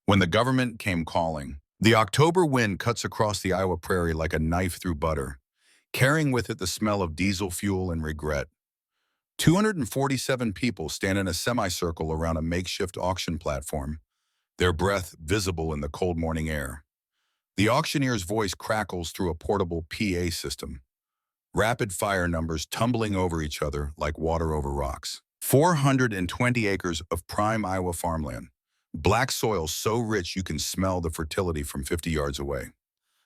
when the government came calling. The October wind cuts across the Iowa prairie like a knife through butter, carrying with it the smell of diesel fuel and regret. 247 people stand in a semicircle around a makeshift auction platform, their breath visible in the cold morning air. The auctioneer's voice crackles through a portable PA system, rapid-fire numbers tumbling over each other like water over rocks. 420 acres of prime Iowa farmland, black soil so rich you can smell the fertility from 50 yards away.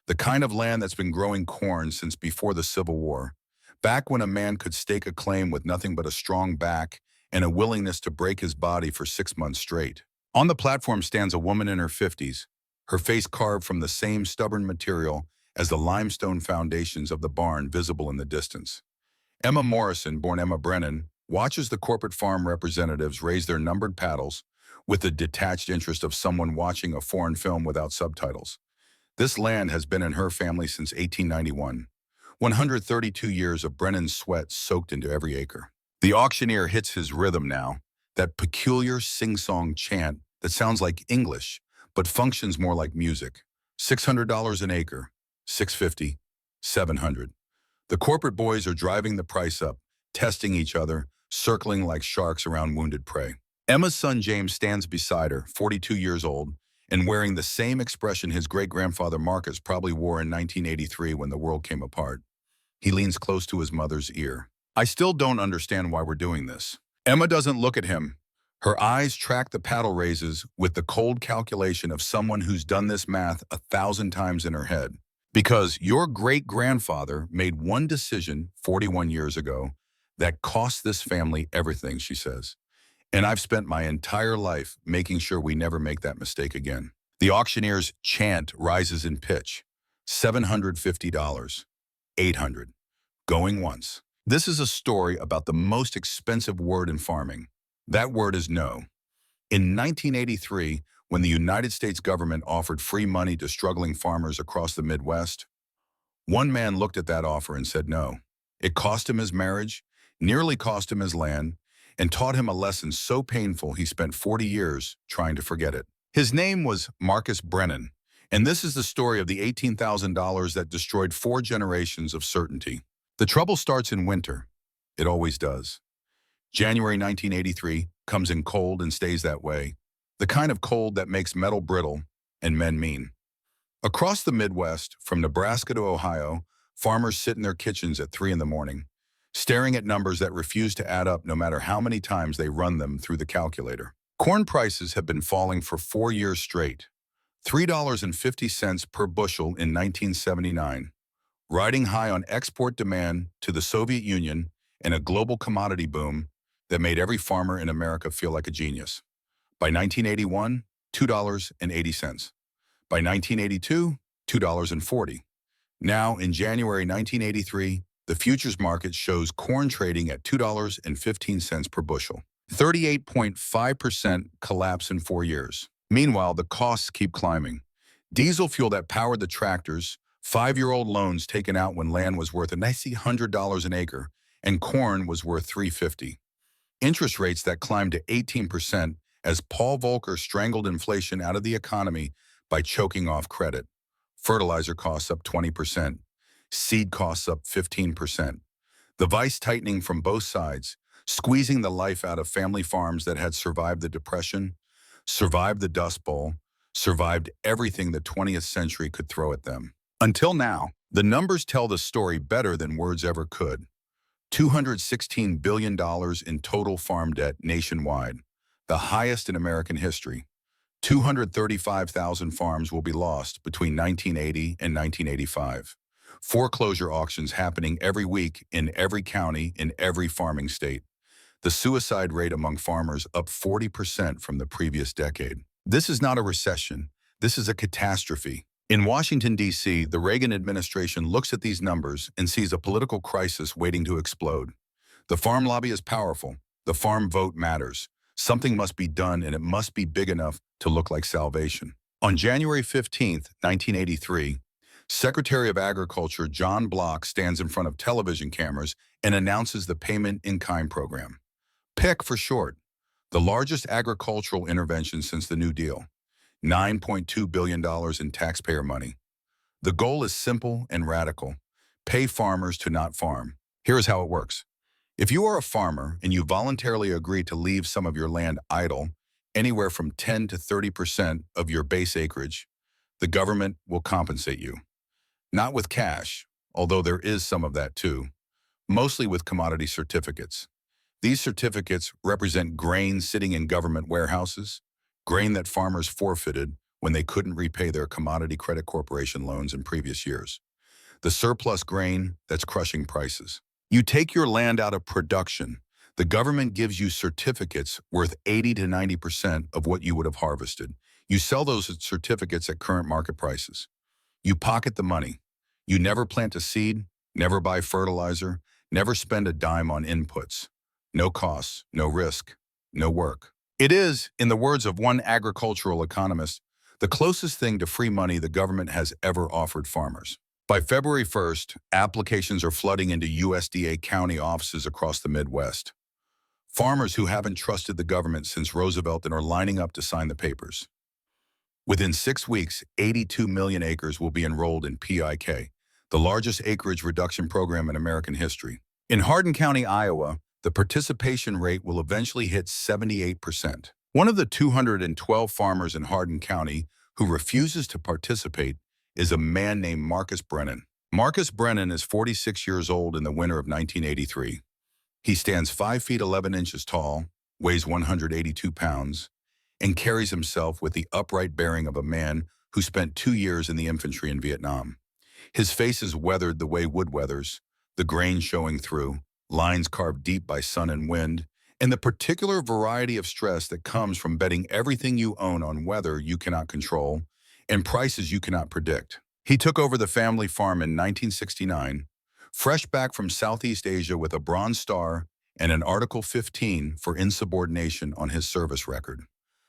The kind of land that's been growing corn since before the Civil War, back when a man could stake a claim with nothing but a strong back and a willingness to break his body for 6 months straight. On the platform stands a woman in her 50s, her face carved from the same stubborn material as the limestone foundations of the barn visible in the distance. Emma Morrison, born Emma Brennan, watches the corporate farm representatives raise their numbered paddles with the detached interest of someone watching a foreign film without subtitles. This land has been in her family since 1891. 132 years of Brennan's sweat soaked into every acre. The auctioneer hits his rhythm now, that peculiar sing-song chant that sounds like English, but functions more like music. $600 an acre, $650, $700. The corporate boys are driving the price up, testing each other, circling like sharks around wounded prey. Emma's son James stands beside her, 42 years old, and wearing the same expression his great-grandfather Marcus probably wore in 1983 when the world came apart. He leans close to his mother's ear. "I still don't understand why we're doing this." Emma doesn't look at him. Her eyes track the paddle raises with the cold calculation of someone who's done this math 1,000 times in her head. Because your great-grandfather made one decision 41 years ago that cost this family everything, she says. And I've spent my entire life making sure we never make that mistake again. The auctioneer's chant rises in pitch. $750, $800, going once. This is a story about the most expensive word in farming. That word is no. In 1983, when the United States government offered free money to struggling farmers across the Midwest, one man looked at that offer and said no. It cost him his marriage, nearly cost him his land, and taught him a lesson so painful he spent 40 years trying to forget it. His name was Marcus Brennan, and this is the story of the $18,000 that destroyed 4 generations of certainty. The trouble starts in winter. It always does. January 1983 comes in cold and stays that way, the kind of cold that makes metal brittle and men mean. Across the Midwest, from Nebraska to Ohio, farmers sit in their kitchens at 3 in the morning, staring at numbers that refuse to add up no matter how many times they run them through the calculator. Corn prices have been falling for 4 years straight. $3.50 per bushel in 1979, riding high on export demand to the Soviet Union and a global commodity boom that made every farmer in America feel like a genius. By 1981, $2.80. By 1982, $2.40. Now, in January 1983, the futures market shows corn trading at $2.15 per bushel. 38.5% collapse in 4 years. Meanwhile, the costs keep climbing. Diesel fuel that powered the tractors, 5-year-old loans taken out when land was worth a nice $100 an acre, and corn was worth $3.50. Interest rates that climbed to 18% as Paul Volcker strangled inflation out of the economy by choking off credit. Fertilizer costs up 20%. Seed costs up 15%. The vice tightening from both sides, squeezing the life out of family farms that had survived the Depression, survived the Dust Bowl, survived everything the 20th century could throw at them. Until now, the numbers tell the story better than words ever could. $216 billion in total farm debt nationwide, the highest in American history. 235,000 farms will be lost between 1980 and 1985. Foreclosure auctions happening every week in every county in every farming state. The suicide rate among farmers up 40% from the previous decade. This is not a recession. This is a catastrophe. In Washington, D.C., the Reagan administration looks at these numbers and sees a political crisis waiting to explode. The farm lobby is powerful. The farm vote matters. Something must be done, and it must be big enough to look like salvation. On January 15, 1983, Secretary of Agriculture John Block stands in front of television cameras and announces the Payment in Kind program. PIC for short, the largest agricultural intervention since the New Deal. $9.2 billion in taxpayer money. The goal is simple and radical. Pay farmers to not farm. Here's how it works. If you are a farmer and you voluntarily agree to leave some of your land idle, anywhere from 10 to 30% of your base acreage, the government will compensate you. Not with cash, although there is some of that too, mostly with commodity certificates. These certificates represent grain sitting in government warehouses, grain that farmers forfeited when they couldn't repay their Commodity Credit Corporation loans in previous years. The surplus grain that's crushing prices. You take your land out of production. The government gives you certificates worth 80 to 90% of what you would have harvested. You sell those certificates at current market prices. You pocket the money. You never plant a seed, never buy fertilizer, never spend a dime on inputs. No costs, no risk, no work. It is, in the words of one agricultural economist, the closest thing to free money the government has ever offered farmers. By February 1st, applications are flooding into USDA county offices across the Midwest. Farmers who haven't trusted the government since Roosevelt and are lining up to sign the papers. Within 6 weeks, 82 million acres will be enrolled in PIK, the largest acreage reduction program in American history. In Hardin County, Iowa, the participation rate will eventually hit 78%. One of the 212 farmers in Hardin County who refuses to participate is a man named Marcus Brennan. Marcus Brennan is 46 years old in the winter of 1983. He stands 5 feet 11 inches tall, weighs 182 pounds, and carries himself with the upright bearing of a man who spent 2 years in the infantry in Vietnam. His face is weathered the way wood weathers, the grain showing through, lines carved deep by sun and wind, and the particular variety of stress that comes from betting everything you own on weather you cannot control and prices you cannot predict. He took over the family farm in 1969, fresh back from Southeast Asia with a Bronze Star and an Article 15 for insubordination on his service record.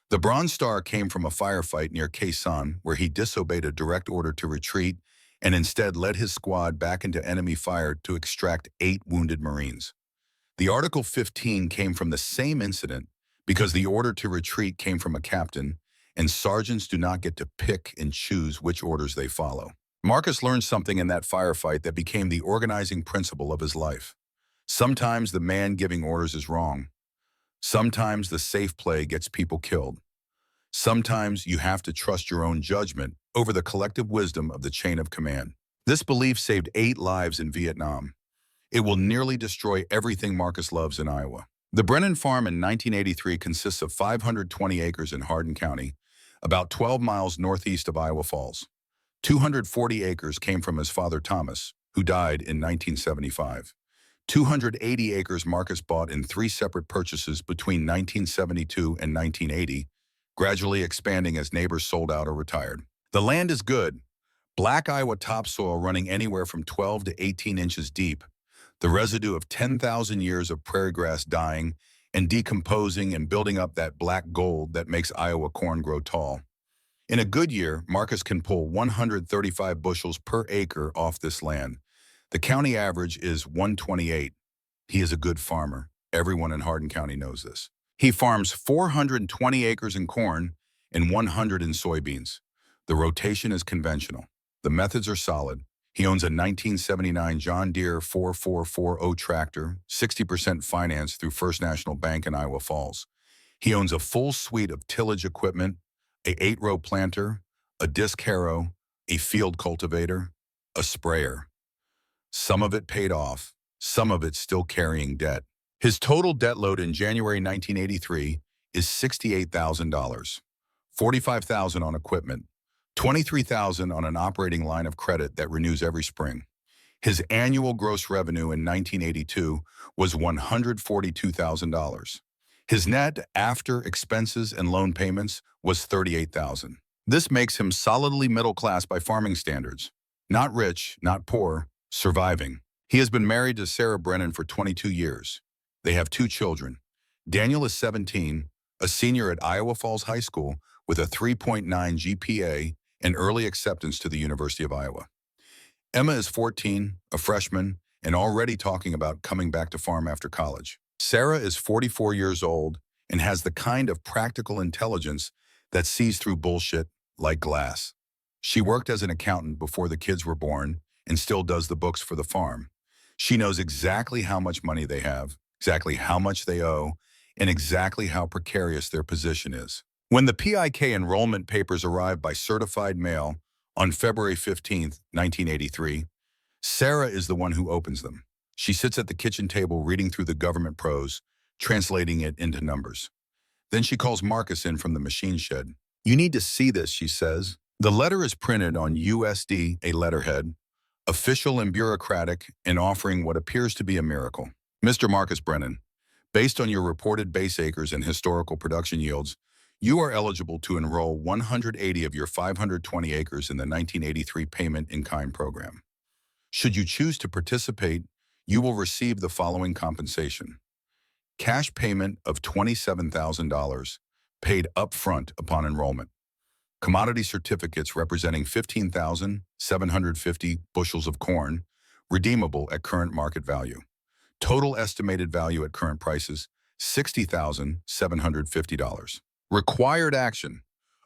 The Bronze Star came from a firefight near Khe Sanh where he disobeyed a direct order to retreat and instead led his squad back into enemy fire to extract 8 wounded Marines. The Article 15 came from the same incident because the order to retreat came from a captain, and sergeants do not get to pick and choose which orders they follow. Marcus learned something in that firefight that became the organizing principle of his life. Sometimes the man giving orders is wrong. Sometimes the safe play gets people killed. Sometimes you have to trust your own judgment over the collective wisdom of the chain of command. This belief saved 8 lives in Vietnam. It will nearly destroy everything Marcus loves in Iowa. The Brennan farm in 1983 consists of 520 acres in Hardin County, about 12 miles northeast of Iowa Falls. 240 acres came from his father Thomas, who died in 1975. 280 acres Marcus bought in 3 separate purchases between 1972 and 1980, gradually expanding as neighbors sold out or retired. The land is good, black Iowa topsoil running anywhere from 12 to 18 inches deep, the residue of 10,000 years of prairie grass dying and decomposing and building up that black gold that makes Iowa corn grow tall. In a good year, Marcus can pull 135 bushels per acre off this land. The county average is 128. He is a good farmer. Everyone in Hardin County knows this. He farms 420 acres in corn and 100 in soybeans. The rotation is conventional. The methods are solid. He owns a 1979 John Deere 4440 tractor, 60% financed through First National Bank in Iowa Falls. He owns a full suite of tillage equipment, a 8-row planter, a disc harrow, a field cultivator, a sprayer. Some of it paid off, some of it still carrying debt. His total debt load in January 1983 is $68,000, $45,000 on equipment, $23,000 on an operating line of credit that renews every spring. His annual gross revenue in 1982 was $142,000. His net after expenses and loan payments was $38,000. This makes him solidly middle class by farming standards. Not rich, not poor, surviving. He has been married to Sarah Brennan for 22 years. They have 2 children. Daniel is 17, a senior at Iowa Falls High School with a 3.9 GPA and early acceptance to the University of Iowa. Emma is 14, a freshman, and already talking about coming back to farm after college. Sarah is 44 years old and has the kind of practical intelligence that sees through bullshit like glass. She worked as an accountant before the kids were born and still does the books for the farm. She knows exactly how much money they have, exactly how much they owe, and exactly how precarious their position is. When the PIK enrollment papers arrived by certified mail on February 15th, 1983, Sarah is the one who opens them. She sits at the kitchen table reading through the government prose, translating it into numbers. Then she calls Marcus in from the machine shed. "You need to see this," she says. The letter is printed on USD, a letterhead, official and bureaucratic, and offering what appears to be a miracle. "Mr. Marcus Brennan, based on your reported base acres and historical production yields, you are eligible to enroll 180 of your 520 acres in the 1983 Payment in Kind program. Should you choose to participate, you will receive the following compensation. Cash payment of $27,000 paid upfront upon enrollment. Commodity certificates representing 15,750 bushels of corn, redeemable at current market value. Total estimated value at current prices, $60,750. Required action.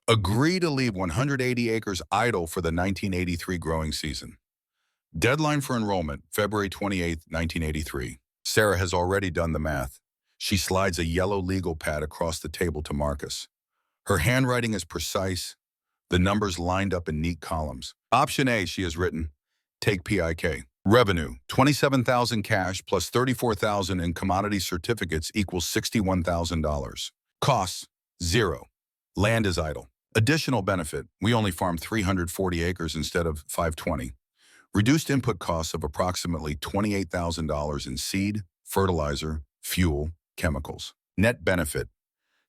Agree to leave 180 acres idle for the 1983 growing season. Deadline for enrollment, February 28, 1983. Sarah has already done the math. She slides a yellow legal pad across the table to Marcus. Her handwriting is precise, the numbers lined up in neat columns. Option A, she has written, take PIK. Revenue, $27,000 cash plus $34,000 in commodity certificates equals $61,000. Costs, 0. Land is idle. Additional benefit, we only farm 340 acres instead of 520. Reduced input costs of approximately $28,000 in seed, fertilizer, fuel, chemicals. Net benefit,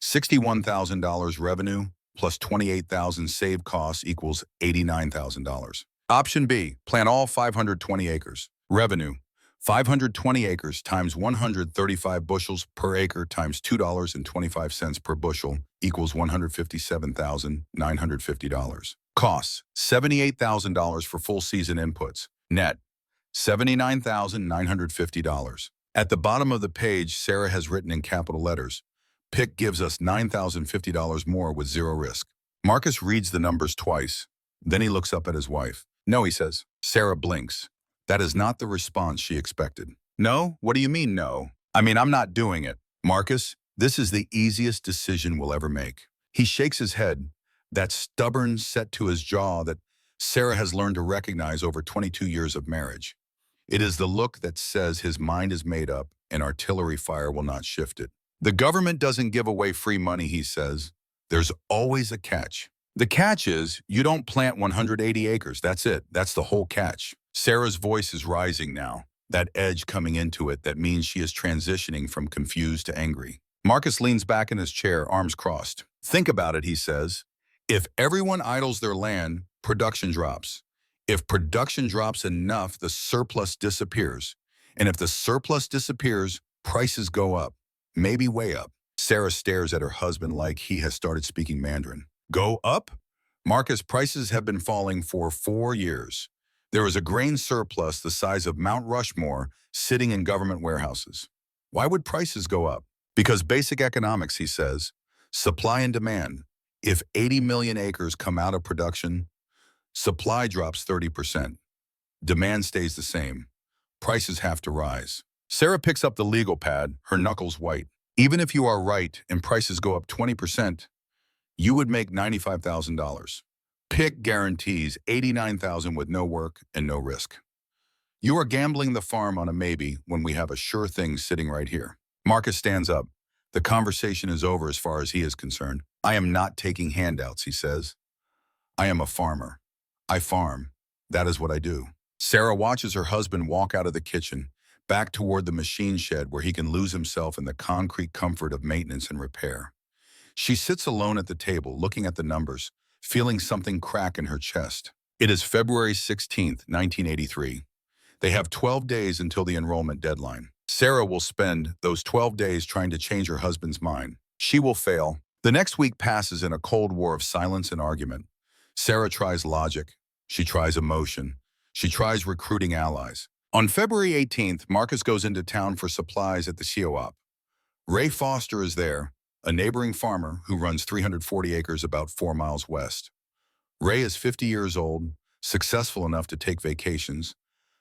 $61,000 revenue plus $28,000 saved costs equals $89,000. Option B, plant all 520 acres. Revenue, 520 acres times 135 bushels per acre times $2.25 per bushel equals $157,950. Costs, $78,000 for full season inputs. Net, $79,950. At the bottom of the page, Sarah has written in capital letters, PIC gives us $9,050 more with zero risk. Marcus reads the numbers twice. Then he looks up at his wife. No, he says. Sarah blinks. That is not the response she expected. No? What do you mean, no? I mean, I'm not doing it. Marcus, this is the easiest decision we'll ever make. He shakes his head, that stubborn set to his jaw that Sarah has learned to recognize over 22 years of marriage. It is the look that says his mind is made up and artillery fire will not shift it. The government doesn't give away free money, he says. There's always a catch. The catch is you don't plant 180 acres. That's it. That's the whole catch. Sarah's voice is rising now, that edge coming into it that means she is transitioning from confused to angry. Marcus leans back in his chair, arms crossed. Think about it, he says. If everyone idles their land, production drops. If production drops enough, the surplus disappears. And if the surplus disappears, prices go up, maybe way up. Sarah stares at her husband like he has started speaking Mandarin. Go up? Marcus, prices have been falling for 4 years. There is a grain surplus the size of Mount Rushmore sitting in government warehouses. Why would prices go up? Because basic economics, he says, supply and demand. If 80 million acres come out of production, supply drops 30%. Demand stays the same. Prices have to rise. Sarah picks up the legal pad, her knuckles white. Even if you are right and prices go up 20%, you would make $95,000. PIC guarantees $89,000 with no work and no risk. You are gambling the farm on a maybe when we have a sure thing sitting right here. Marcus stands up. The conversation is over as far as he is concerned. I am not taking handouts, he says. I am a farmer. I farm. That is what I do. Sarah watches her husband walk out of the kitchen, back toward the machine shed where he can lose himself in the concrete comfort of maintenance and repair. She sits alone at the table, looking at the numbers, feeling something crack in her chest. It is February 16th, 1983. They have 12 days until the enrollment deadline. Sarah will spend those 12 days trying to change her husband's mind. She will fail. The next week passes in a cold war of silence and argument. Sarah tries logic. She tries emotion. She tries recruiting allies. On February 18th, Marcus goes into town for supplies at the CO-op. Ray Foster is there, a neighboring farmer who runs 340 acres about 4 miles west. Ray is 50 years old, successful enough to take vacations,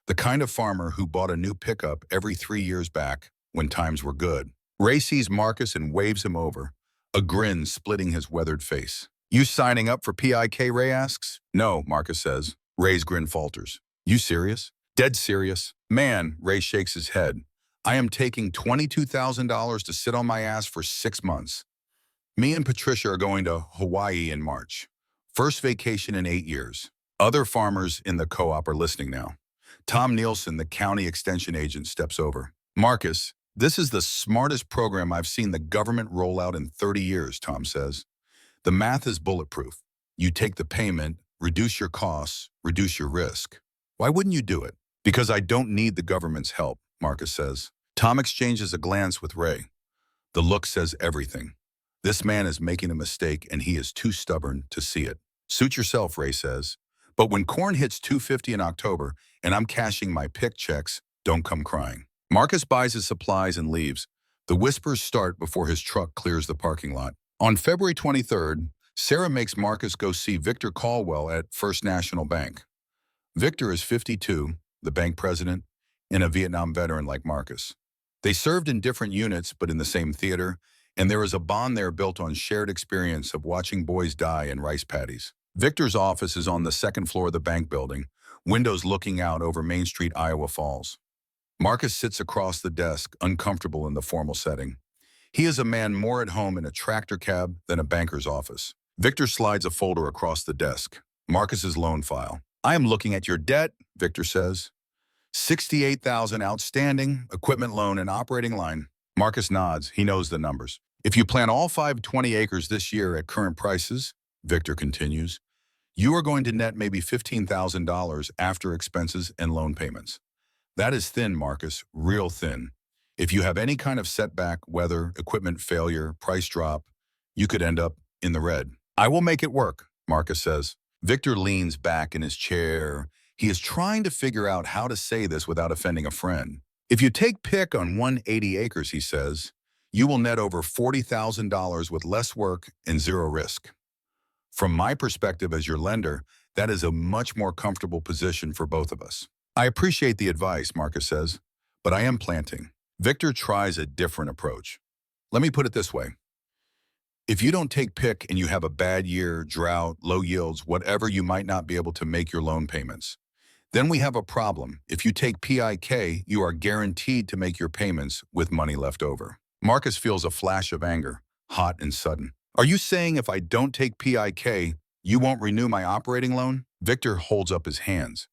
the kind of farmer who bought a new pickup every 3 years back when times were good. Ray sees Marcus and waves him over, a grin splitting his weathered face. "You signing up for PIK?" Ray asks. "No," Marcus says. Ray's grin falters. "You serious?" "Dead serious." "Man," Ray shakes his head. "I am taking $22,000 to sit on my ass for 6 months. Me and Patricia are going to Hawaii in March. First vacation in 8 years. Other farmers in the co-op are listening now. Tom Nielsen, the county extension agent, steps over. "Marcus, this is the smartest program I've seen the government roll out in 30 years, Tom says. The math is bulletproof. You take the payment, reduce your costs, reduce your risk. Why wouldn't you do it?" "Because I don't need the government's help," Marcus says. Tom exchanges a glance with Ray. The look says everything. This man is making a mistake and he is too stubborn to see it. "Suit yourself," Ray says. "But when corn hits 250 in October and I'm cashing my pick checks, don't come crying." Marcus buys his supplies and leaves. The whispers start before his truck clears the parking lot. On February 23rd, Sarah makes Marcus go see Victor Caldwell at First National Bank. Victor is 52, the bank president, and a Vietnam veteran like Marcus. They served in different units but in the same theater, and there is a bond there built on shared experience of watching boys die in rice paddies. Victor's office is on the second floor of the bank building, windows looking out over Main Street, Iowa Falls. Marcus sits across the desk, uncomfortable in the formal setting. He is a man more at home in a tractor cab than a banker's office. Victor slides a folder across the desk. Marcus's loan file. "I am looking at your debt," Victor says. "68,000 outstanding, equipment loan and operating line." Marcus nods. He knows the numbers. "If you plant all 520 acres this year at current prices," Victor continues, "you are going to net maybe $15,000 after expenses and loan payments. That is thin, Marcus, real thin. If you have any kind of setback, weather, equipment failure, price drop, you could end up in the red." "I will make it work," Marcus says. Victor leans back in his chair. He is trying to figure out how to say this without offending a friend. "If you take pick on 180 acres, he says, you will net over $40,000 with less work and zero risk. From my perspective as your lender, that is a much more comfortable position for both of us." "I appreciate the advice," Marcus says, "but I am planting." Victor tries a different approach. "Let me put it this way. If you don't take pick and you have a bad year, drought, low yields, whatever, you might not be able to make your loan payments. Then we have a problem. If you take PIK, you are guaranteed to make your payments with money left over." Marcus feels a flash of anger, hot and sudden. "Are you saying if I don't take PIK, you won't renew my operating loan?" Victor holds up his hands.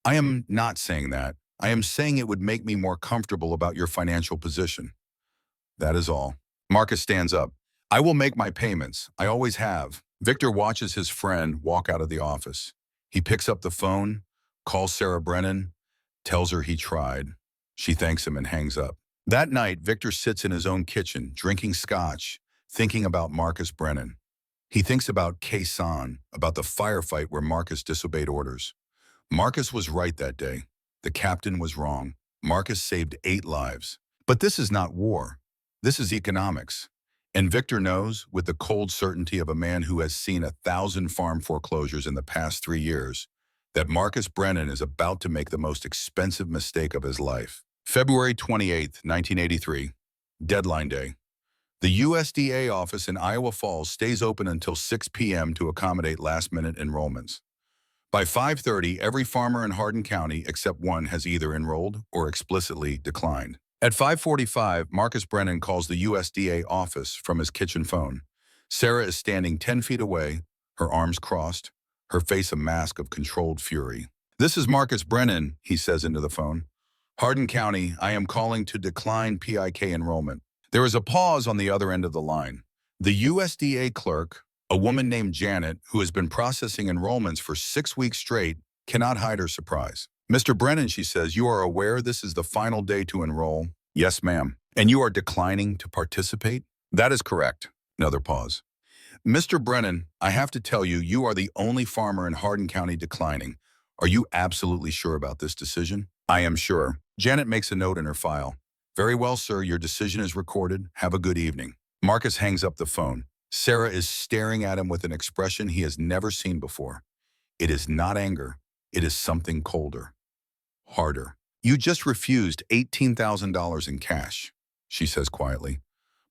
"I am not saying that. I am saying it would make me more comfortable about your financial position. That is all." Marcus stands up. "I will make my payments. I always have." Victor watches his friend walk out of the office. He picks up the phone, calls Sarah Brennan, tells her he tried. She thanks him and hangs up. That night, Victor sits in his own kitchen, drinking scotch, thinking about Marcus Brennan. He thinks about Khe-Sanh, about the firefight where Marcus disobeyed orders. Marcus was right that day. The captain was wrong. Marcus saved 8 lives. But this is not war. This is economics. And Victor knows, with the cold certainty of a man who has seen 1,000 farm foreclosures in the past 3 years, that Marcus Brennan is about to make the most expensive mistake of his life. February 28, 1983, deadline day. The USDA office in Iowa Falls stays open until 6 p.m. to accommodate last-minute enrollments. By 5:30, every farmer in Hardin County except one has either enrolled or explicitly declined. At 5:45, Marcus Brennan calls the USDA office from his kitchen phone. Sarah is standing 10 feet away, her arms crossed, her face a mask of controlled fury. "This is Marcus Brennan," he says into the phone. "Hardin County, I am calling to decline PIK enrollment." There is a pause on the other end of the line. The USDA clerk, a woman named Janet, who has been processing enrollments for 6 weeks straight, cannot hide her surprise. "Mr. Brennan," she says, "you are aware this is the final day to enroll?" "Yes, ma'am." "And you are declining to participate?" "That is correct." Another pause. "Mr. Brennan, I have to tell you, you are the only farmer in Hardin County declining. Are you absolutely sure about this decision?" "I am sure." Janet makes a note in her file. "Very well, sir, your decision is recorded. Have a good evening." Marcus hangs up the phone. Sarah is staring at him with an expression he has never seen before. It is not anger. It is something colder, harder. You just refused $18,000 in cash, she says quietly,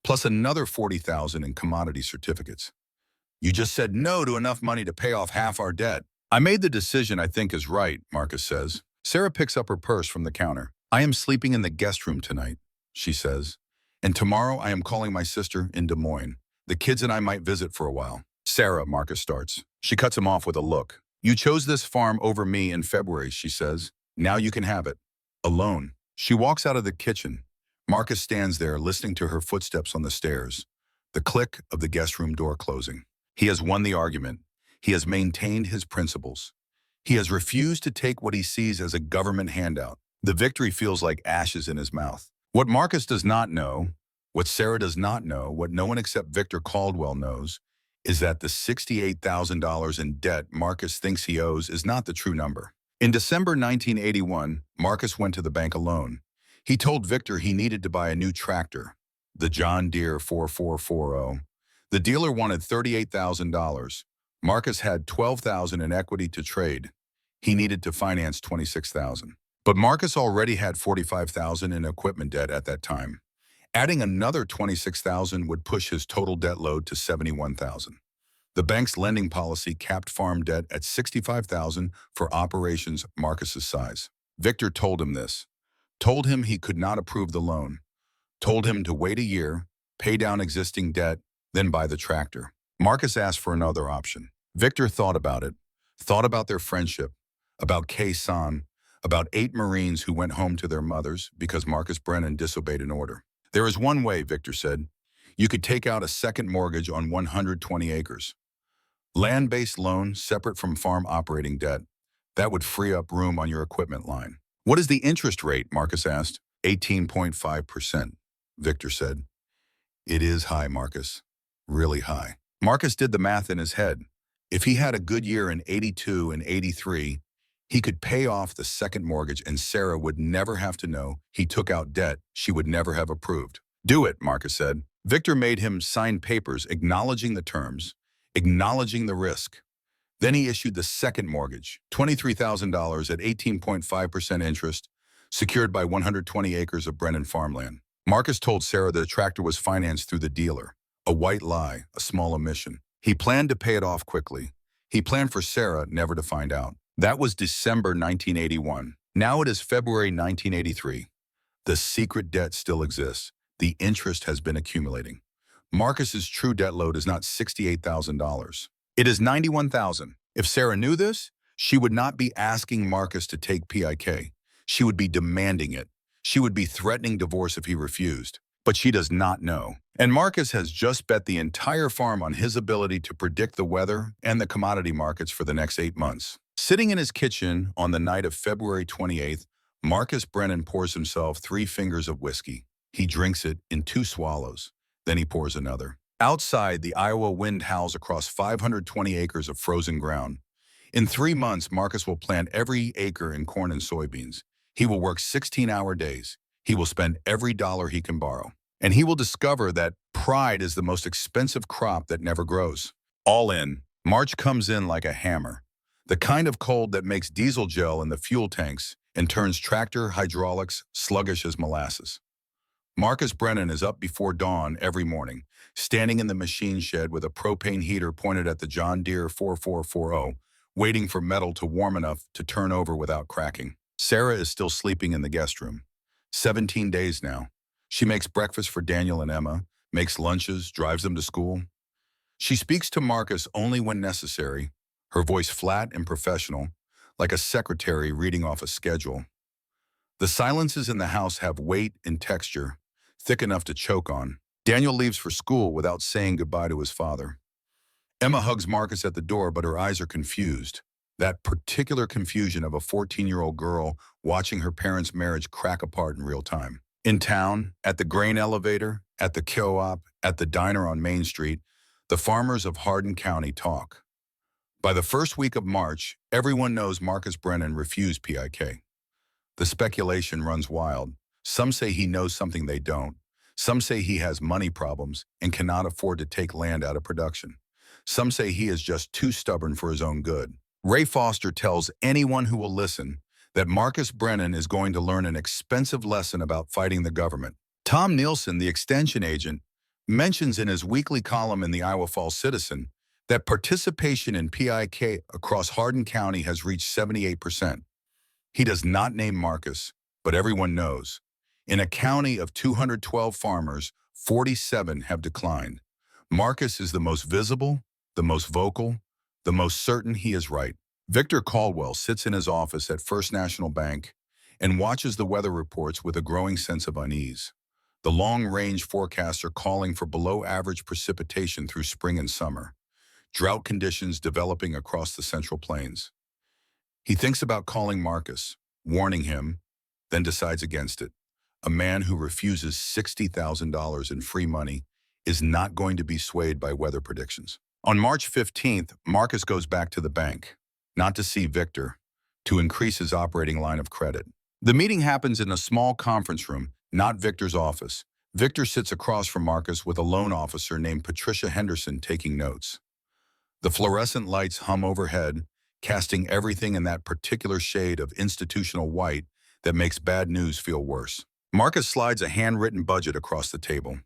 plus another $40,000 in commodity certificates. You just said no to enough money to pay off half our debt. I made the decision I think is right, Marcus says. Sarah picks up her purse from the counter. I am sleeping in the guest room tonight, she says. And tomorrow I am calling my sister in Des Moines. The kids and I might visit for a while. Sarah, Marcus starts. She cuts him off with a look. You chose this farm over me in February, she says. Now you can have it. Alone. She walks out of the kitchen. Marcus stands there listening to her footsteps on the stairs. The click of the guest room door closing. He has won the argument. He has maintained his principles. He has refused to take what he sees as a government handout. The victory feels like ashes in his mouth. What Marcus does not know, what Sarah does not know, what no one except Victor Caldwell knows, is that the $68,000 in debt Marcus thinks he owes is not the true number. In December 1981, Marcus went to the bank alone. He told Victor he needed to buy a new tractor, the John Deere 4440. The dealer wanted $38,000. Marcus had $12,000 in equity to trade. He needed to finance $26,000. But Marcus already had $45,000 in equipment debt at that time. Adding another $26,000 would push his total debt load to $71,000. The bank's lending policy capped farm debt at $65,000 for operations Marcus's size. Victor told him this, told him he could not approve the loan, told him to wait a year, pay down existing debt, then buy the tractor. Marcus asked for another option. Victor thought about it, thought about their friendship, about Kay-san, about 8 Marines who went home to their mothers because Marcus Brennan disobeyed an order. There is one way, Victor said. You could take out a second mortgage on 120 acres. Land-based loan separate from farm operating debt. That would free up room on your equipment line. What is the interest rate, Marcus asked. 18.5%, Victor said. It is high, Marcus. Really high. Marcus did the math in his head. If he had a good year in 82 and 83, he could pay off the second mortgage and Sarah would never have to know he took out debt she would never have approved. Do it, Marcus said. Victor made him sign papers acknowledging the terms, acknowledging the risk. Then he issued the second mortgage, $23,000 at 18.5% interest, secured by 120 acres of Brennan farmland. Marcus told Sarah that the tractor was financed through the dealer. A white lie, a small omission. He planned to pay it off quickly. He planned for Sarah never to find out. That was December 1981. Now it is February 1983. The secret debt still exists. The interest has been accumulating. Marcus's true debt load is not $68,000. It is $91,000. If Sarah knew this, she would not be asking Marcus to take PIK. She would be demanding it. She would be threatening divorce if he refused. But she does not know. And Marcus has just bet the entire farm on his ability to predict the weather and the commodity markets for the next 8 months. Sitting in his kitchen on the night of February 28th, Marcus Brennan pours himself 3 fingers of whiskey. He drinks it in 2 swallows. Then he pours another. Outside, the Iowa wind howls across 520 acres of frozen ground. In 3 months, Marcus will plant every acre in corn and soybeans. He will work 16-hour days. He will spend every dollar he can borrow. And he will discover that pride is the most expensive crop that never grows. All in, March comes in like a hammer. The kind of cold that makes diesel gel in the fuel tanks and turns tractor hydraulics sluggish as molasses. Marcus Brennan is up before dawn every morning, standing in the machine shed with a propane heater pointed at the John Deere 4440, waiting for metal to warm enough to turn over without cracking. Sarah is still sleeping in the guest room. 17 days now. She makes breakfast for Daniel and Emma, makes lunches, drives them to school. She speaks to Marcus only when necessary, her voice flat and professional, like a secretary reading off a schedule. The silences in the house have weight and texture, thick enough to choke on. Daniel leaves for school without saying goodbye to his father. Emma hugs Marcus at the door, but her eyes are confused. That particular confusion of a 14-year-old girl watching her parents' marriage crack apart in real time. In town, at the grain elevator, at the co-op, at the diner on Main Street, the farmers of Hardin County talk. By the first week of March, everyone knows Marcus Brennan refused PIK. The speculation runs wild. Some say he knows something they don't. Some say he has money problems and cannot afford to take land out of production. Some say he is just too stubborn for his own good. Ray Foster tells anyone who will listen that Marcus Brennan is going to learn an expensive lesson about fighting the government. Tom Nielsen, the extension agent, mentions in his weekly column in the Iowa Falls Citizen that participation in PIK across Hardin County has reached 78%. He does not name Marcus, but everyone knows. In a county of 212 farmers, 47 have declined. Marcus is the most visible, the most vocal, the most certain he is right. Victor Caldwell sits in his office at First National Bank and watches the weather reports with a growing sense of unease. The long-range forecasts are calling for below-average precipitation through spring and summer, drought conditions developing across the Central Plains. He thinks about calling Marcus, warning him, then decides against it. A man who refuses $60,000 in free money is not going to be swayed by weather predictions. On March 15th, Marcus goes back to the bank, not to see Victor, to increase his operating line of credit. The meeting happens in a small conference room, not Victor's office. Victor sits across from Marcus with a loan officer named Patricia Henderson taking notes. The fluorescent lights hum overhead, casting everything in that particular shade of institutional white that makes bad news feel worse. Marcus slides a handwritten budget across the table.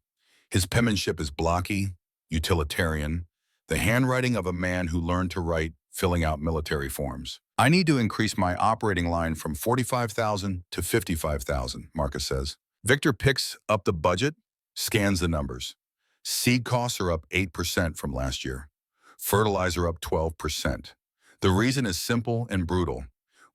His penmanship is blocky, utilitarian, the handwriting of a man who learned to write filling out military forms. I need to increase my operating line from $45,000 to $55,000, Marcus says. Victor picks up the budget, scans the numbers. Seed costs are up 8% from last year. Fertilizer up 12%. The reason is simple and brutal.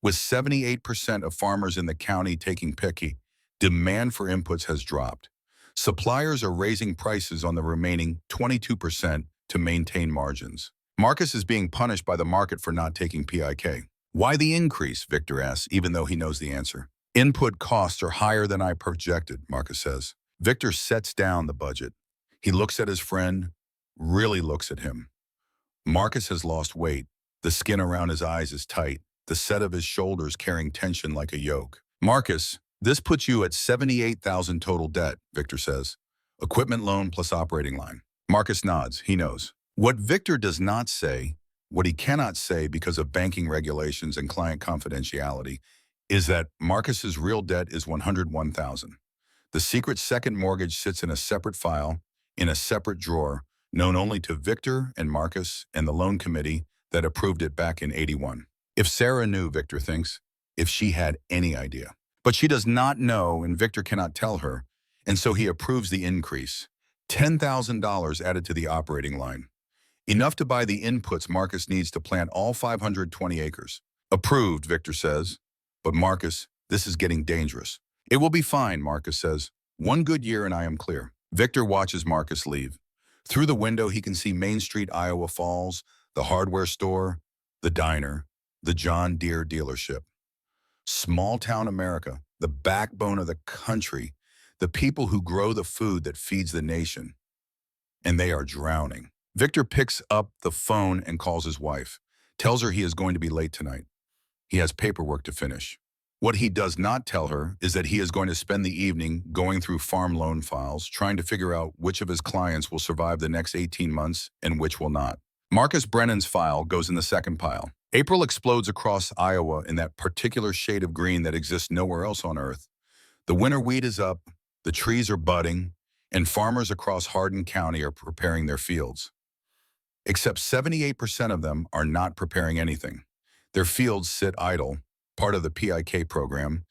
With 78% of farmers in the county taking picky, demand for inputs has dropped. Suppliers are raising prices on the remaining 22% to maintain margins. Marcus is being punished by the market for not taking PIK. Why the increase, Victor asks, even though he knows the answer. Input costs are higher than I projected, Marcus says. Victor sets down the budget. He looks at his friend, really looks at him. Marcus has lost weight. The skin around his eyes is tight, the set of his shoulders carrying tension like a yoke. Marcus, this puts you at $78,000 total debt, Victor says. Equipment loan plus operating line. Marcus nods, he knows. What Victor does not say, what he cannot say because of banking regulations and client confidentiality, is that Marcus's real debt is $101,000. The secret second mortgage sits in a separate file, in a separate drawer, known only to Victor and Marcus and the loan committee that approved it back in '81. If Sarah knew, Victor thinks, if she had any idea. But she does not know, and Victor cannot tell her, and so he approves the increase. $10,000 added to the operating line. Enough to buy the inputs Marcus needs to plant all 520 acres. Approved, Victor says. But Marcus, this is getting dangerous. It will be fine, Marcus says. One good year and I am clear. Victor watches Marcus leave. Through the window, he can see Main Street, Iowa Falls, the hardware store, the diner, the John Deere dealership. Small town America, the backbone of the country, the people who grow the food that feeds the nation. And they are drowning. Victor picks up the phone and calls his wife, tells her he is going to be late tonight. He has paperwork to finish. What he does not tell her is that he is going to spend the evening going through farm loan files, trying to figure out which of his clients will survive the next 18 months and which will not. Marcus Brennan's file goes in the second pile. April explodes across Iowa in that particular shade of green that exists nowhere else on earth. The winter wheat is up, the trees are budding, and farmers across Hardin County are preparing their fields. Except 78% of them are not preparing anything. Their fields sit idle, part of the PIK program,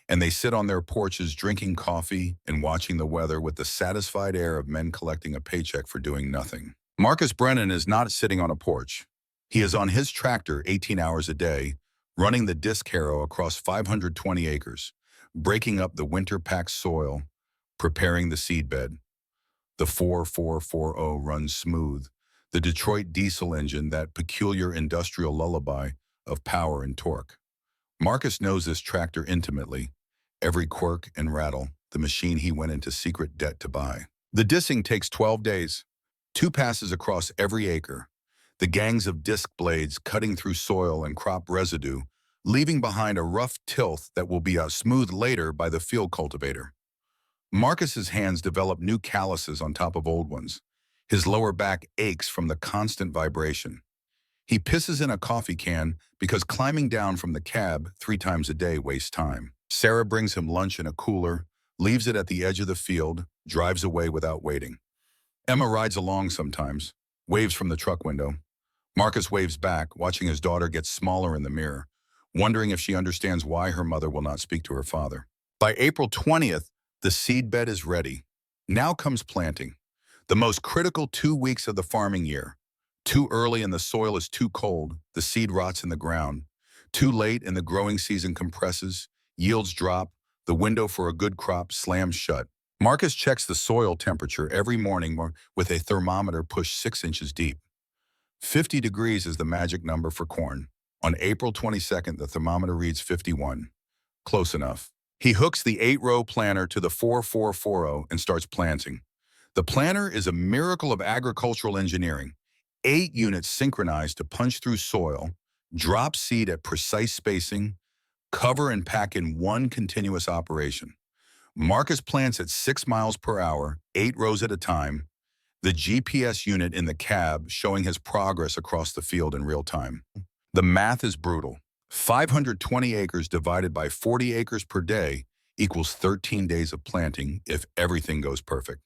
and they sit on their porches drinking coffee and watching the weather with the satisfied air of men collecting a paycheck for doing nothing. Marcus Brennan is not sitting on a porch. He is on his tractor 18 hours a day, running the disc harrow across 520 acres, breaking up the winter-packed soil, preparing the seedbed. The 4440 runs smooth, the Detroit diesel engine, that peculiar industrial lullaby of power and torque. Marcus knows this tractor intimately, every quirk and rattle, the machine he went into secret debt to buy. The dissing takes 12 days, 2 passes across every acre, the gangs of disc blades cutting through soil and crop residue, leaving behind a rough tilth that will be smoothed later by the field cultivator. Marcus's hands develop new calluses on top of old ones. His lower back aches from the constant vibration. He pisses in a coffee can because climbing down from the cab 3 times a day wastes time. Sarah brings him lunch in a cooler, leaves it at the edge of the field, drives away without waiting. Emma rides along sometimes, waves from the truck window. Marcus waves back, watching his daughter get smaller in the mirror, wondering if she understands why her mother will not speak to her father. By April 20th, the seedbed is ready. Now comes planting, the most critical 2 weeks of the farming year. Too early and the soil is too cold, the seed rots in the ground. Too late and the growing season compresses, yields drop, the window for a good crop slams shut. Marcus checks the soil temperature every morning with a thermometer pushed 6 inches deep. 50 degrees is the magic number for corn. On April 22nd, the thermometer reads 51. Close enough. He hooks the 8-row planter to the 4440 and starts planting. The planter is a miracle of agricultural engineering. 8 units synchronized to punch through soil, drop seed at precise spacing, cover and pack in one continuous operation. Marcus plants at 6 miles per hour, 8 rows at a time, the GPS unit in the cab showing his progress across the field in real time. The math is brutal. 520 acres divided by 40 acres per day equals 13 days of planting if everything goes perfect.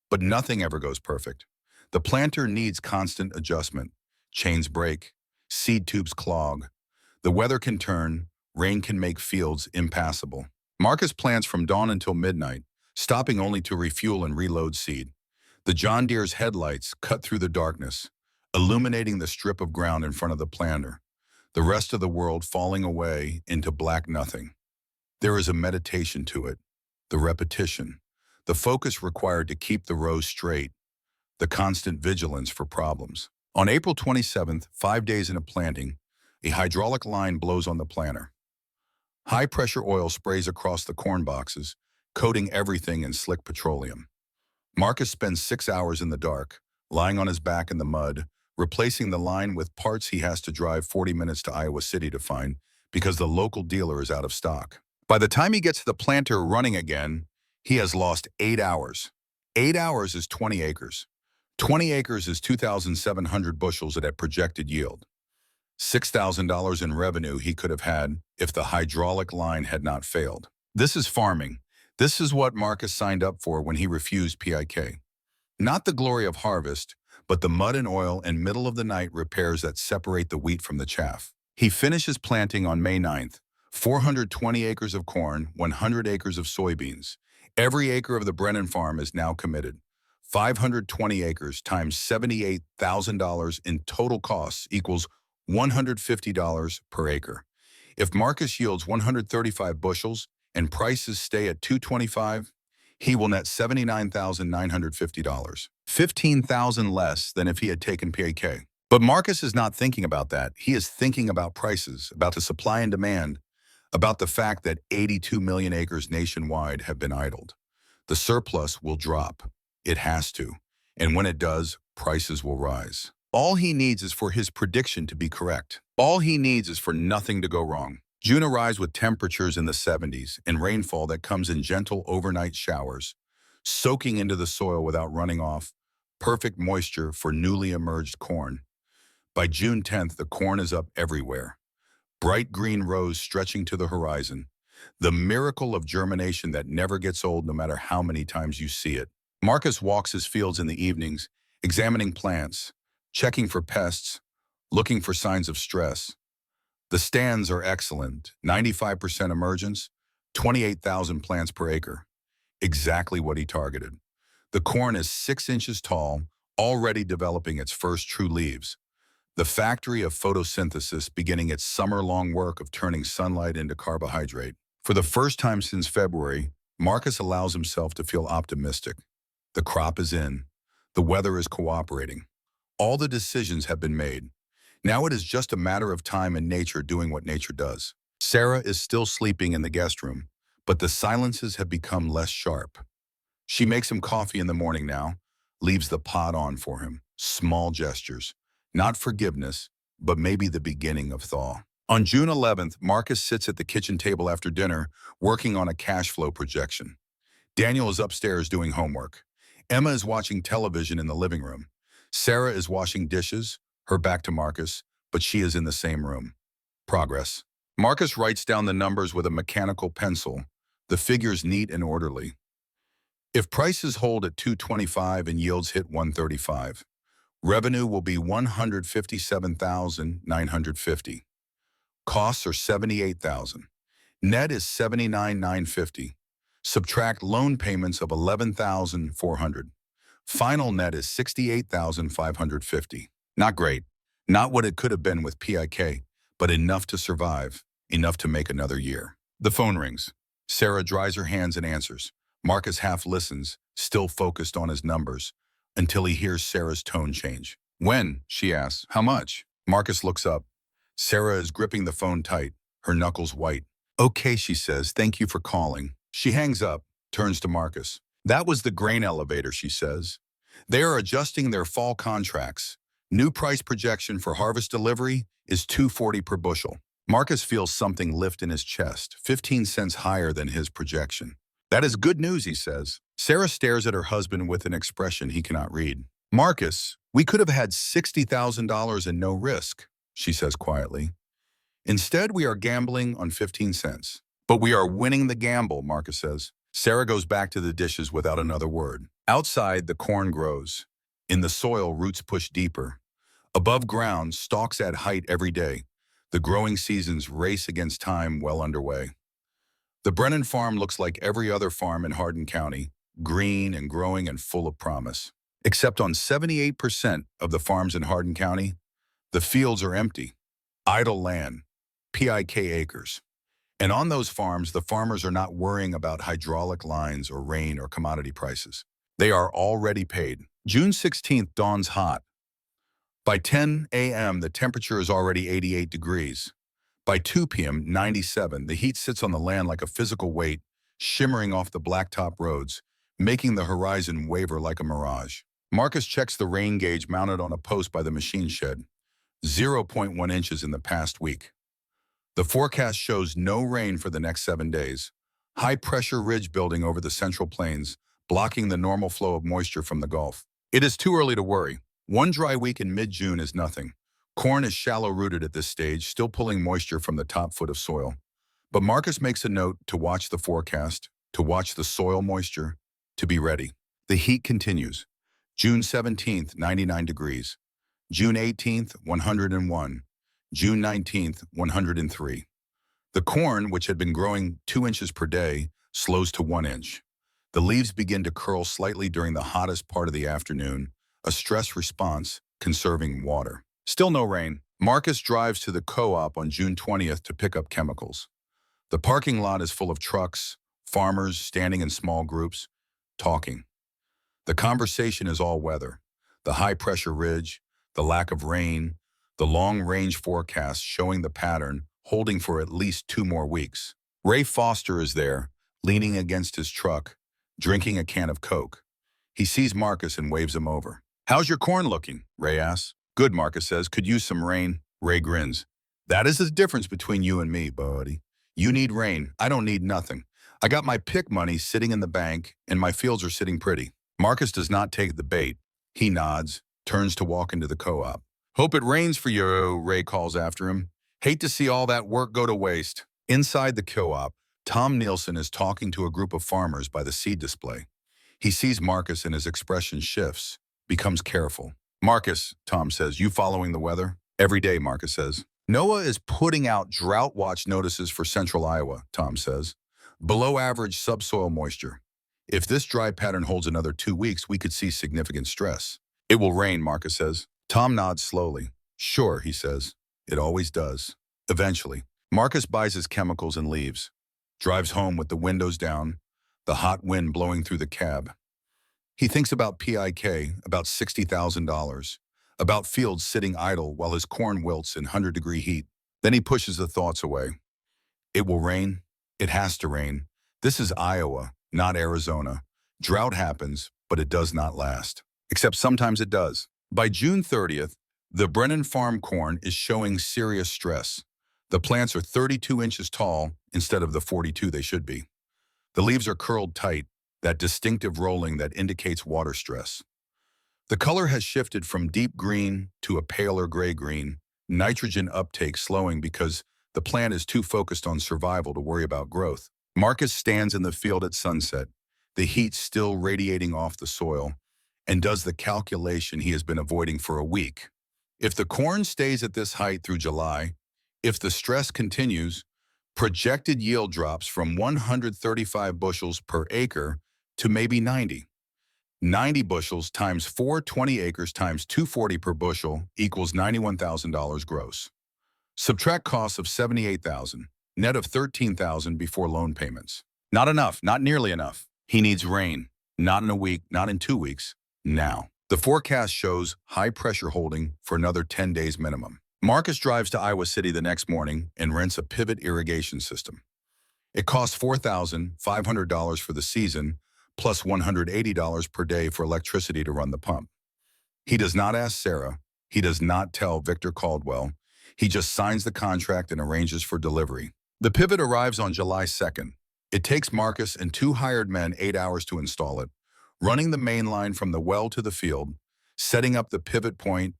But nothing ever goes perfect. The planter needs constant adjustment. Chains break, seed tubes clog. The weather can turn, rain can make fields impassable. Marcus plants from dawn until midnight, stopping only to refuel and reload seed. The John Deere's headlights cut through the darkness, illuminating the strip of ground in front of the planter, the rest of the world falling away into black nothing. There is a meditation to it, the repetition, the focus required to keep the rows straight, the constant vigilance for problems. On April 27th, 5 days into planting, a hydraulic line blows on the planter. High-pressure oil sprays across the corn boxes, coating everything in slick petroleum. Marcus spends 6 hours in the dark, lying on his back in the mud, replacing the line with parts he has to drive 40 minutes to Iowa City to find because the local dealer is out of stock. By the time he gets to the planter running again, he has lost 8 hours. 8 hours is 20 acres. 20 acres is 2,700 bushels at a projected yield. $6,000 in revenue he could have had if the hydraulic line had not failed. This is farming. This is what Marcus signed up for when he refused PIK. Not the glory of harvest, but the mud and oil and middle-of-the-night repairs that separate the wheat from the chaff. He finishes planting on May 9th, 420 acres of corn, 100 acres of soybeans. Every acre of the Brennan farm is now committed. 520 acres times $78,000 in total costs equals $150 per acre. If Marcus yields 135 bushels and prices stay at $225, he will net $79,950, $15,000 less than if he had taken PAK. But Marcus is not thinking about that. He is thinking about prices, about the supply and demand, about the fact that 82 million acres nationwide have been idled. The surplus will drop. It has to. And when it does, prices will rise. All he needs is for his prediction to be correct. All he needs is for nothing to go wrong. June arrives with temperatures in the 70s and rainfall that comes in gentle overnight showers, soaking into the soil without running off, perfect moisture for newly emerged corn. By June 10th, the corn is up everywhere. Bright green rows stretching to the horizon. The miracle of germination that never gets old no matter how many times you see it. Marcus walks his fields in the evenings, examining plants, checking for pests, looking for signs of stress. The stands are excellent, 95% emergence, 28,000 plants per acre. Exactly what he targeted. The corn is 6 inches tall, already developing its first true leaves. The factory of photosynthesis beginning its summer-long work of turning sunlight into carbohydrate. For the first time since February, Marcus allows himself to feel optimistic. The crop is in. The weather is cooperating. All the decisions have been made. Now it is just a matter of time and nature doing what nature does. Sarah is still sleeping in the guest room, but the silences have become less sharp. She makes him coffee in the morning now, leaves the pot on for him. Small gestures. Not forgiveness, but maybe the beginning of thaw. On June 11th, Marcus sits at the kitchen table after dinner, working on a cash flow projection. Daniel is upstairs doing homework. Emma is watching television in the living room. Sarah is washing dishes, her back to Marcus, but she is in the same room. Progress. Marcus writes down the numbers with a mechanical pencil, the figures neat and orderly. If prices hold at 225 and yields hit 135, revenue will be 157,950. Costs are 78,000. Net is 79,950. Subtract loan payments of 11,400. Final net is 68,550. Not great. Not what it could have been with PIK, but enough to survive, enough to make another year. The phone rings. Sarah dries her hands and answers. Marcus half listens, still focused on his numbers, until he hears Sarah's tone change. When? She asks. How much? Marcus looks up. Sarah is gripping the phone tight, her knuckles white. Okay, she says, thank you for calling. She hangs up, turns to Marcus. That was the grain elevator, she says. They are adjusting their fall contracts. New price projection for harvest delivery is $2.40 per bushel. Marcus feels something lift in his chest, 15 cents higher than his projection. That is good news, he says. Sarah stares at her husband with an expression he cannot read. Marcus, we could have had $60,000 and no risk, she says quietly. Instead, we are gambling on 15 cents. But we are winning the gamble, Marcus says. Sarah goes back to the dishes without another word. Outside, the corn grows. In the soil, roots push deeper. Above ground, stalks add height every day. The growing seasons race against time well underway. The Brennan farm looks like every other farm in Hardin County, green and growing and full of promise. Except on 78% of the farms in Hardin County, the fields are empty. Idle land, PIK acres. And on those farms, the farmers are not worrying about hydraulic lines or rain or commodity prices. They are already paid. June 16th dawns hot. By 10 a.m., the temperature is already 88 degrees. By 2 p.m., 97, the heat sits on the land like a physical weight, shimmering off the blacktop roads, making the horizon waver like a mirage. Marcus checks the rain gauge mounted on a post by the machine shed. 0.1 inches in the past week. The forecast shows no rain for the next 7 days. High-pressure ridge building over the Central Plains, blocking the normal flow of moisture from the Gulf. It is too early to worry. One dry week in mid-June is nothing. Corn is shallow-rooted at this stage, still pulling moisture from the top foot of soil. But Marcus makes a note to watch the forecast, to watch the soil moisture, to be ready. The heat continues. June 17th, 99 degrees. June 18th, 101. June 19th, 103. The corn, which had been growing 2 inches per day, slows to 1 inch. The leaves begin to curl slightly during the hottest part of the afternoon, a stress response, conserving water. Still no rain. Marcus drives to the co-op on June 20th to pick up chemicals. The parking lot is full of trucks, farmers standing in small groups, talking. The conversation is all weather. The high-pressure ridge, the lack of rain, the long-range forecast showing the pattern, holding for at least 2 more weeks. Ray Foster is there, leaning against his truck, drinking a can of Coke. He sees Marcus and waves him over. How's your corn looking? Ray asks. Good, Marcus says. Could use some rain. Ray grins. That is the difference between you and me, buddy. You need rain. I don't need nothing. I got my PIK money sitting in the bank, and my fields are sitting pretty. Marcus does not take the bait. He nods, turns to walk into the co-op. Hope it rains for you, Ray calls after him. Hate to see all that work go to waste. Inside the co-op, Tom Nielsen is talking to a group of farmers by the seed display. He sees Marcus and his expression shifts, becomes careful. Marcus, Tom says, you following the weather? Every day, Marcus says. NOAA is putting out drought watch notices for central Iowa, Tom says. Below average subsoil moisture. If this dry pattern holds another 2 weeks, we could see significant stress. It will rain, Marcus says. Tom nods slowly. Sure, he says. It always does. Eventually. Marcus buys his chemicals and leaves. Drives home with the windows down, the hot wind blowing through the cab. He thinks about PIK, about $60,000, about fields sitting idle while his corn wilts in 100-degree heat. Then he pushes the thoughts away. It will rain. It has to rain. This is Iowa, not Arizona. Drought happens, but it does not last. Except sometimes it does. By June 30th, the Brennan farm corn is showing serious stress. The plants are 32 inches tall instead of the 42 they should be. The leaves are curled tight, that distinctive rolling that indicates water stress. The color has shifted from deep green to a paler gray-green, nitrogen uptake slowing because the plant is too focused on survival to worry about growth. Marcus stands in the field at sunset, the heat still radiating off the soil, and does the calculation he has been avoiding for a week. If the corn stays at this height through July, if the stress continues, projected yield drops from 135 bushels per acre to maybe 90. 90 bushels times 420 acres times 240 per bushel equals $91,000 gross. Subtract costs of $78,000, net of $13,000 before loan payments. Not enough, not nearly enough. He needs rain. Not in a week, not in 2 weeks, now. The forecast shows high pressure holding for another 10 days minimum. Marcus drives to Iowa City the next morning and rents a pivot irrigation system. It costs $4,500 for the season, plus $180 per day for electricity to run the pump. He does not ask Sarah. He does not tell Victor Caldwell. He just signs the contract and arranges for delivery. The pivot arrives on July 2nd. It takes Marcus and 2 hired men 8 hours to install it, running the main line from the well to the field, setting up the pivot point,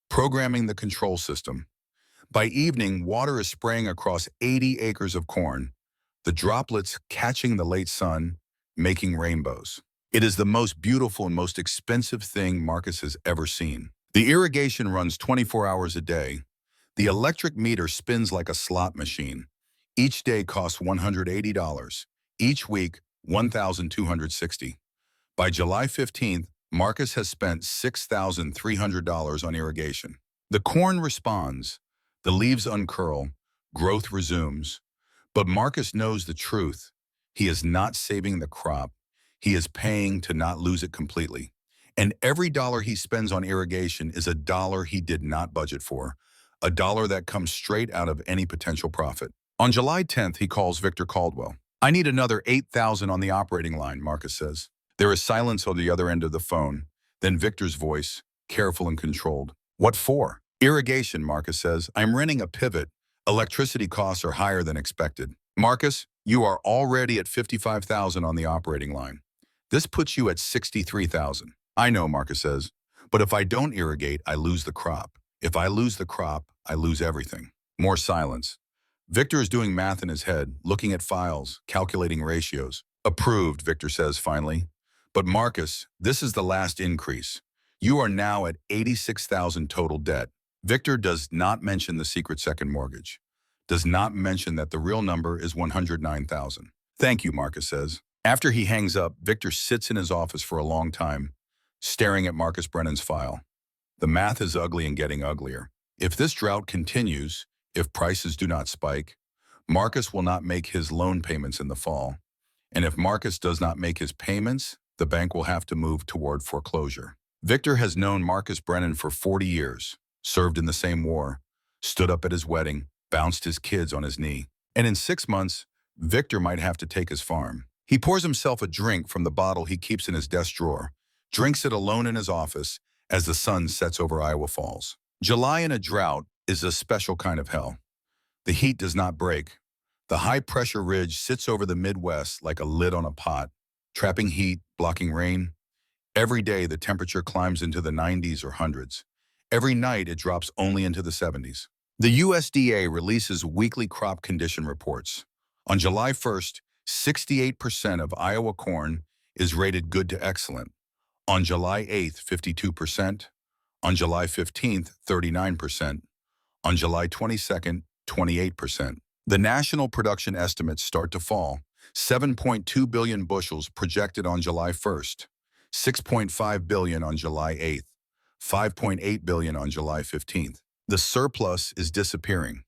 programming the control system. By evening, water is spraying across 80 acres of corn, the droplets catching the late sun, making rainbows. It is the most beautiful and most expensive thing Marcus has ever seen. The irrigation runs 24 hours a day. The electric meter spins like a slot machine. Each day costs $180. Each week, $1,260. By July 15th, Marcus has spent $6,300 on irrigation. The corn responds. The leaves uncurl. Growth resumes. But Marcus knows the truth. He is not saving the crop. He is paying to not lose it completely. And every dollar he spends on irrigation is a dollar he did not budget for, a dollar that comes straight out of any potential profit. On July 10th, he calls Victor Caldwell. "I need another $8,000 on the operating line," Marcus says. There is silence on the other end of the phone. Then Victor's voice, careful and controlled. "What for?" "Irrigation," Marcus says. "I'm renting a pivot. Electricity costs are higher than expected." "Marcus, you are already at $55,000 on the operating line. This puts you at $63,000. "I know," Marcus says. "But if I don't irrigate, I lose the crop. If I lose the crop, I lose everything." More silence. Victor is doing math in his head, looking at files, calculating ratios. "Approved," Victor says finally. "But Marcus, this is the last increase. You are now at $86,000 total debt." Victor does not mention the secret second mortgage. Does not mention that the real number is $109,000. "Thank you," Marcus says. After he hangs up, Victor sits in his office for a long time, staring at Marcus Brennan's file. The math is ugly and getting uglier. If this drought continues, if prices do not spike, Marcus will not make his loan payments in the fall. And if Marcus does not make his payments, the bank will have to move toward foreclosure. Victor has known Marcus Brennan for 40 years, served in the same war, stood up at his wedding, bounced his kids on his knee. And in 6 months, Victor might have to take his farm. He pours himself a drink from the bottle he keeps in his desk drawer, drinks it alone in his office as the sun sets over Iowa Falls. July in a drought is a special kind of hell. The heat does not break. The high-pressure ridge sits over the Midwest like a lid on a pot, trapping heat, blocking rain. Every day, the temperature climbs into the 90s or hundreds. Every night, it drops only into the 70s. The USDA releases weekly crop condition reports. On July 1st, 68% of Iowa corn is rated good to excellent. On July 8th, 52%. On July 15th, 39%. On July 22nd, 28%. The national production estimates start to fall. 7.2 billion bushels projected on July 1st, 6.5 billion on July 8th, 5.8 billion on July 15th. The surplus is disappearing,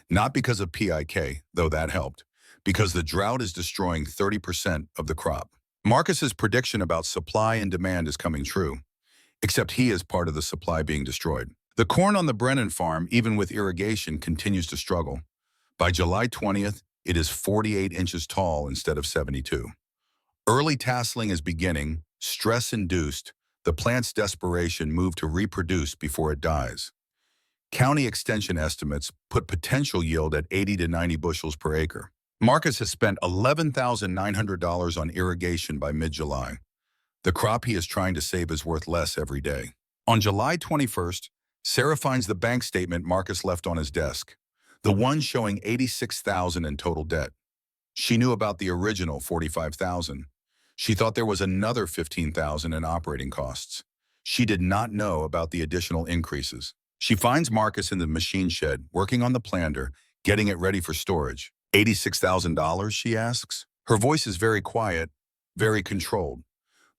not because of PIK, though that helped, because the drought is destroying 30% of the crop. Marcus's prediction about supply and demand is coming true, except he is part of the supply being destroyed. The corn on the Brennan farm, even with irrigation, continues to struggle. By July 20th, it is 48 inches tall instead of 72. Early tasseling is beginning, stress-induced, the plant's desperation move to reproduce before it dies. County extension estimates put potential yield at 80 to 90 bushels per acre. Marcus has spent $11,900 on irrigation by mid-July. The crop he is trying to save is worth less every day. On July 21st, Sarah finds the bank statement Marcus left on his desk, the one showing $86,000 in total debt. She knew about the original $45,000. She thought there was another $15,000 in operating costs. She did not know about the additional increases. She finds Marcus in the machine shed, working on the planter, getting it ready for storage. $86,000, she asks. Her voice is very quiet, very controlled.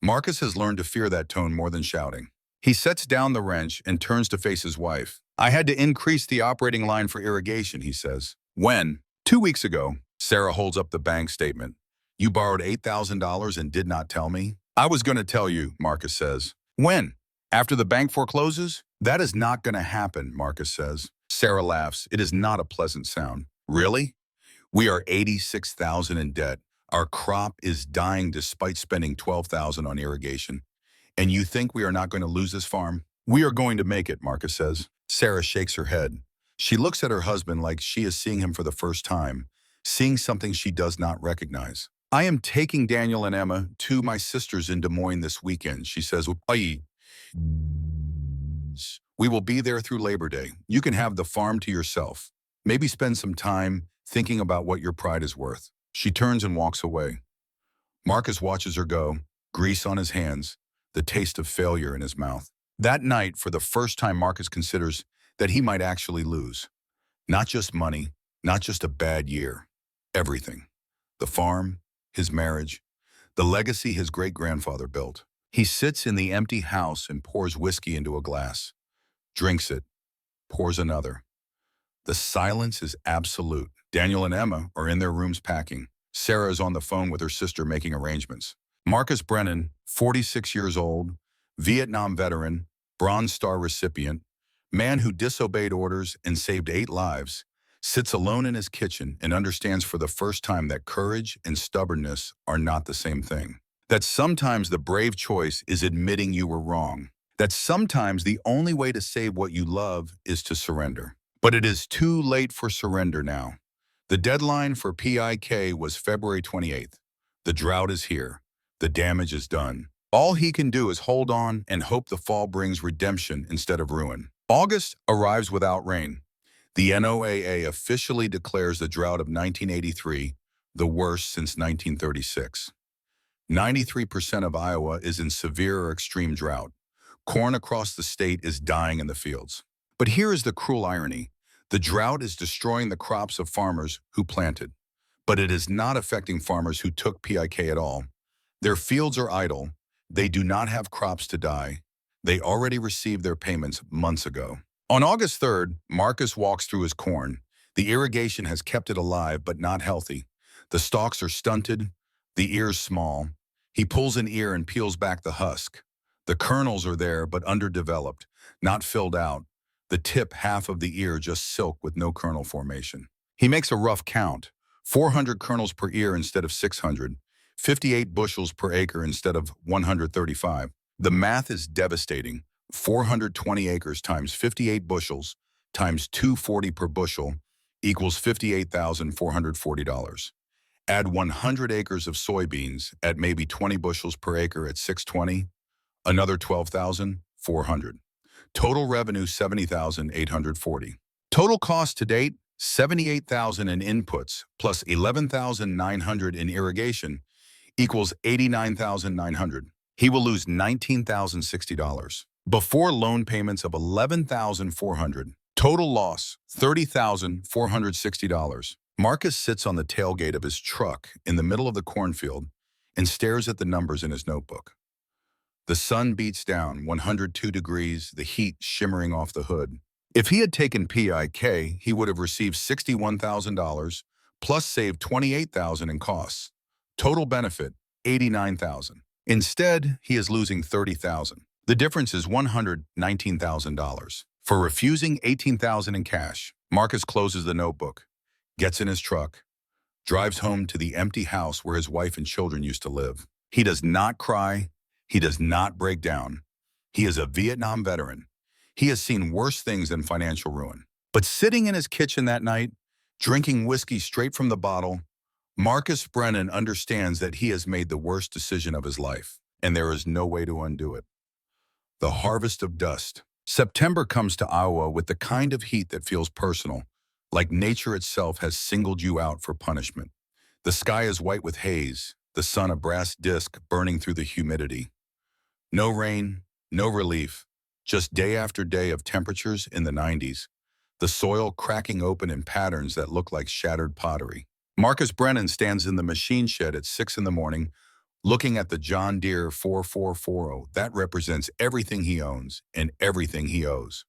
Marcus has learned to fear that tone more than shouting. He sets down the wrench and turns to face his wife. I had to increase the operating line for irrigation, he says. When? 2 weeks ago. Sarah holds up the bank statement. You borrowed $8,000 and did not tell me? I was going to tell you, Marcus says. When? After the bank forecloses? That is not going to happen, Marcus says. Sarah laughs. It is not a pleasant sound. Really? We are $86,000 in debt. Our crop is dying despite spending $12,000 on irrigation. And you think we are not going to lose this farm? We are going to make it, Marcus says. Sarah shakes her head. She looks at her husband like she is seeing him for the first time, seeing something she does not recognize. I am taking Daniel and Emma to my sisters in Des Moines this weekend, she says. We will be there through Labor Day. You can have the farm to yourself. Maybe spend some time thinking about what your pride is worth. She turns and walks away. Marcus watches her go, grease on his hands, the taste of failure in his mouth. That night, for the first time, Marcus considers that he might actually lose. Not just money, not just a bad year. Everything. The farm, his marriage, the legacy his great-grandfather built. He sits in the empty house and pours whiskey into a glass, drinks it, pours another. The silence is absolute. Daniel and Emma are in their rooms packing. Sarah is on the phone with her sister making arrangements. Marcus Brennan, 46 years old, Vietnam veteran, Bronze Star recipient, man who disobeyed orders and saved 8 lives, sits alone in his kitchen and understands for the first time that courage and stubbornness are not the same thing. That sometimes the brave choice is admitting you were wrong. That sometimes the only way to save what you love is to surrender. But it is too late for surrender now. The deadline for PIK was February 28th. The drought is here. The damage is done. All he can do is hold on and hope the fall brings redemption instead of ruin. August arrives without rain. The NOAA officially declares the drought of 1983 the worst since 1936. 93% of Iowa is in severe or extreme drought. Corn across the state is dying in the fields. But here is the cruel irony. The drought is destroying the crops of farmers who planted. But it is not affecting farmers who took PIK at all. Their fields are idle. They do not have crops to die. They already received their payments months ago. On August 3rd, Marcus walks through his corn. The irrigation has kept it alive but not healthy. The stalks are stunted, the ears small. He pulls an ear and peels back the husk. The kernels are there but underdeveloped, not filled out. The tip half of the ear just silk with no kernel formation. He makes a rough count. 400 kernels per ear instead of 600. 58 bushels per acre instead of 135. The math is devastating. 420 acres times 58 bushels times $2.40 per bushel equals $58,440. Add 100 acres of soybeans at maybe 20 bushels per acre at 620, another $12,400. Total revenue $70,840. Total cost to date $78,000 in inputs plus $11,900 in irrigation equals $89,900. He will lose $19,060. Before loan payments of $11,400. Total loss $30,460. Marcus sits on the tailgate of his truck in the middle of the cornfield and stares at the numbers in his notebook. The sun beats down 102 degrees, the heat shimmering off the hood. If he had taken PIK, he would have received $61,000 plus saved $28,000 in costs. Total benefit, $89,000. Instead, he is losing $30,000. The difference is $119,000. For refusing $18,000 in cash, Marcus closes the notebook, gets in his truck, drives home to the empty house where his wife and children used to live. He does not cry. He does not break down. He is a Vietnam veteran. He has seen worse things than financial ruin. But sitting in his kitchen that night, drinking whiskey straight from the bottle, Marcus Brennan understands that he has made the worst decision of his life, and there is no way to undo it. The harvest of dust. September comes to Iowa with the kind of heat that feels personal, like nature itself has singled you out for punishment. The sky is white with haze, the sun a brass disk burning through the humidity. No rain, no relief, just day after day of temperatures in the 90s, the soil cracking open in patterns that look like shattered pottery. Marcus Brennan stands in the machine shed at 6 in the morning, looking at the John Deere 4440 that represents everything he owns and everything he owes.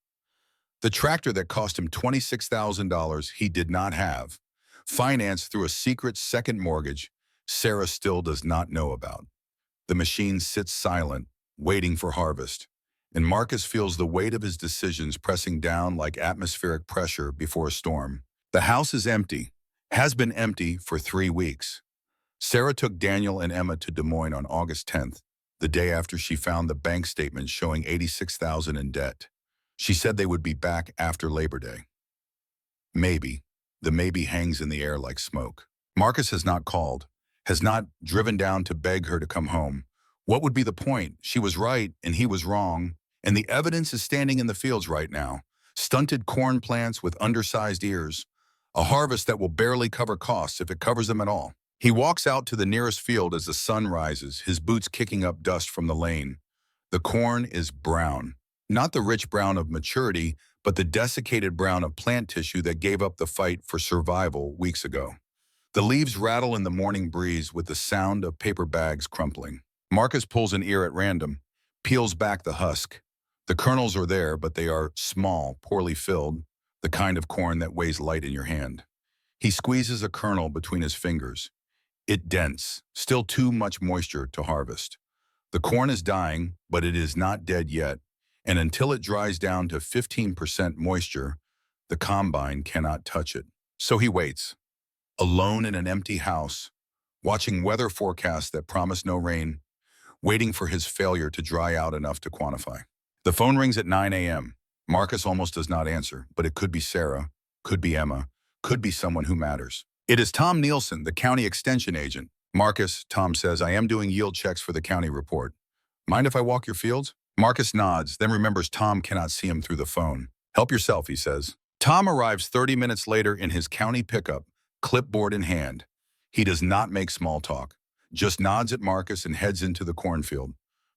The tractor that cost him $26,000 he did not have, financed through a secret second mortgage Sarah still does not know about. The machine sits silent, waiting for harvest, and Marcus feels the weight of his decisions pressing down like atmospheric pressure before a storm. The house is empty, has been empty for 3 weeks. Sarah took Daniel and Emma to Des Moines on August 10th, the day after she found the bank statement showing $86,000 in debt. She said they would be back after Labor Day. Maybe. The maybe hangs in the air like smoke. Marcus has not called, has not driven down to beg her to come home. What would be the point? She was right and he was wrong, and the evidence is standing in the fields right now. Stunted corn plants with undersized ears, a harvest that will barely cover costs if it covers them at all. He walks out to the nearest field as the sun rises, his boots kicking up dust from the lane. The corn is brown. Not the rich brown of maturity, but the desiccated brown of plant tissue that gave up the fight for survival weeks ago. The leaves rattle in the morning breeze with the sound of paper bags crumpling. Marcus pulls an ear at random, peels back the husk. The kernels are there, but they are small, poorly filled, the kind of corn that weighs light in your hand. He squeezes a kernel between his fingers. It dense, still too much moisture to harvest. The corn is dying, but it is not dead yet, and until it dries down to 15% moisture, the combine cannot touch it. So he waits, alone in an empty house, watching weather forecasts that promise no rain, waiting for his failure to dry out enough to quantify. The phone rings at 9 a.m. Marcus almost does not answer, but it could be Sarah, could be Emma, could be someone who matters. It is Tom Nielsen, the county extension agent. Marcus, Tom says, I am doing yield checks for the county report. Mind if I walk your fields? Marcus nods, then remembers Tom cannot see him through the phone. Help yourself, he says. Tom arrives 30 minutes later in his county pickup, clipboard in hand. He does not make small talk, just nods at Marcus and heads into the cornfield,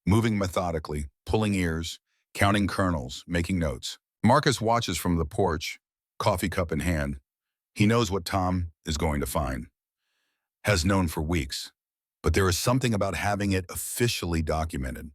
moving methodically, pulling ears, counting kernels, making notes. Marcus watches from the porch, coffee cup in hand. He knows what Tom is going to find, has known for weeks, but there is something about having it officially documented,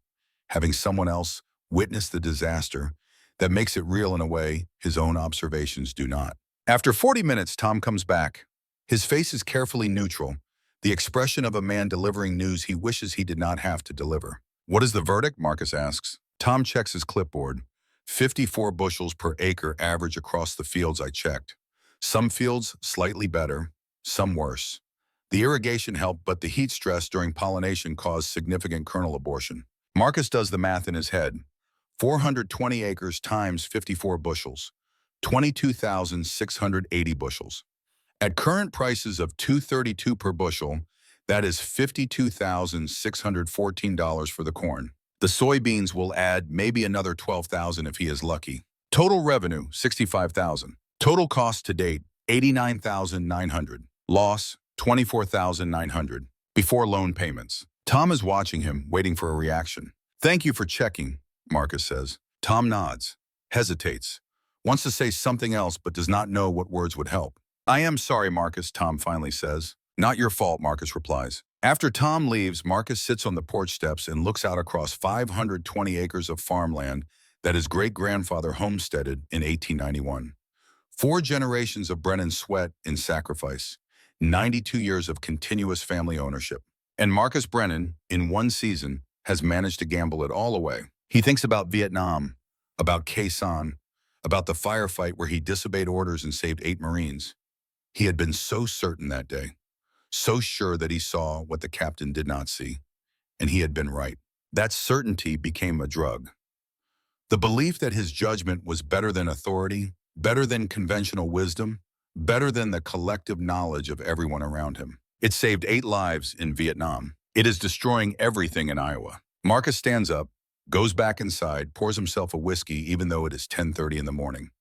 having someone else witness the disaster that makes it real in a way his own observations do not. After 40 minutes, Tom comes back. His face is carefully neutral, the expression of a man delivering news he wishes he did not have to deliver. What is the verdict? Marcus asks. Tom checks his clipboard. 54 bushels per acre average across the fields I checked. Some fields slightly better, some worse. The irrigation helped, but the heat stress during pollination caused significant kernel abortion. Marcus does the math in his head. 420 acres times 54 bushels, 22,680 bushels. At current prices of $2.32 per bushel, that is $52,614 for the corn. The soybeans will add maybe another $12,000 if he is lucky. Total revenue, $65,000. Total cost to date, $89,900. Loss, $24,900. Before loan payments. Tom is watching him, waiting for a reaction. Thank you for checking, Marcus says. Tom nods, hesitates, wants to say something else but does not know what words would help. I am sorry, Marcus, Tom finally says. Not your fault, Marcus replies. After Tom leaves, Marcus sits on the porch steps and looks out across 520 acres of farmland that his great-grandfather homesteaded in 1891. 4 generations of Brennan sweat and sacrifice, 92 years of continuous family ownership. And Marcus Brennan, in one season, has managed to gamble it all away. He thinks about Vietnam, about Khe Sanh, about the firefight where he disobeyed orders and saved 8 Marines. He had been so certain that day, so sure that he saw what the captain did not see, and he had been right. That certainty became a drug. The belief that his judgment was better than authority, better than conventional wisdom, better than the collective knowledge of everyone around him. It saved 8 lives in Vietnam. It is destroying everything in Iowa. Marcus stands up, goes back inside, pours himself a whiskey even though it is 10:30 in the morning.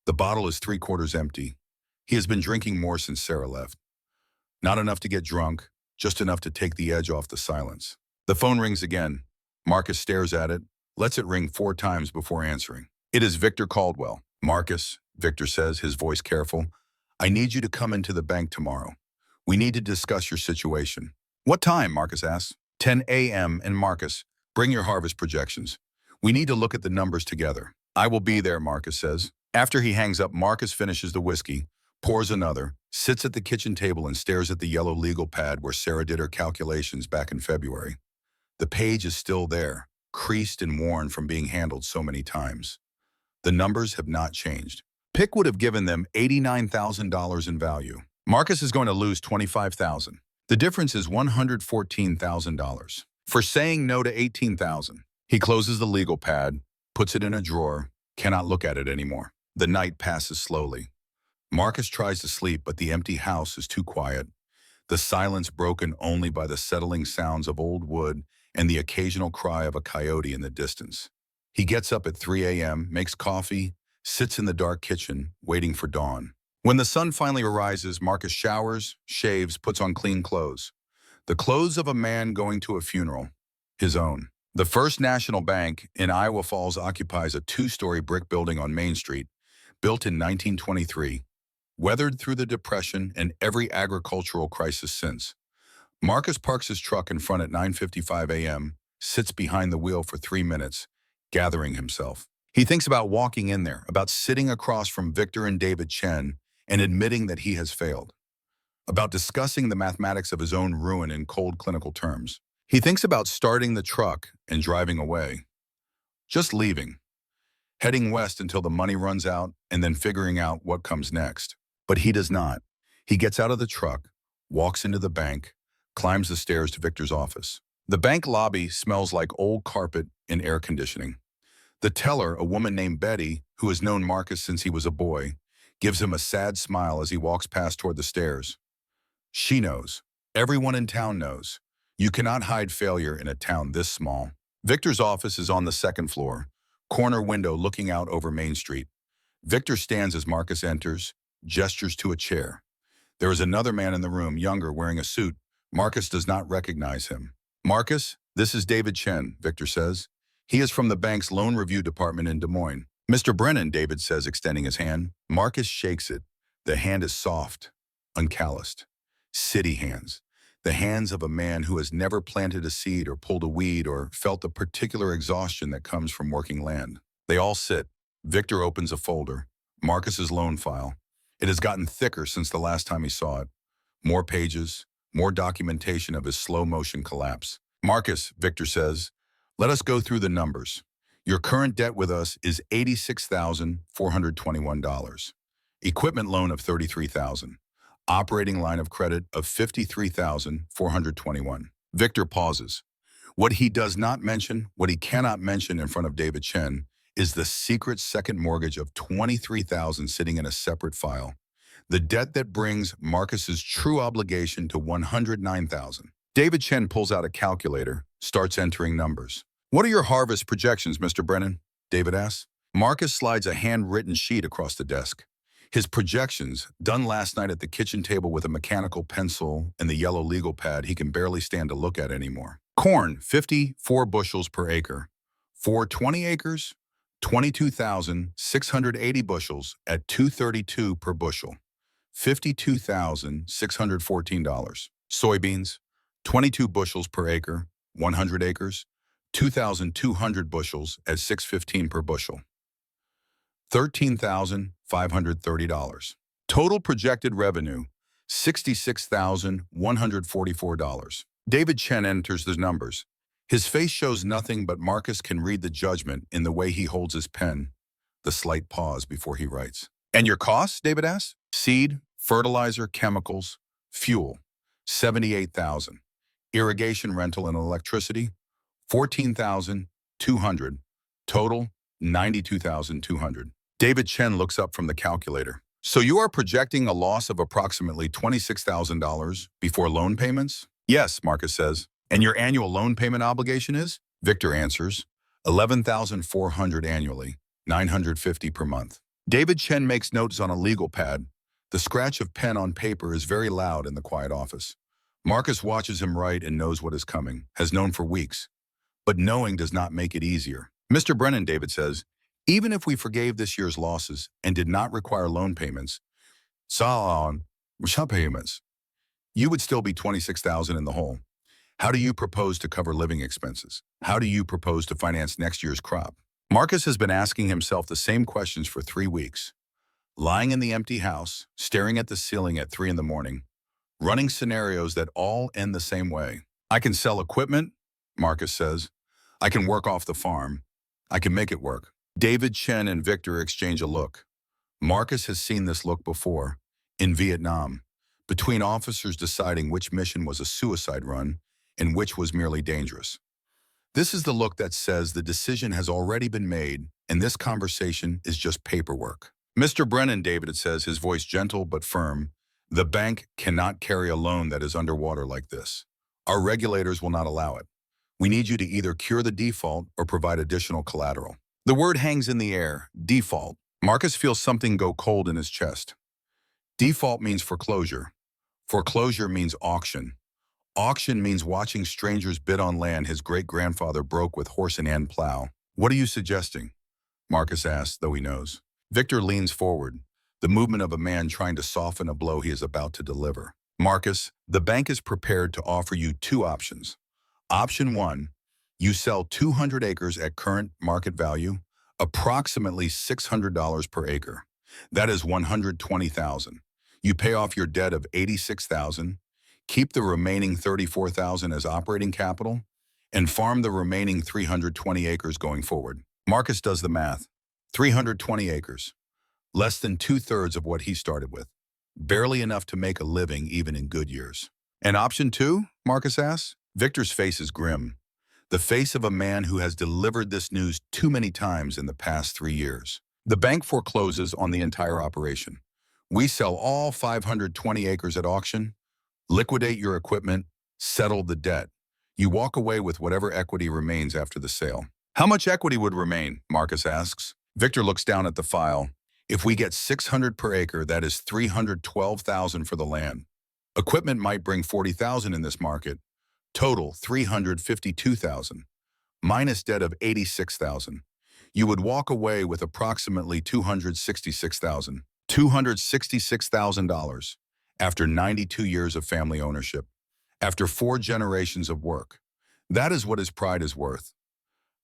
The bottle is 3/4 empty. He has been drinking more since Sarah left. Not enough to get drunk, just enough to take the edge off the silence. The phone rings again. Marcus stares at it, lets it ring 4 times before answering. It is Victor Caldwell. "Marcus," Victor says, his voice careful, "I need you to come into the bank tomorrow. We need to discuss your situation." "What time?" Marcus asks. 10 a.m. And Marcus, "Bring your harvest projections. We need to look at the numbers together." "I will be there," Marcus says. After he hangs up, Marcus finishes the whiskey, pours another, sits at the kitchen table and stares at the yellow legal pad where Sarah did her calculations back in February. The page is still there, creased and worn from being handled so many times. The numbers have not changed. Pick would have given them $89,000 in value. Marcus is going to lose $25,000. The difference is $114,000. For saying no to $18,000. He closes the legal pad, puts it in a drawer, cannot look at it anymore. The night passes slowly. Marcus tries to sleep, but the empty house is too quiet. The silence broken only by the settling sounds of old wood and the occasional cry of a coyote in the distance. He gets up at 3 a.m., makes coffee, sits in the dark kitchen, waiting for dawn. When the sun finally arises, Marcus showers, shaves, puts on clean clothes. The clothes of a man going to a funeral, his own. The First National Bank in Iowa Falls occupies a 2-story brick building on Main Street, built in 1923, weathered through the Depression and every agricultural crisis since. Marcus parks his truck in front at 9:55 a.m., sits behind the wheel for 3 minutes, gathering himself. He thinks about walking in there, about sitting across from Victor and David Chen and admitting that he has failed, about discussing the mathematics of his own ruin in cold clinical terms. He thinks about starting the truck and driving away, just leaving, heading west until the money runs out and then figuring out what comes next. But he does not. He gets out of the truck, walks into the bank, climbs the stairs to Victor's office. The bank lobby smells like old carpet and air conditioning. The teller, a woman named Betty, who has known Marcus since he was a boy, gives him a sad smile as he walks past toward the stairs. She knows. Everyone in town knows. You cannot hide failure in a town this small. Victor's office is on the 2nd floor, corner window looking out over Main Street. Victor stands as Marcus enters, gestures to a chair. There is another man in the room, younger, wearing a suit. Marcus does not recognize him. "Marcus, this is David Chen," Victor says. He is from the bank's loan review department in Des Moines. "Mr. Brennan," David says, extending his hand. Marcus shakes it. The hand is soft, uncalloused. City hands. The hands of a man who has never planted a seed or pulled a weed or felt the particular exhaustion that comes from working land. They all sit. Victor opens a folder. Marcus's loan file. It has gotten thicker since the last time he saw it. More pages, more documentation of his slow-motion collapse. "Marcus," Victor says, "let us go through the numbers. Your current debt with us is $86,421. Equipment loan of $33,000. Operating line of credit of $53,421. Victor pauses. What he does not mention, what he cannot mention in front of David Chen, is the secret second mortgage of $23,000 sitting in a separate file. The debt that brings Marcus's true obligation to $109,000. David Chen pulls out a calculator, starts entering numbers. "What are your harvest projections, Mr. Brennan?" David asks. Marcus slides a handwritten sheet across the desk. His projections, done last night at the kitchen table with a mechanical pencil and the yellow legal pad he can barely stand to look at anymore. Corn, 54 bushels per acre. For 20 acres, 22,680 bushels at $2.32 per bushel. $52,614. Soybeans, 22 bushels per acre, 100 acres, 2,200 bushels at $6.15 per bushel. $13,530. Total projected revenue, $66,144. David Chen enters the numbers. His face shows nothing, but Marcus can read the judgment in the way he holds his pen, the slight pause before he writes. "And your costs?" David asks. "Seed, fertilizer, chemicals, fuel, $78,000. Irrigation, rental, and electricity, $14,200. Total, $92,200. David Chen looks up from the calculator. So you are projecting a loss of approximately $26,000 before loan payments? Yes, Marcus says. And your annual loan payment obligation is? Victor answers, 11,400 annually, 950 per month. David Chen makes notes on a legal pad. The scratch of pen on paper is very loud in the quiet office. Marcus watches him write and knows what is coming, has known for weeks. But knowing does not make it easier. Mr. Brennan, David says, even if we forgave this year's losses and did not require loan payments, payments, you would still be 26,000 in the hole. How do you propose to cover living expenses? How do you propose to finance next year's crop? Marcus has been asking himself the same questions for 3 weeks. Lying in the empty house, staring at the ceiling at 3 in the morning, running scenarios that all end the same way. I can sell equipment, Marcus says. I can work off the farm. I can make it work. David Chen and Victor exchange a look. Marcus has seen this look before, in Vietnam, between officers deciding which mission was a suicide run and which was merely dangerous. This is the look that says the decision has already been made and this conversation is just paperwork. Mr. Brennan, David says, his voice gentle but firm, the bank cannot carry a loan that is underwater like this. Our regulators will not allow it. We need you to either cure the default or provide additional collateral. The word hangs in the air, default. Marcus feels something go cold in his chest. Default means foreclosure. Foreclosure means auction. Auction means watching strangers bid on land his great-grandfather broke with horse and hand plow. What are you suggesting? Marcus asks, though he knows. Victor leans forward, the movement of a man trying to soften a blow he is about to deliver. Marcus, the bank is prepared to offer you 2 options. Option 1, you sell 200 acres at current market value, approximately $600 per acre. That is $120,000. You pay off your debt of $86,000, keep the remaining $34,000 as operating capital, and farm the remaining 320 acres going forward. Marcus does the math. 320 acres. Less than 2/3 of what he started with. Barely enough to make a living even in good years. And option 2? Marcus asks. Victor's face is grim. The face of a man who has delivered this news too many times in the past 3 years. The bank forecloses on the entire operation. We sell all 520 acres at auction, liquidate your equipment, settle the debt. You walk away with whatever equity remains after the sale. How much equity would remain? Marcus asks. Victor looks down at the file. If we get 600 per acre, that is 312,000 for the land. Equipment might bring 40,000 in this market. Total 352,000. Minus debt of 86,000. You would walk away with approximately $266,000. $266,000 after 92 years of family ownership. After 4 generations of work. That is what his pride is worth.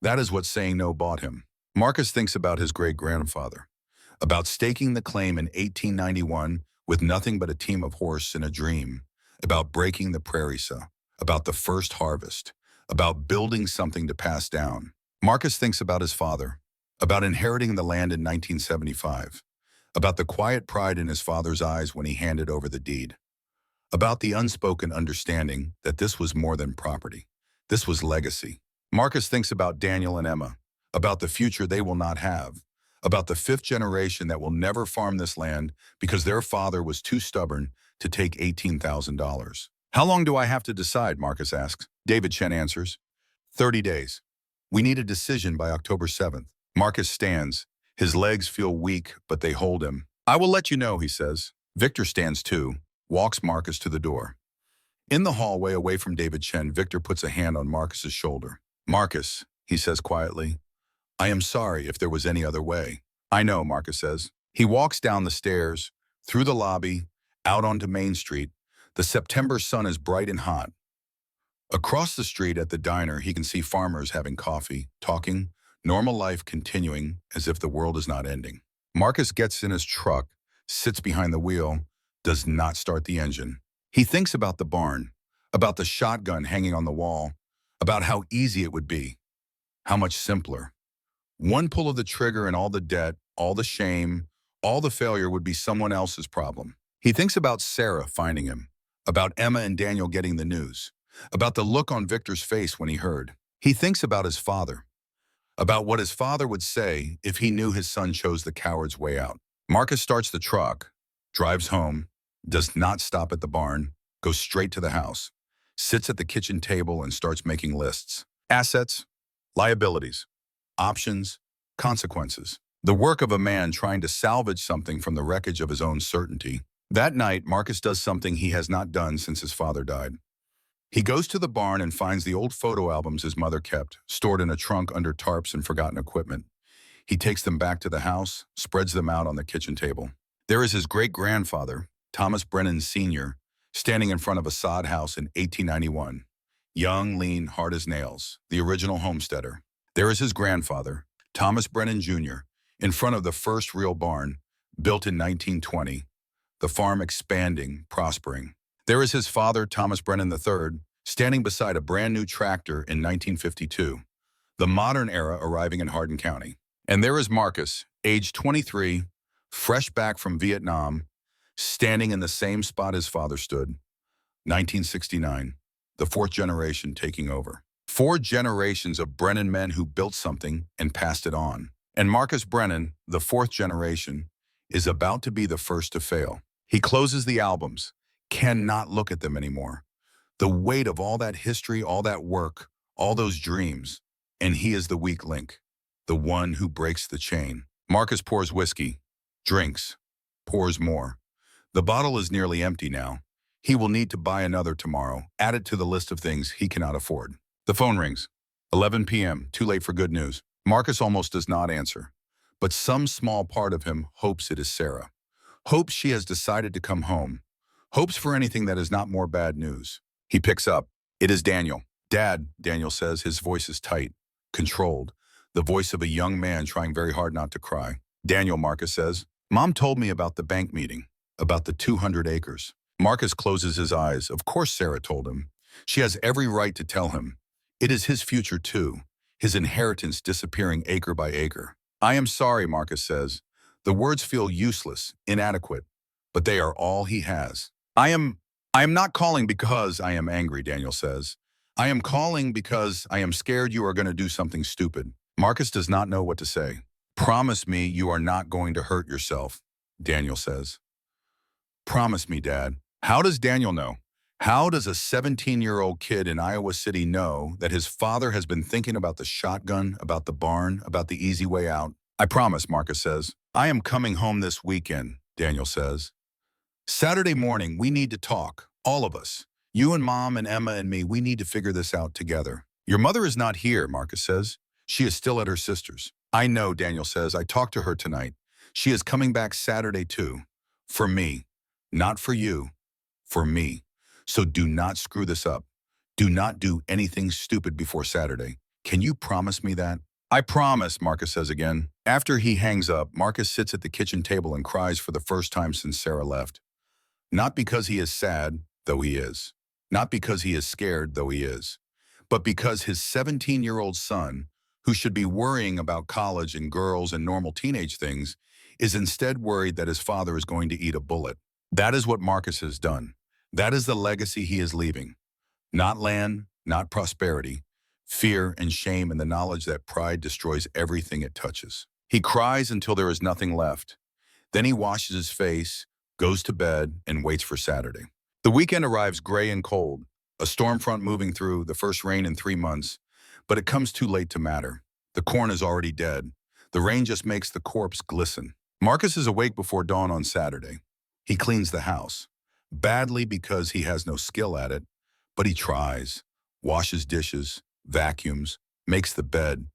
That is what saying no bought him. Marcus thinks about his great-grandfather, about staking the claim in 1891 with nothing but a team of horse and a dream, about breaking the prairie saw, about the first harvest, about building something to pass down. Marcus thinks about his father, about inheriting the land in 1975, about the quiet pride in his father's eyes when he handed over the deed, about the unspoken understanding that this was more than property. This was legacy. Marcus thinks about Daniel and Emma, about the future they will not have, about the 5th generation that will never farm this land because their father was too stubborn to take $18,000. How long do I have to decide? Marcus asks. David Chen answers. 30 days. We need a decision by October 7th. Marcus stands. His legs feel weak, but they hold him. I will let you know, he says. Victor stands too, walks Marcus to the door. In the hallway away from David Chen, Victor puts a hand on Marcus's shoulder. Marcus, he says quietly, I am sorry if there was any other way. I know, Marcus says. He walks down the stairs, through the lobby, out onto Main Street. The September sun is bright and hot. Across the street at the diner, he can see farmers having coffee, talking, normal life continuing as if the world is not ending. Marcus gets in his truck, sits behind the wheel, does not start the engine. He thinks about the barn, about the shotgun hanging on the wall, about how easy it would be, how much simpler. One pull of the trigger and all the debt, all the shame, all the failure would be someone else's problem. He thinks about Sarah finding him, about Emma and Daniel getting the news, about the look on Victor's face when he heard. He thinks about his father, about what his father would say if he knew his son chose the coward's way out. Marcus starts the truck, drives home, does not stop at the barn, goes straight to the house, sits at the kitchen table and starts making lists. Assets, liabilities, options, consequences. The work of a man trying to salvage something from the wreckage of his own certainty. That night, Marcus does something he has not done since his father died. He goes to the barn and finds the old photo albums his mother kept, stored in a trunk under tarps and forgotten equipment. He takes them back to the house, spreads them out on the kitchen table. There is his great-grandfather, Thomas Brennan Sr., standing in front of a sod house in 1891. Young, lean, hard as nails, the original homesteader. There is his grandfather, Thomas Brennan Jr., in front of the first real barn, built in 1920, the farm expanding, prospering. There is his father, Thomas Brennan III, standing beside a brand new tractor in 1952, the modern era arriving in Hardin County. And there is Marcus, age 23, fresh back from Vietnam, standing in the same spot his father stood, 1969, the fourth generation taking over. 4 generations of Brennan men who built something and passed it on. And Marcus Brennan, the 4th generation, is about to be the first to fail. He closes the albums, cannot look at them anymore. The weight of all that history, all that work, all those dreams, and he is the weak link, the one who breaks the chain. Marcus pours whiskey, drinks, pours more. The bottle is nearly empty now. He will need to buy another tomorrow, add it to the list of things he cannot afford. The phone rings. 11 p.m., too late for good news. Marcus almost does not answer, but some small part of him hopes it is Sarah. Hopes she has decided to come home. Hopes for anything that is not more bad news. He picks up. It is Daniel. Dad, Daniel says, his voice is tight, controlled, the voice of a young man trying very hard not to cry. Daniel, Marcus says, Mom told me about the bank meeting, about the 200 acres. Marcus closes his eyes. Of course Sarah told him. She has every right to tell him. It is his future too, his inheritance disappearing acre by acre. I am sorry, Marcus says. The words feel useless, inadequate, but they are all he has. I am not calling because I am angry, Daniel says. I am calling because I am scared you are going to do something stupid. Marcus does not know what to say. Promise me you are not going to hurt yourself, Daniel says. Promise me, Dad. How does Daniel know? How does a 17-year-old kid in Iowa City know that his father has been thinking about the shotgun, about the barn, about the easy way out? I promise, Marcus says. I am coming home this weekend, Daniel says. Saturday morning, we need to talk, all of us. You and Mom and Emma and me, we need to figure this out together. Your mother is not here, Marcus says. She is still at her sister's. I know, Daniel says. I talked to her tonight. She is coming back Saturday too. For me. Not for you. For me. So do not screw this up. Do not do anything stupid before Saturday. Can you promise me that? I promise, Marcus says again. After he hangs up, Marcus sits at the kitchen table and cries for the first time since Sarah left. Not because he is sad, though he is. Not because he is scared, though he is. But because his 17-year-old son, who should be worrying about college and girls and normal teenage things, is instead worried that his father is going to eat a bullet. That is what Marcus has done. That is the legacy he is leaving. Not land, not prosperity, fear and shame and the knowledge that pride destroys everything it touches. He cries until there is nothing left. Then he washes his face, goes to bed, and waits for Saturday. The weekend arrives gray and cold, a storm front moving through, the first rain in 3 months, but it comes too late to matter. The corn is already dead. The rain just makes the corpse glisten. Marcus is awake before dawn on Saturday. He cleans the house. Badly because he has no skill at it, but he tries, washes dishes, vacuums, makes the bed,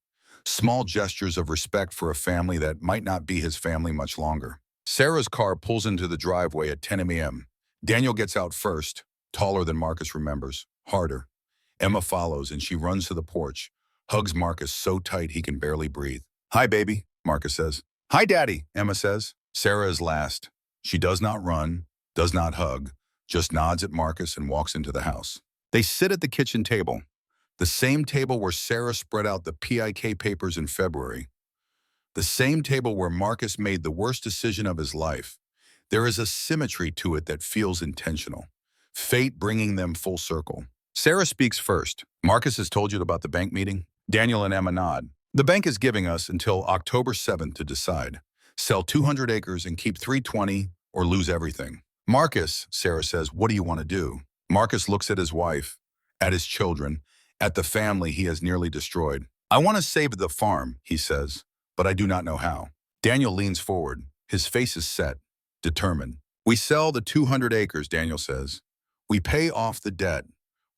small gestures of respect for a family that might not be his family much longer. Sarah's car pulls into the driveway at 10 a.m. Daniel gets out first, taller than Marcus remembers, harder. Emma follows and she runs to the porch, hugs Marcus so tight he can barely breathe. Hi, baby, Marcus says. Hi, Daddy, Emma says. Sarah is last. She does not run, does not hug, just nods at Marcus and walks into the house. They sit at the kitchen table, the same table where Sarah spread out the PIK papers in February, the same table where Marcus made the worst decision of his life. There is a symmetry to it that feels intentional, fate bringing them full circle. Sarah speaks first. Marcus has told you about the bank meeting? Daniel and Emma nod. The bank is giving us until October 7th to decide. Sell 200 acres and keep 320 or lose everything. Marcus, Sarah says, what do you want to do? Marcus looks at his wife, at his children, at the family he has nearly destroyed. I want to save the farm, he says, but I do not know how. Daniel leans forward. His face is set, determined. We sell the 200 acres, Daniel says. We pay off the debt.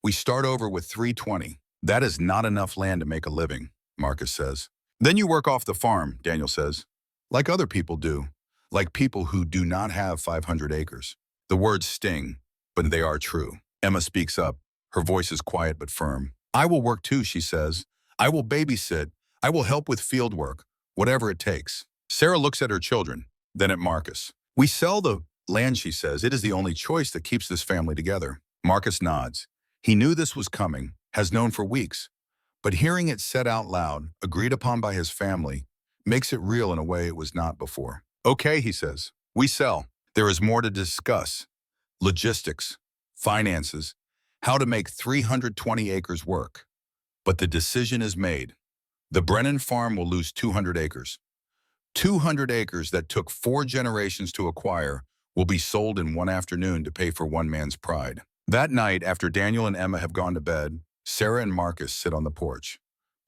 We start over with 320. That is not enough land to make a living, Marcus says. Then you work off the farm, Daniel says. Like other people do. Like people who do not have 500 acres. The words sting, but they are true. Emma speaks up. Her voice is quiet but firm. I will work too, she says. I will babysit. I will help with field work, whatever it takes. Sarah looks at her children, then at Marcus. We sell the land, she says. It is the only choice that keeps this family together. Marcus nods. He knew this was coming, has known for weeks. But hearing it said out loud, agreed upon by his family, makes it real in a way it was not before. Okay, he says. We sell. There is more to discuss. Logistics, finances, how to make 320 acres work. But the decision is made. The Brennan farm will lose 200 acres. 200 acres that took 4 generations to acquire will be sold in one afternoon to pay for one man's pride. That night, after Daniel and Emma have gone to bed, Sarah and Marcus sit on the porch.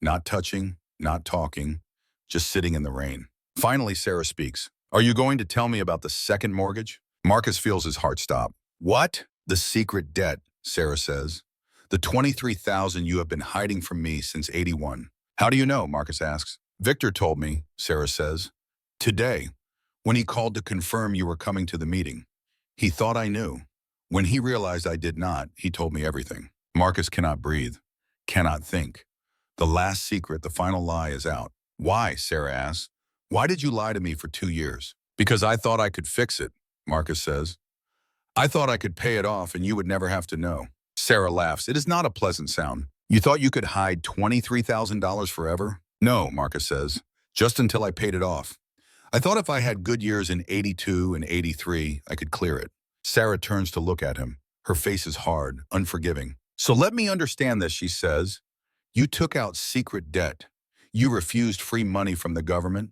Not touching, not talking, just sitting in the rain. Finally, Sarah speaks. Are you going to tell me about the second mortgage? Marcus feels his heart stop. What? The secret debt, Sarah says. The $23,000 you have been hiding from me since '81. How do you know? Marcus asks. Victor told me, Sarah says. Today, when he called to confirm you were coming to the meeting. He thought I knew. When he realized I did not, he told me everything. Marcus cannot breathe, cannot think. The last secret, the final lie is out. Why? Sarah asks. Why did you lie to me for 2 years? Because I thought I could fix it, Marcus says. I thought I could pay it off and you would never have to know. Sarah laughs. It is not a pleasant sound. You thought you could hide $23,000 forever? No, Marcus says, just until I paid it off. I thought if I had good years in '82 and '83, I could clear it. Sarah turns to look at him. Her face is hard, unforgiving. So let me understand this, she says. You took out secret debt. You refused free money from the government.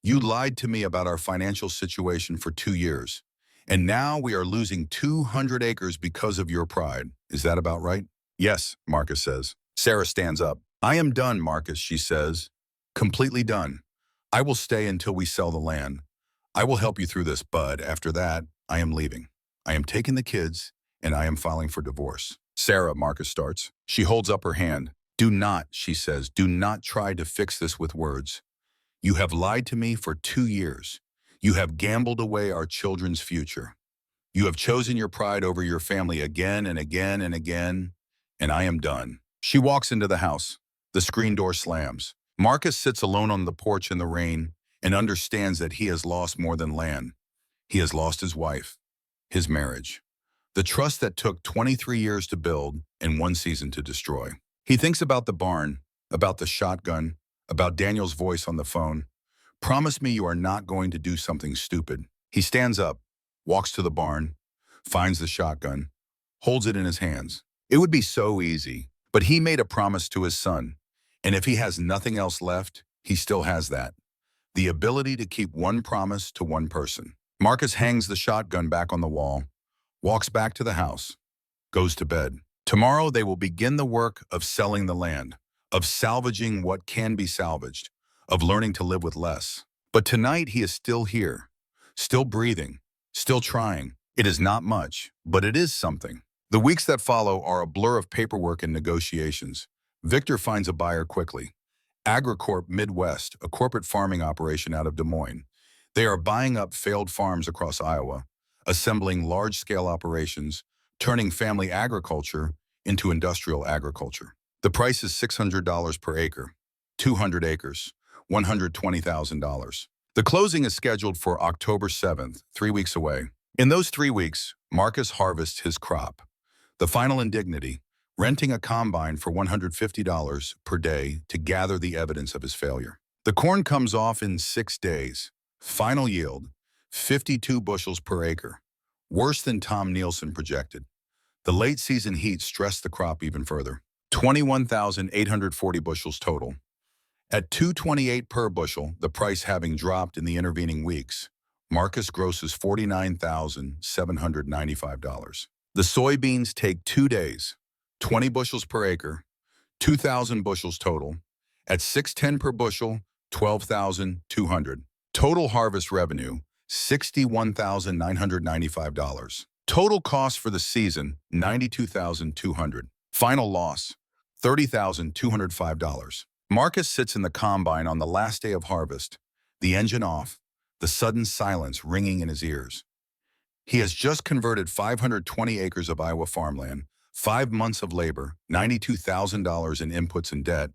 You lied to me about our financial situation for 2 years. And now we are losing 200 acres because of your pride. Is that about right? Yes, Marcus says. Sarah stands up. I am done, Marcus, she says. Completely done. I will stay until we sell the land. I will help you through this, but after that, I am leaving. I am taking the kids, and I am filing for divorce. Sarah, Marcus starts. She holds up her hand. Do not, she says, do not try to fix this with words. You have lied to me for 2 years. You have gambled away our children's future. You have chosen your pride over your family again and again and again, and I am done. She walks into the house. The screen door slams. Marcus sits alone on the porch in the rain and understands that he has lost more than land. He has lost his wife, his marriage, the trust that took 23 years to build and 1 season to destroy. He thinks about the barn, about the shotgun, about Daniel's voice on the phone. Promise me you are not going to do something stupid. He stands up, walks to the barn, finds the shotgun, holds it in his hands. It would be so easy, but he made a promise to his son. And if he has nothing else left, he still has that. The ability to keep one promise to one person. Marcus hangs the shotgun back on the wall, walks back to the house, goes to bed. Tomorrow they will begin the work of selling the land, of salvaging what can be salvaged, of learning to live with less. But tonight he is still here, still breathing, still trying. It is not much, but it is something. The weeks that follow are a blur of paperwork and negotiations. Victor finds a buyer quickly. AgriCorp Midwest, a corporate farming operation out of Des Moines. They are buying up failed farms across Iowa, assembling large-scale operations, turning family agriculture into industrial agriculture. The price is $600 per acre, 200 acres, $120,000. The closing is scheduled for October 7th, 3 weeks away. In those 3 weeks, Marcus harvests his crop. The final indignity, renting a combine for $150 per day to gather the evidence of his failure. The corn comes off in 6 days. Final yield, 52 bushels per acre, worse than Tom Nielsen projected. The late season heat stressed the crop even further. 21,840 bushels total. At $2.28 per bushel, the price having dropped in the intervening weeks, Marcus grosses $49,795. The soybeans take 2 days, 20 bushels per acre, 2,000 bushels total. At $6.10 per bushel, $12,200. Total harvest revenue, $61,995. Total cost for the season, $92,200. Final loss, $30,205. Marcus sits in the combine on the last day of harvest, the engine off, the sudden silence ringing in his ears. He has just converted 520 acres of Iowa farmland, 5 months of labor, $92,000 in inputs and debt,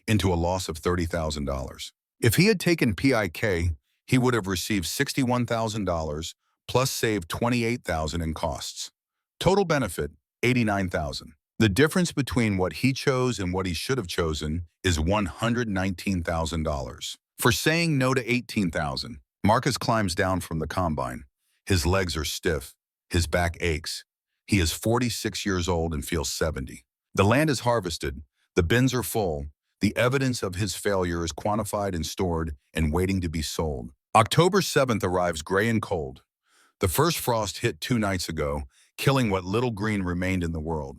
into a loss of $30,000. If he had taken PIK, he would have received $61,000 plus saved $28,000 in costs. Total benefit, $89,000. The difference between what he chose and what he should have chosen is $119,000. For saying no to $18,000, Marcus climbs down from the combine. His legs are stiff. His back aches. He is 46 years old and feels 70. The land is harvested. The bins are full. The evidence of his failure is quantified and stored and waiting to be sold. October 7th arrives gray and cold. The first frost hit 2 nights ago, killing what little green remained in the world.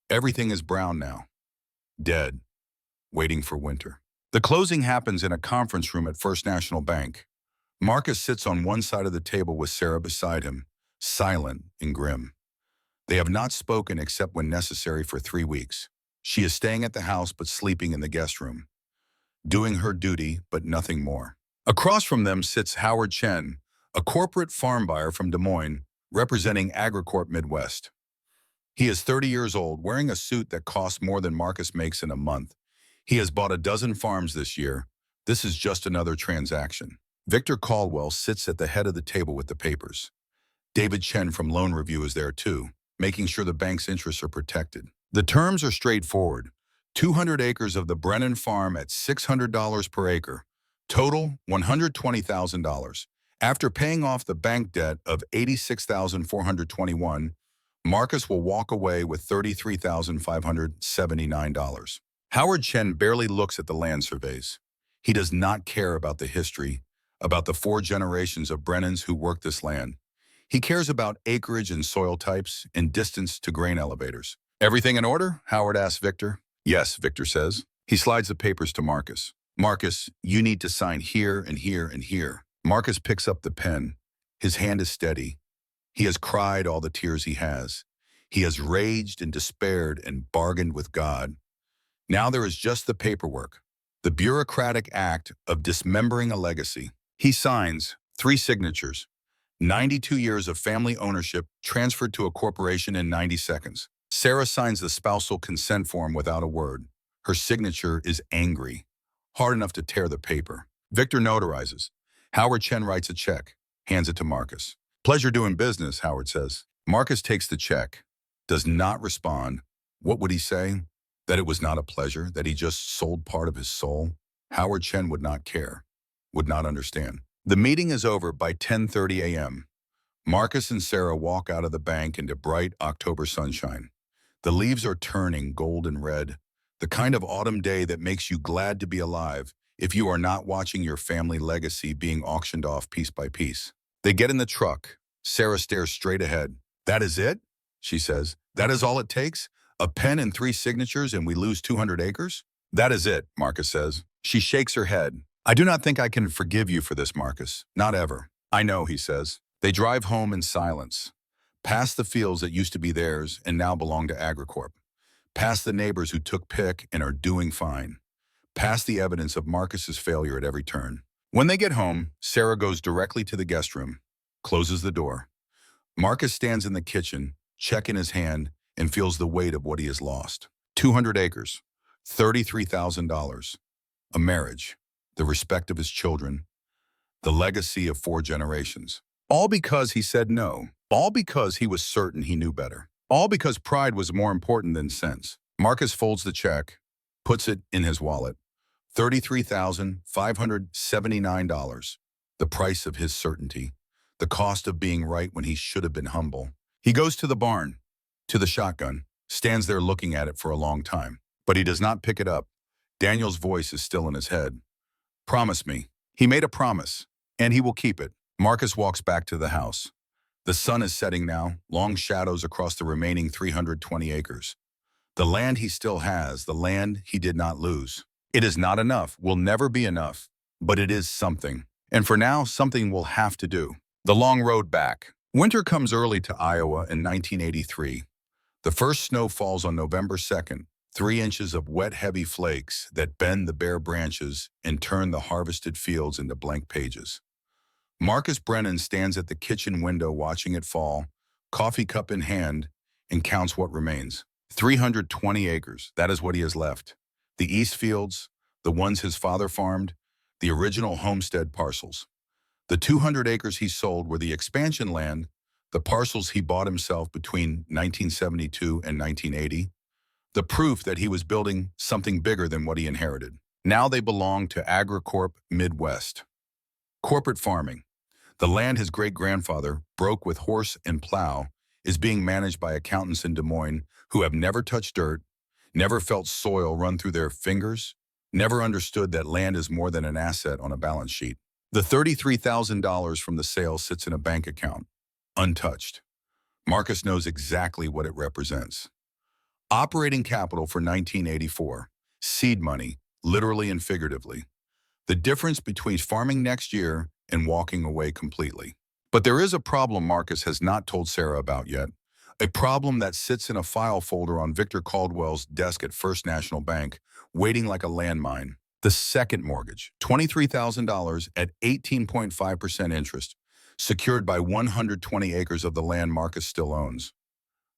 Everything is brown now. Dead. Waiting for winter. The closing happens in a conference room at First National Bank. Marcus sits on one side of the table with Sarah beside him, silent and grim. They have not spoken except when necessary for 3 weeks. She is staying at the house but sleeping in the guest room, doing her duty but nothing more. Across from them sits Howard Chen, a corporate farm buyer from Des Moines, representing AgriCorp Midwest. He is 30 years old, wearing a suit that costs more than Marcus makes in a month. He has bought a dozen farms this year. This is just another transaction. Victor Caldwell sits at the head of the table with the papers. David Chen from Loan Review is there too, making sure the bank's interests are protected. The terms are straightforward. 200 acres of the Brennan farm at $600 per acre. Total, $120,000. After paying off the bank debt of $86,421, Marcus will walk away with $33,579. Howard Chen barely looks at the land surveys. He does not care about the history, about the 4 generations of Brennans who worked this land. He cares about acreage and soil types and distance to grain elevators. Everything in order? Howard asks Victor. Yes, Victor says. He slides the papers to Marcus. Marcus, you need to sign here and here and here. Marcus picks up the pen. His hand is steady. He has cried all the tears he has. He has raged and despaired and bargained with God. Now there is just the paperwork, the bureaucratic act of dismembering a legacy. He signs, 3 signatures, 92 years of family ownership transferred to a corporation in 90 seconds. Sarah signs the spousal consent form without a word. Her signature is angry, hard enough to tear the paper. Victor notarizes. Howard Chen writes a check, hands it to Marcus. Pleasure doing business, Howard says. Marcus takes the check, does not respond. What would he say? That it was not a pleasure, that he just sold part of his soul? Howard Chen would not care, would not understand. The meeting is over by 10:30 a.m. Marcus and Sarah walk out of the bank into bright October sunshine. The leaves are turning gold and red, the kind of autumn day that makes you glad to be alive if you are not watching your family legacy being auctioned off piece by piece. They get in the truck. Sarah stares straight ahead. That is it? She says. That is all it takes? A pen and 3 signatures and we lose 200 acres? That is it, Marcus says. She shakes her head. I do not think I can forgive you for this, Marcus. Not ever. I know, he says. They drive home in silence. Past the fields that used to be theirs and now belong to AgriCorp. Past the neighbors who took pick and are doing fine. Past the evidence of Marcus's failure at every turn. When they get home, Sarah goes directly to the guest room, closes the door. Marcus stands in the kitchen, check in his hand, and feels the weight of what he has lost. 200 acres, $33,000, a marriage, the respect of his children, the legacy of 4 generations. All because he said no. All because he was certain he knew better. All because pride was more important than sense. Marcus folds the check, puts it in his wallet. $33,579, the price of his certainty, the cost of being right when he should have been humble. He goes to the barn, to the shotgun, stands there looking at it for a long time, but he does not pick it up. Daniel's voice is still in his head. Promise me. He made a promise, and he will keep it. Marcus walks back to the house. The sun is setting now, long shadows across the remaining 320 acres. The land he still has, the land he did not lose. It is not enough, will never be enough, but it is something. And for now, something we'll have to do. The long road back. Winter comes early to Iowa in 1983. The first snow falls on November 2nd, 3 inches of wet, heavy flakes that bend the bare branches and turn the harvested fields into blank pages. Marcus Brennan stands at the kitchen window watching it fall, coffee cup in hand, and counts what remains. 320 acres, that is what he has left. The east fields, the ones his father farmed, the original homestead parcels. The 200 acres he sold were the expansion land, the parcels he bought himself between 1972 and 1980, the proof that he was building something bigger than what he inherited. Now they belong to AgriCorp Midwest. Corporate farming. The land his great-grandfather broke with horse and plow is being managed by accountants in Des Moines who have never touched dirt, never felt soil run through their fingers, never understood that land is more than an asset on a balance sheet. The $33,000 from the sale sits in a bank account, untouched. Marcus knows exactly what it represents. Operating capital for 1984, seed money, literally and figuratively. The difference between farming next year and walking away completely. But there is a problem Marcus has not told Sarah about yet, a problem that sits in a file folder on Victor Caldwell's desk at First National Bank, waiting like a landmine. The second mortgage, $23,000 at 18.5% interest, secured by 120 acres of the land Marcus still owns.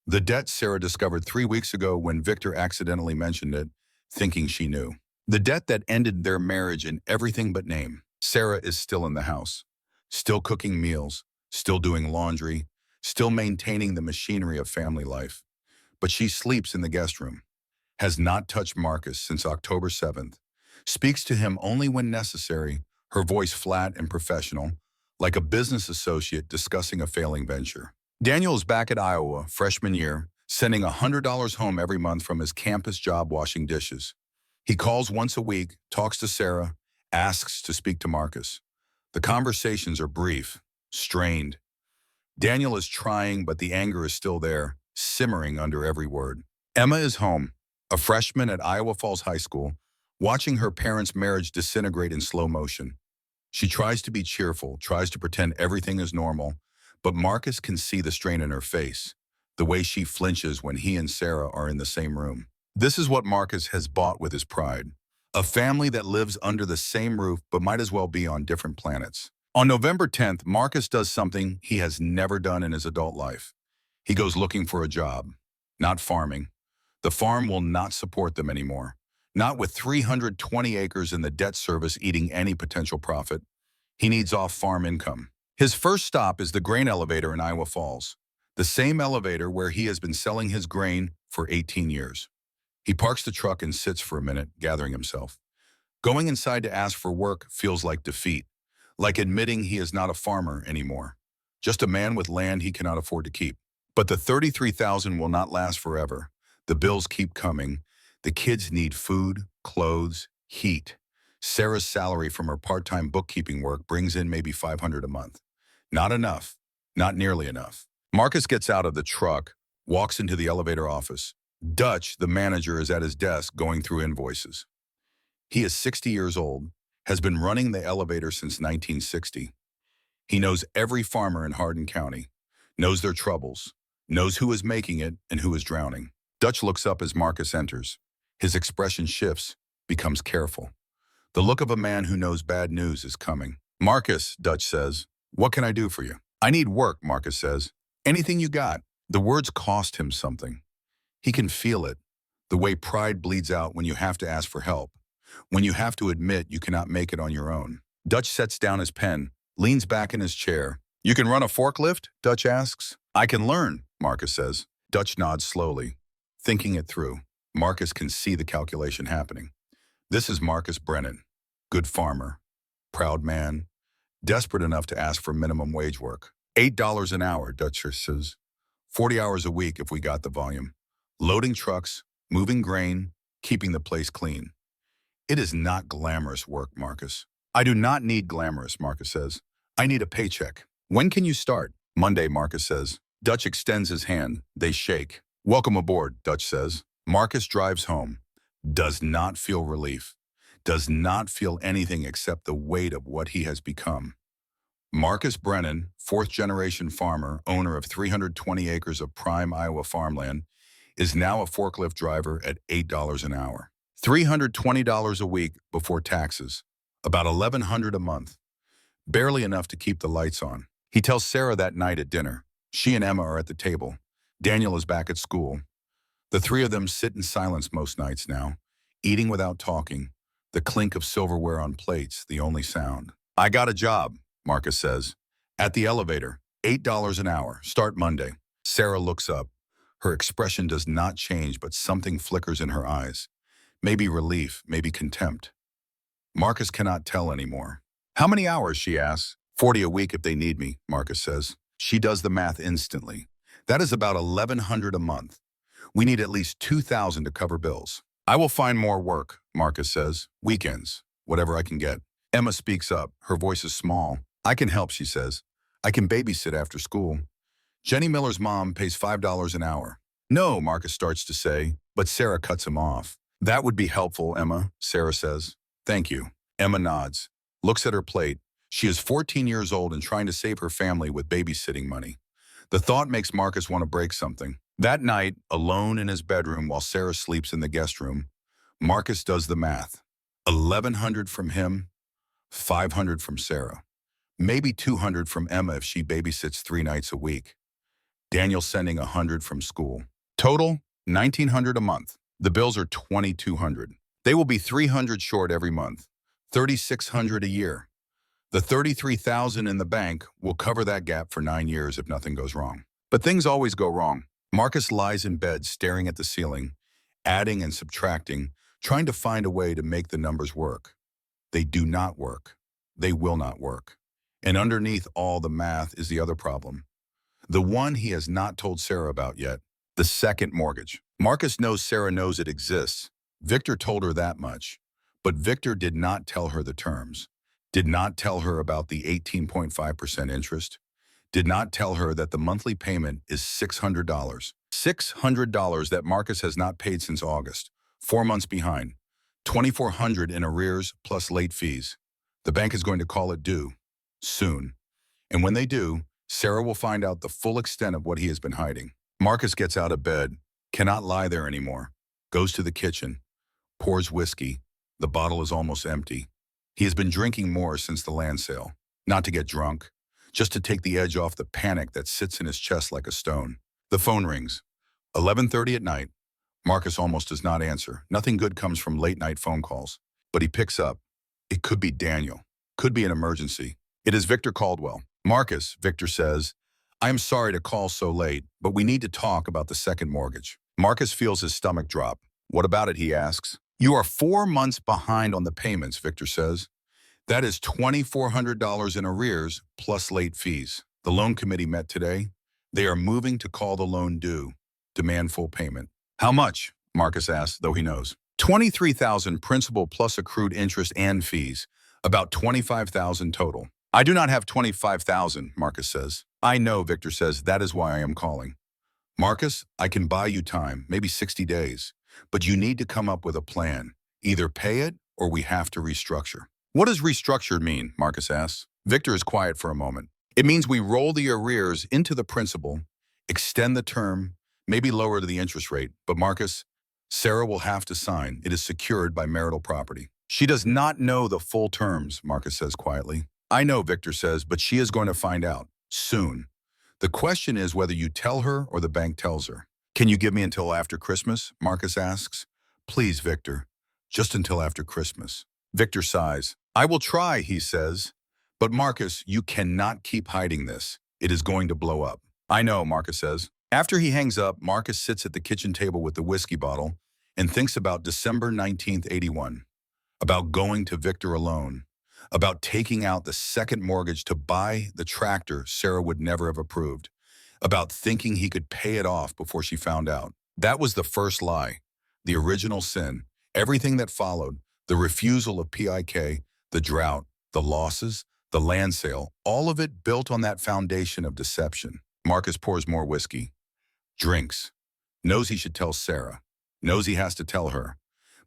The debt Sarah discovered 3 weeks ago when Victor accidentally mentioned it, thinking she knew. The debt that ended their marriage in everything but name. Sarah is still in the house, still cooking meals, still doing laundry, still maintaining the machinery of family life. But she sleeps in the guest room, has not touched Marcus since October 7th, speaks to him only when necessary, her voice flat and professional, like a business associate discussing a failing venture. Daniel is back at Iowa, freshman year, sending $100 home every month from his campus job washing dishes. He calls once a week, talks to Sarah, asks to speak to Marcus. The conversations are brief, strained. Daniel is trying, but the anger is still there, simmering under every word. Emma is home, a freshman at Iowa Falls High School, watching her parents' marriage disintegrate in slow motion. She tries to be cheerful, tries to pretend everything is normal, but Marcus can see the strain in her face, the way she flinches when he and Sarah are in the same room. This is what Marcus has bought with his pride. A family that lives under the same roof but might as well be on different planets. On November 10th, Marcus does something he has never done in his adult life. He goes looking for a job, not farming. The farm will not support them anymore. Not with 320 acres in the debt service eating any potential profit. He needs off-farm income. His first stop is the grain elevator in Iowa Falls, the same elevator where he has been selling his grain for 18 years. He parks the truck and sits for a minute, gathering himself. Going inside to ask for work feels like defeat, like admitting he is not a farmer anymore, just a man with land he cannot afford to keep. But the $33,000 will not last forever. The bills keep coming. The kids need food, clothes, heat. Sarah's salary from her part-time bookkeeping work brings in maybe $500 a month. Not enough, not nearly enough. Marcus gets out of the truck, walks into the elevator office. Dutch, the manager, is at his desk going through invoices. He is 60 years old, has been running the elevator since 1960. He knows every farmer in Hardin County, knows their troubles, knows who is making it and who is drowning. Dutch looks up as Marcus enters. His expression shifts, becomes careful. The look of a man who knows bad news is coming. Marcus, Dutch says, what can I do for you? I need work, Marcus says. Anything you got. The words cost him something. He can feel it, the way pride bleeds out when you have to ask for help, when you have to admit you cannot make it on your own. Dutch sets down his pen, leans back in his chair. You can run a forklift? Dutch asks. I can learn, Marcus says. Dutch nods slowly, thinking it through. Marcus can see the calculation happening. This is Marcus Brennan, good farmer, proud man, desperate enough to ask for minimum wage work. $8 an hour, Dutch says. 40 hours a week if we got the volume. Loading trucks, moving grain, keeping the place clean. It is not glamorous work, Marcus. I do not need glamorous, Marcus says. I need a paycheck. When can you start? Monday, Marcus says. Dutch extends his hand. They shake. Welcome aboard, Dutch says. Marcus drives home. Does not feel relief. Does not feel anything except the weight of what he has become. Marcus Brennan, fourth-generation farmer, owner of 320 acres of prime Iowa farmland, is now a forklift driver at $8 an hour. $320 a week before taxes. About $1,100 a month. Barely enough to keep the lights on. He tells Sarah that night at dinner. She and Emma are at the table. Daniel is back at school. The three of them sit in silence most nights now, eating without talking, the clink of silverware on plates, the only sound. I got a job, Marcus says. At the elevator, $8 an hour, start Monday. Sarah looks up. Her expression does not change, but something flickers in her eyes. Maybe relief, maybe contempt. Marcus cannot tell anymore. How many hours, she asks. 40 a week if they need me, Marcus says. She does the math instantly. That is about $1,100 a month. We need at least $2,000 to cover bills. I will find more work, Marcus says. Weekends, whatever I can get. Emma speaks up. Her voice is small. I can help, she says. I can babysit after school. Jenny Miller's mom pays $5 an hour. No, Marcus starts to say, but Sarah cuts him off. That would be helpful, Emma, Sarah says. Thank you. Emma nods, looks at her plate. She is 14 years old and trying to save her family with babysitting money. The thought makes Marcus want to break something. That night, alone in his bedroom while Sarah sleeps in the guest room, Marcus does the math. $1,100 from him, $500 from Sarah. Maybe $200 from Emma if she babysits 3 nights a week. Daniel sending $100 from school. Total, $1,900 a month. The bills are $2,200. They will be $300 short every month, $3,600 a year. The $33,000 in the bank will cover that gap for 9 years if nothing goes wrong. But things always go wrong. Marcus lies in bed staring at the ceiling, adding and subtracting, trying to find a way to make the numbers work. They do not work. They will not work. And underneath all the math is the other problem. The one he has not told Sarah about yet, the second mortgage. Marcus knows Sarah knows it exists. Victor told her that much. But Victor did not tell her the terms. Did not tell her about the 18.5% interest. Did not tell her that the monthly payment is $600. $600 that Marcus has not paid since August. 4 months behind. $2,400 in arrears plus late fees. The bank is going to call it due. Soon. And when they do, Sarah will find out the full extent of what he has been hiding. Marcus gets out of bed, cannot lie there anymore, goes to the kitchen, pours whiskey. The bottle is almost empty. He has been drinking more since the land sale. Not to get drunk, just to take the edge off the panic that sits in his chest like a stone. The phone rings. 11:30 at night. Marcus almost does not answer. Nothing good comes from late-night phone calls. But he picks up. It could be Daniel. Could be an emergency. It is Victor Caldwell. Marcus, Victor says, I am sorry to call so late, but we need to talk about the second mortgage. Marcus feels his stomach drop. What about it, he asks. You are 4 months behind on the payments, Victor says. That is $2,400 in arrears plus late fees. The loan committee met today. They are moving to call the loan due. Demand full payment. How much? Marcus asks, though he knows. $23,000 principal plus accrued interest and fees. About $25,000 total. I do not have $25,000, Marcus says. I know, Victor says. That is why I am calling. Marcus, I can buy you time, maybe 60 days. But you need to come up with a plan. Either pay it or we have to restructure. What does restructured mean? Marcus asks. Victor is quiet for a moment. It means we roll the arrears into the principal, extend the term, maybe lower the interest rate. But Marcus, Sarah will have to sign. It is secured by marital property. She does not know the full terms, Marcus says quietly. I know, Victor says, but she is going to find out soon. The question is whether you tell her or the bank tells her. Can you give me until after Christmas? Marcus asks. Please, Victor, just until after Christmas. Victor sighs. I will try, he says. But Marcus, you cannot keep hiding this. It is going to blow up. I know, Marcus says. After he hangs up, Marcus sits at the kitchen table with the whiskey bottle and thinks about December 19th, 81. About going to Victor alone. About taking out the second mortgage to buy the tractor Sarah would never have approved. About thinking he could pay it off before she found out. That was the first lie, the original sin, everything that followed, The refusal of PIK, the drought, the losses, the land sale, all of it built on that foundation of deception. Marcus pours more whiskey, drinks, knows he should tell Sarah, knows he has to tell her.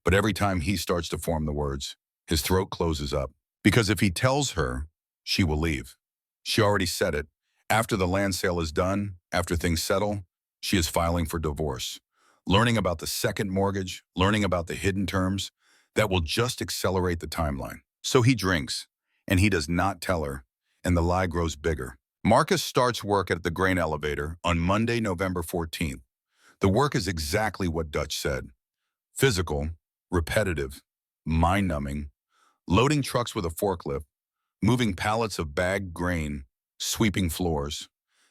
But every time he starts to form the words, his throat closes up. Because if he tells her, she will leave. She already said it. After the land sale is done, after things settle, she is filing for divorce. Learning about the second mortgage, learning about the hidden terms, that will just accelerate the timeline. So he drinks, and he does not tell her, and the lie grows bigger. Marcus starts work at the grain elevator on Monday, November 14th. The work is exactly what Dutch said. Physical, repetitive, mind-numbing, loading trucks with a forklift, moving pallets of bagged grain, sweeping floors.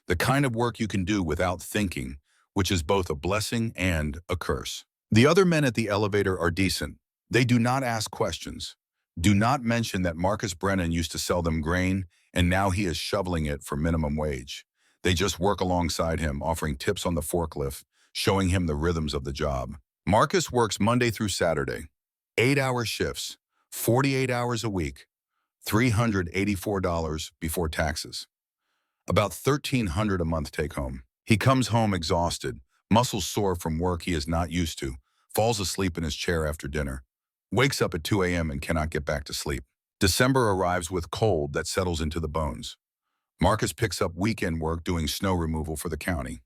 The kind of work you can do without thinking, which is both a blessing and a curse. The other men at the elevator are decent. They do not ask questions. Do not mention that Marcus Brennan used to sell them grain, and now he is shoveling it for minimum wage. They just work alongside him, offering tips on the forklift, showing him the rhythms of the job. Marcus works Monday through Saturday, 8-hour shifts, 48 hours a week, $384 before taxes. About $1,300 a month take home. He comes home exhausted, muscles sore from work he is not used to, falls asleep in his chair after dinner, wakes up at 2 a.m. and cannot get back to sleep. December arrives with cold that settles into the bones. Marcus picks up weekend work doing snow removal for the county.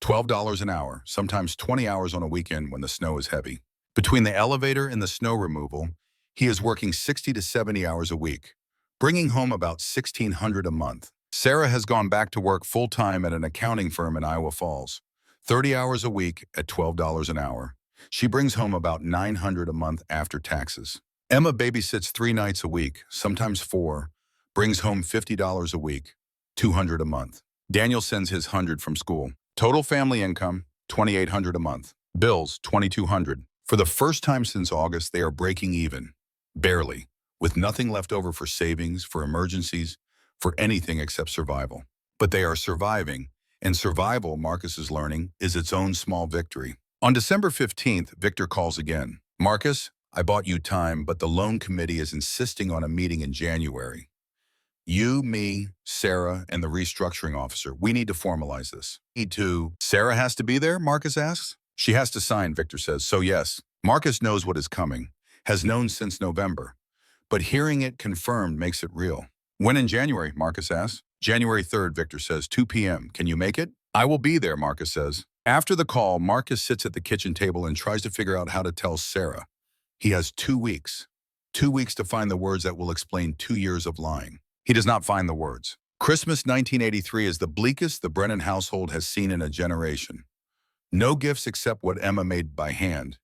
$12 an hour, sometimes 20 hours on a weekend when the snow is heavy. Between the elevator and the snow removal, he is working 60 to 70 hours a week, bringing home about $1,600 a month. Sarah has gone back to work full-time at an accounting firm in Iowa Falls, 30 hours a week at $12 an hour. She brings home about $900 a month after taxes. Emma babysits 3 nights a week, sometimes 4, brings home $50 a week, $200 a month. Daniel sends his $100 from school. Total family income, $2,800 a month. Bills, $2,200. For the first time since August, they are breaking even. Barely. With nothing left over for savings, for emergencies, for anything except survival. But they are surviving, and survival, Marcus is learning, is its own small victory. On December 15th, Victor calls again. Marcus, I bought you time, but the loan committee is insisting on a meeting in January. You, me, Sarah, and the restructuring officer, we need to formalize this. Sarah has to be there, Marcus asks. She has to sign, Victor says, so yes. Marcus knows what is coming, has known since November. But hearing it confirmed makes it real. When in January, Marcus asks. January 3rd, Victor says, 2 p.m. Can you make it? I will be there, Marcus says. After the call, Marcus sits at the kitchen table and tries to figure out how to tell Sarah. He has 2 weeks. 2 weeks to find the words that will explain 2 years of lying. He does not find the words. Christmas 1983 is the bleakest the Brennan household has seen in a generation. No gifts except what Emma made by hand.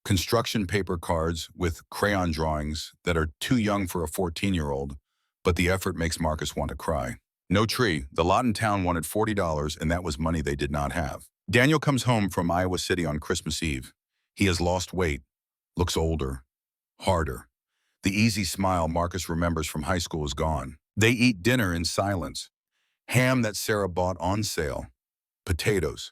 Construction paper cards with crayon drawings that are too young for a 14-year-old, but the effort makes Marcus want to cry. No tree. The lot in town wanted $40, and that was money they did not have. Daniel comes home from Iowa City on Christmas Eve. He has lost weight, looks older, harder. The easy smile Marcus remembers from high school is gone. They eat dinner in silence. Ham that Sarah bought on sale. Potatoes.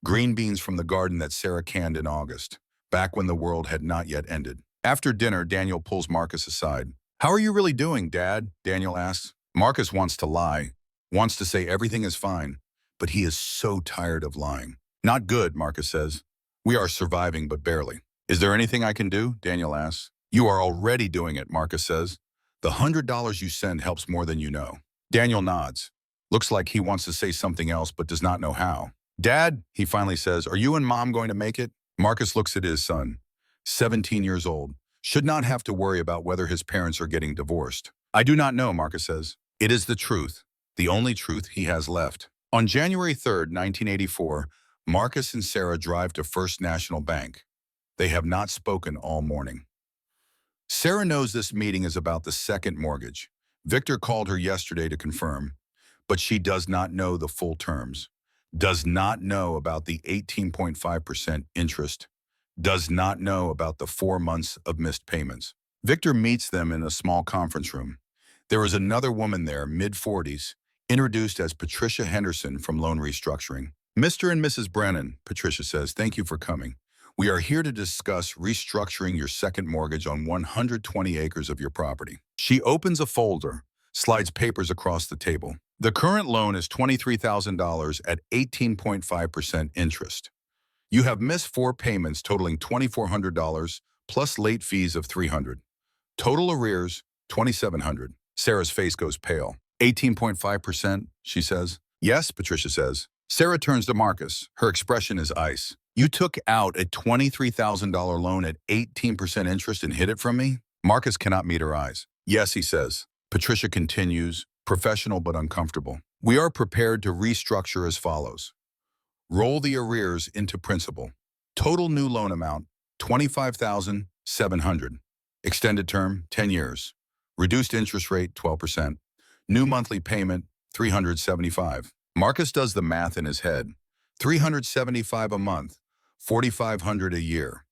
Green beans from the garden that Sarah canned in August, back when the world had not yet ended. After dinner, Daniel pulls Marcus aside. How are you really doing, Dad? Daniel asks. Marcus wants to lie, wants to say everything is fine, but he is so tired of lying. Not good, Marcus says. We are surviving, but barely. Is there anything I can do? Daniel asks. You are already doing it, Marcus says. The $100 you send helps more than you know. Daniel nods. Looks like he wants to say something else, but does not know how. Dad, he finally says, are you and Mom going to make it? Marcus looks at his son, 17 years old, should not have to worry about whether his parents are getting divorced. I do not know, Marcus says. It is the truth, the only truth he has left. On January 3rd, 1984, Marcus and Sarah drive to First National Bank. They have not spoken all morning. Sarah knows this meeting is about the second mortgage. Victor called her yesterday to confirm, but she does not know the full terms, does not know about the 18.5% interest, does not know about the 4 months of missed payments. Victor meets them in a small conference room. There is another woman there, mid-40s, introduced as Patricia Henderson from Loan Restructuring. Mr. and Mrs. Brennan, Patricia says, thank you for coming. We are here to discuss restructuring your second mortgage on 120 acres of your property. She opens a folder, slides papers across the table. The current loan is $23,000 at 18.5% interest. You have missed 4 payments totaling $2,400 plus late fees of $300. Total arrears, $2,700. Sarah's face goes pale. 18.5%, she says. Yes, Patricia says. Sarah turns to Marcus. Her expression is ice. You took out a $23,000 loan at 18% interest and hid it from me? Marcus cannot meet her eyes. Yes, he says. Patricia continues, professional but uncomfortable. We are prepared to restructure as follows. Roll the arrears into principal. Total new loan amount, $25,700. Extended term, 10 years. Reduced interest rate, 12%. New monthly payment, $375. Marcus does the math in his head. $375 a month, $4,500 a year.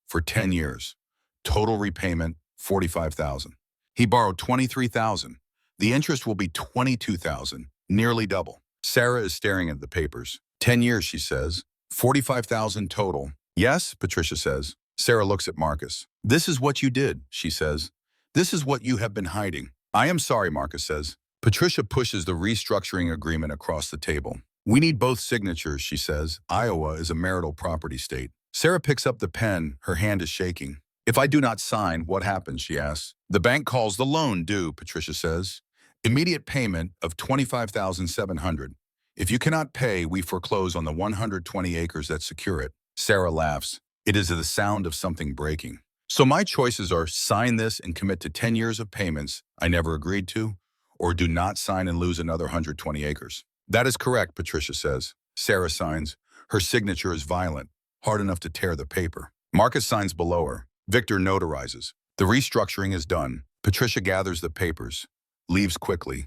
For 10 years. Total repayment, $45,000. He borrowed $23,000. The interest will be $22,000, nearly double. Sarah is staring at the papers. 10 years, she says. $45,000 total. Yes, Patricia says. Sarah looks at Marcus. This is what you did, she says. This is what you have been hiding. I am sorry, Marcus says. Patricia pushes the restructuring agreement across the table. We need both signatures, she says. Iowa is a marital property state. Sarah picks up the pen. Her hand is shaking. If I do not sign, what happens, she asks. The bank calls the loan due, Patricia says. Immediate payment of $25,700. If you cannot pay, we foreclose on the 120 acres that secure it. Sarah laughs. It is the sound of something breaking. So my choices are sign this and commit to 10 years of payments I never agreed to, or do not sign and lose another 120 acres. That is correct, Patricia says. Sarah signs. Her signature is violent, hard enough to tear the paper. Marcus signs below her. Victor notarizes. The restructuring is done. Patricia gathers the papers, leaves quickly.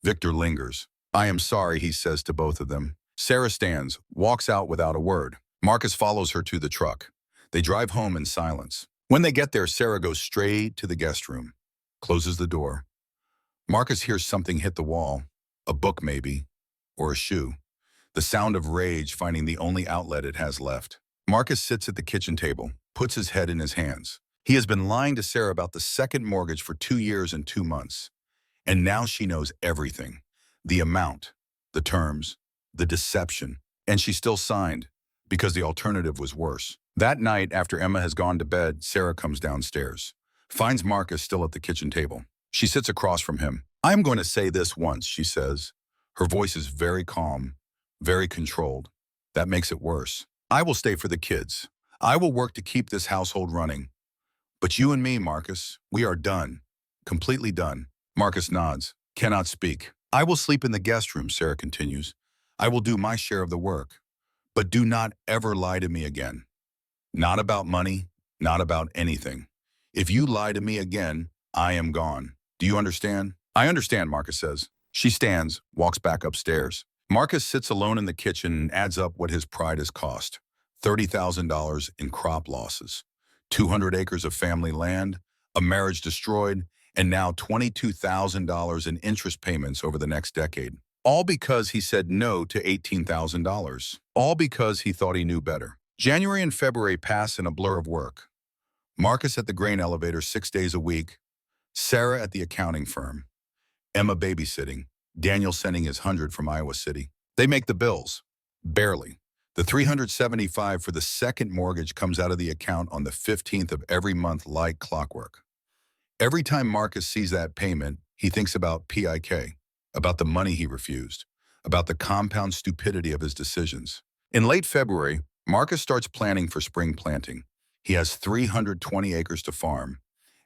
Victor lingers. I am sorry, he says to both of them. Sarah stands, walks out without a word. Marcus follows her to the truck. They drive home in silence. When they get there, Sarah goes straight to the guest room, closes the door. Marcus hears something hit the wall, a book maybe, or a shoe. The sound of rage finding the only outlet it has left. Marcus sits at the kitchen table, puts his head in his hands. He has been lying to Sarah about the second mortgage for 2 years and 2 months. And now she knows everything. The amount, the terms, the deception. And she still signed, because the alternative was worse. That night, after Emma has gone to bed, Sarah comes downstairs, finds Marcus still at the kitchen table. She sits across from him. I'm going to say this once, she says. Her voice is very calm, very controlled. That makes it worse. I will stay for the kids. I will work to keep this household running. But you and me, Marcus, we are done. Completely done. Marcus nods, cannot speak. I will sleep in the guest room, Sarah continues. I will do my share of the work. But do not ever lie to me again. Not about money, not about anything. If you lie to me again, I am gone. Do you understand? I understand, Marcus says. She stands, walks back upstairs. Marcus sits alone in the kitchen and adds up what his pride has cost. $30,000 in crop losses, 200 acres of family land, a marriage destroyed, and now $22,000 in interest payments over the next decade. All because he said no to $18,000. All because he thought he knew better. January and February pass in a blur of work. Marcus at the grain elevator 6 days a week. Sarah at the accounting firm. Emma babysitting. Daniel sending his 100 from Iowa City. They make the bills. Barely. The $375 for the second mortgage comes out of the account on the 15th of every month like clockwork. Every time Marcus sees that payment, he thinks about PIK, about the money he refused, about the compound stupidity of his decisions. In late February, Marcus starts planning for spring planting. He has 320 acres to farm.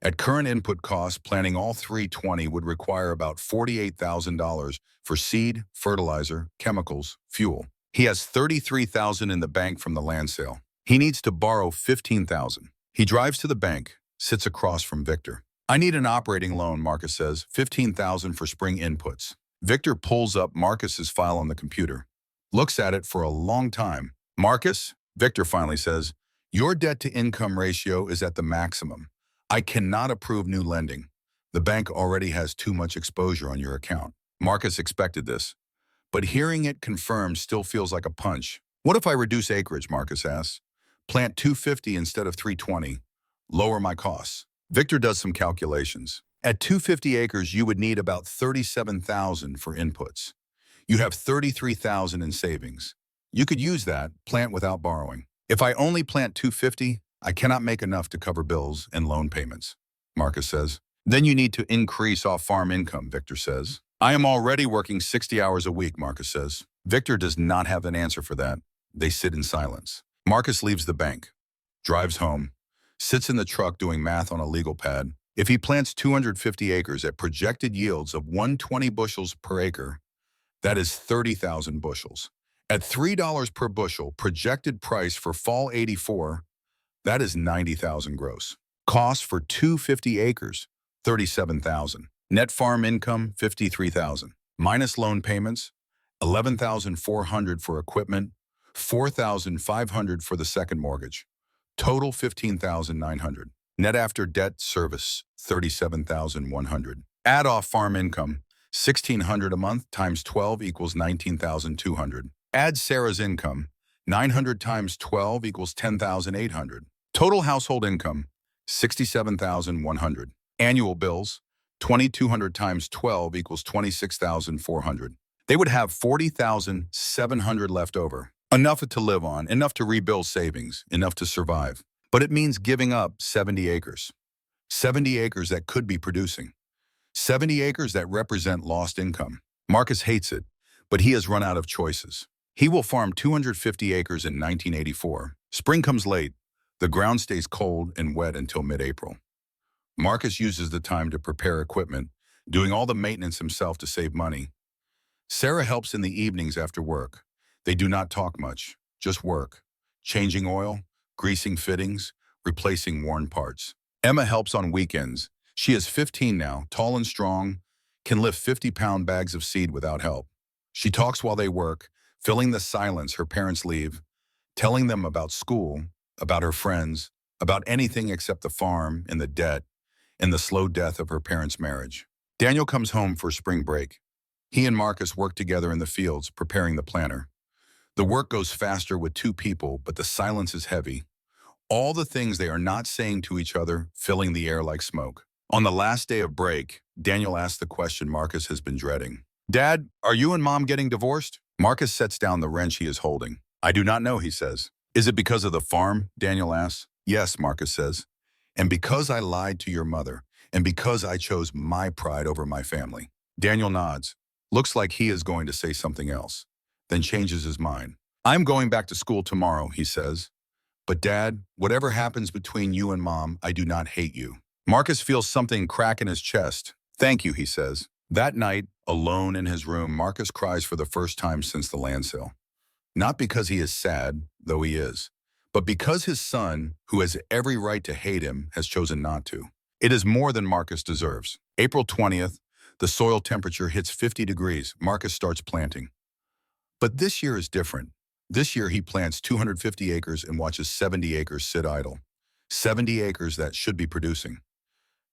At current input costs, planting all 320 would require about $48,000 for seed, fertilizer, chemicals, fuel. He has $33,000 in the bank from the land sale. He needs to borrow $15,000. He drives to the bank, sits across from Victor. I need an operating loan, Marcus says, $15,000 for spring inputs. Victor pulls up Marcus's file on the computer, looks at it for a long time. Marcus, Victor finally says, your debt-to-income ratio is at the maximum. I cannot approve new lending. The bank already has too much exposure on your account. Marcus expected this, but hearing it confirmed still feels like a punch. What if I reduce acreage, Marcus asks. Plant 250 instead of 320. Lower my costs. Victor does some calculations. At 250 acres, you would need about 37,000 for inputs. You have 33,000 in savings. You could use that, plant without borrowing. If I only plant 250, I cannot make enough to cover bills and loan payments, Marcus says. Then you need to increase off-farm income, Victor says. I am already working 60 hours a week, Marcus says. Victor does not have an answer for that. They sit in silence. Marcus leaves the bank, drives home, sits in the truck doing math on a legal pad. If he plants 250 acres at projected yields of 120 bushels per acre, that is 30,000 bushels. At $3 per bushel, projected price for fall 84, that is 90,000 gross. Cost for 250 acres, 37,000. Net farm income, 53,000. Minus loan payments, 11,400 for equipment, 4,500 for the second mortgage. Total 15,900. Net after debt service, 37,100. Add off farm income, 1,600 a month times 12 equals 19,200. Add Sarah's income, 900 times 12 equals 10,800. Total household income, 67,100. Annual bills, 2,200 times 12 equals 26,400. They would have 40,700 left over. Enough to live on, enough to rebuild savings, enough to survive. But it means giving up 70 acres. 70 acres that could be producing. 70 acres that represent lost income. Marcus hates it, but he has run out of choices. He will farm 250 acres in 1984. Spring comes late. The ground stays cold and wet until mid-April. Marcus uses the time to prepare equipment, doing all the maintenance himself to save money. Sarah helps in the evenings after work. They do not talk much, just work. Changing oil, greasing fittings, replacing worn parts. Emma helps on weekends. She is 15 now, tall and strong, can lift 50-pound bags of seed without help. She talks while they work, filling the silence her parents leave, telling them about school, about her friends, about anything except the farm and the debt and the slow death of her parents' marriage. Daniel comes home for spring break. He and Marcus work together in the fields, preparing the planter. The work goes faster with two people, but the silence is heavy. All the things they are not saying to each other, filling the air like smoke. On the last day of break, Daniel asks the question Marcus has been dreading. Dad, are you and Mom getting divorced? Marcus sets down the wrench he is holding. I do not know, he says. Is it because of the farm? Daniel asks. Yes, Marcus says. And because I lied to your mother, and because I chose my pride over my family. Daniel nods. Looks like he is going to say something else, then changes his mind. I'm going back to school tomorrow, he says. But Dad, whatever happens between you and Mom, I do not hate you. Marcus feels something crack in his chest. Thank you, he says. That night, alone in his room, Marcus cries for the first time since the land sale. Not because he is sad, though he is, but because his son, who has every right to hate him, has chosen not to. It is more than Marcus deserves. April 20th, the soil temperature hits 50 degrees. Marcus starts planting. But this year is different. This year he plants 250 acres and watches 70 acres sit idle. 70 acres that should be producing.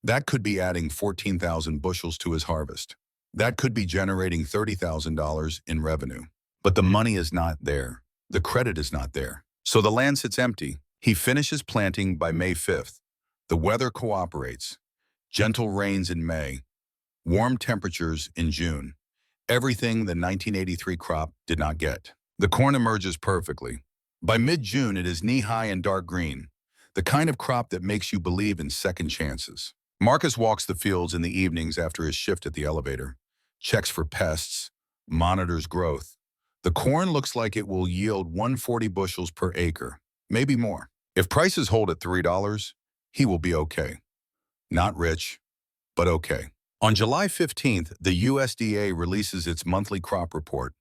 That could be adding 14,000 bushels to his harvest. That could be generating $30,000 in revenue. But the money is not there. The credit is not there. So the land sits empty. He finishes planting by May 5th. The weather cooperates. Gentle rains in May. Warm temperatures in June. Everything the 1983 crop did not get. The corn emerges perfectly. By mid-June, it is knee-high and dark green, the kind of crop that makes you believe in second chances. Marcus walks the fields in the evenings after his shift at the elevator, checks for pests, monitors growth. The corn looks like it will yield 140 bushels per acre, maybe more. If prices hold at $3, he will be okay. Not rich, but okay. On July 15th, the USDA releases its monthly crop report.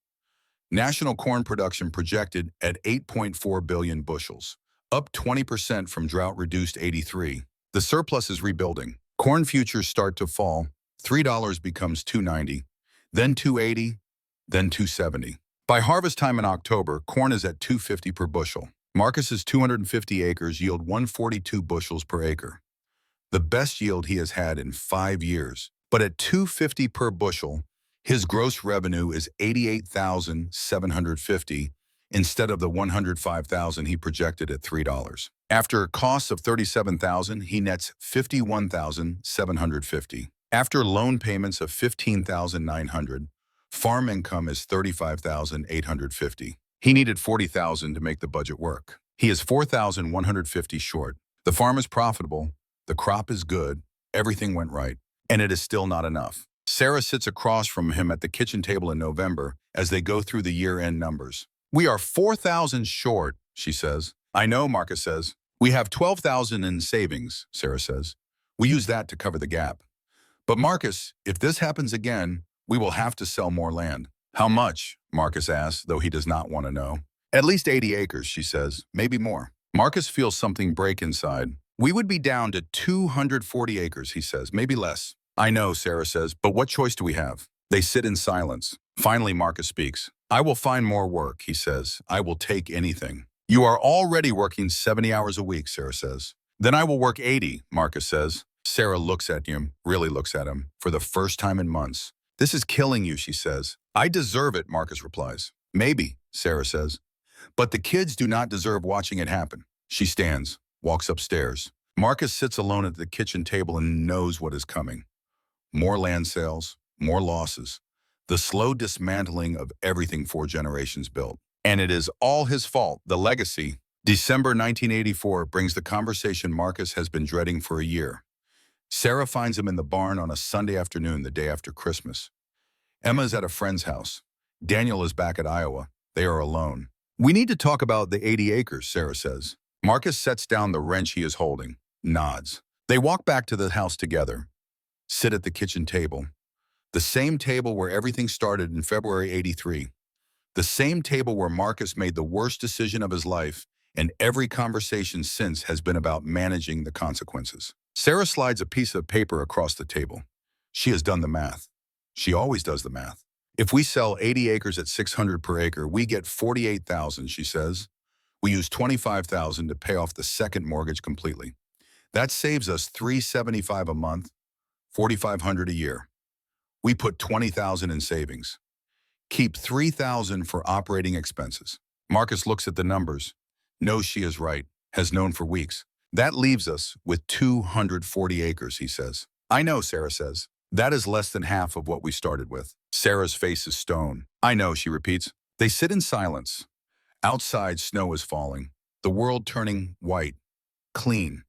National corn production projected at 8.4 billion bushels, up 20% from drought-reduced 83. The surplus is rebuilding. Corn futures start to fall. $3 becomes $2.90, then $2.80, then $2.70. By harvest time in October, corn is at $2.50 per bushel. Marcus's 250 acres yield 142 bushels per acre, the best yield he has had in 5 years. But at $2.50 per bushel, his gross revenue is $88,750 instead of the $105,000 he projected at $3. After costs of $37,000, he nets $51,750. After loan payments of $15,900, farm income is $35,850. He needed $40,000 to make the budget work. He is $4,150 short. The farm is profitable, the crop is good, everything went right, and it is still not enough. Sarah sits across from him at the kitchen table in November as they go through the year-end numbers. "We are $4,000 short," she says. "I know," Marcus says. "We have $12,000 in savings," Sarah says. "We use that to cover the gap. But Marcus, if this happens again, we will have to sell more land." "How much?" Marcus asks, though he does not want to know. "At least 80 acres, she says, maybe more." Marcus feels something break inside. "We would be down to 240 acres, he says, maybe less." "I know," Sarah says, "but what choice do we have?" They sit in silence. Finally, Marcus speaks. "I will find more work," he says. "I will take anything." "You are already working 70 hours a week," Sarah says. "Then I will work 80, Marcus says. Sarah looks at him, really looks at him, for the first time in months. "This is killing you," she says. "I deserve it," Marcus replies. "Maybe," Sarah says. "But the kids do not deserve watching it happen." She stands, walks upstairs. Marcus sits alone at the kitchen table and knows what is coming. More land sales, more losses. The slow dismantling of everything 4 generations built. And it is all his fault, the legacy. December 1984 brings the conversation Marcus has been dreading for a year. Sarah finds him in the barn on a Sunday afternoon the day after Christmas. Emma is at a friend's house. Daniel is back at Iowa. They are alone. "We need to talk about the 80 acres, Sarah says. Marcus sets down the wrench he is holding, nods. They walk back to the house together, sit at the kitchen table. The same table where everything started in February '83. The same table where Marcus made the worst decision of his life, and every conversation since has been about managing the consequences. Sarah slides a piece of paper across the table. She has done the math. She always does the math. "If we sell 80 acres at $600 per acre, we get $48,000, she says. "We use $25,000 to pay off the second mortgage completely. That saves us $375 a month, $4,500 a year. We put $20,000 in savings. Keep $3,000 for operating expenses." Marcus looks at the numbers, knows she is right, has known for weeks. "That leaves us with 240 acres, he says. "I know," Sarah says. "That is less than half of what we started with." Sarah's face is stone. "I know," she repeats. They sit in silence. Outside, snow is falling, the world turning white, clean.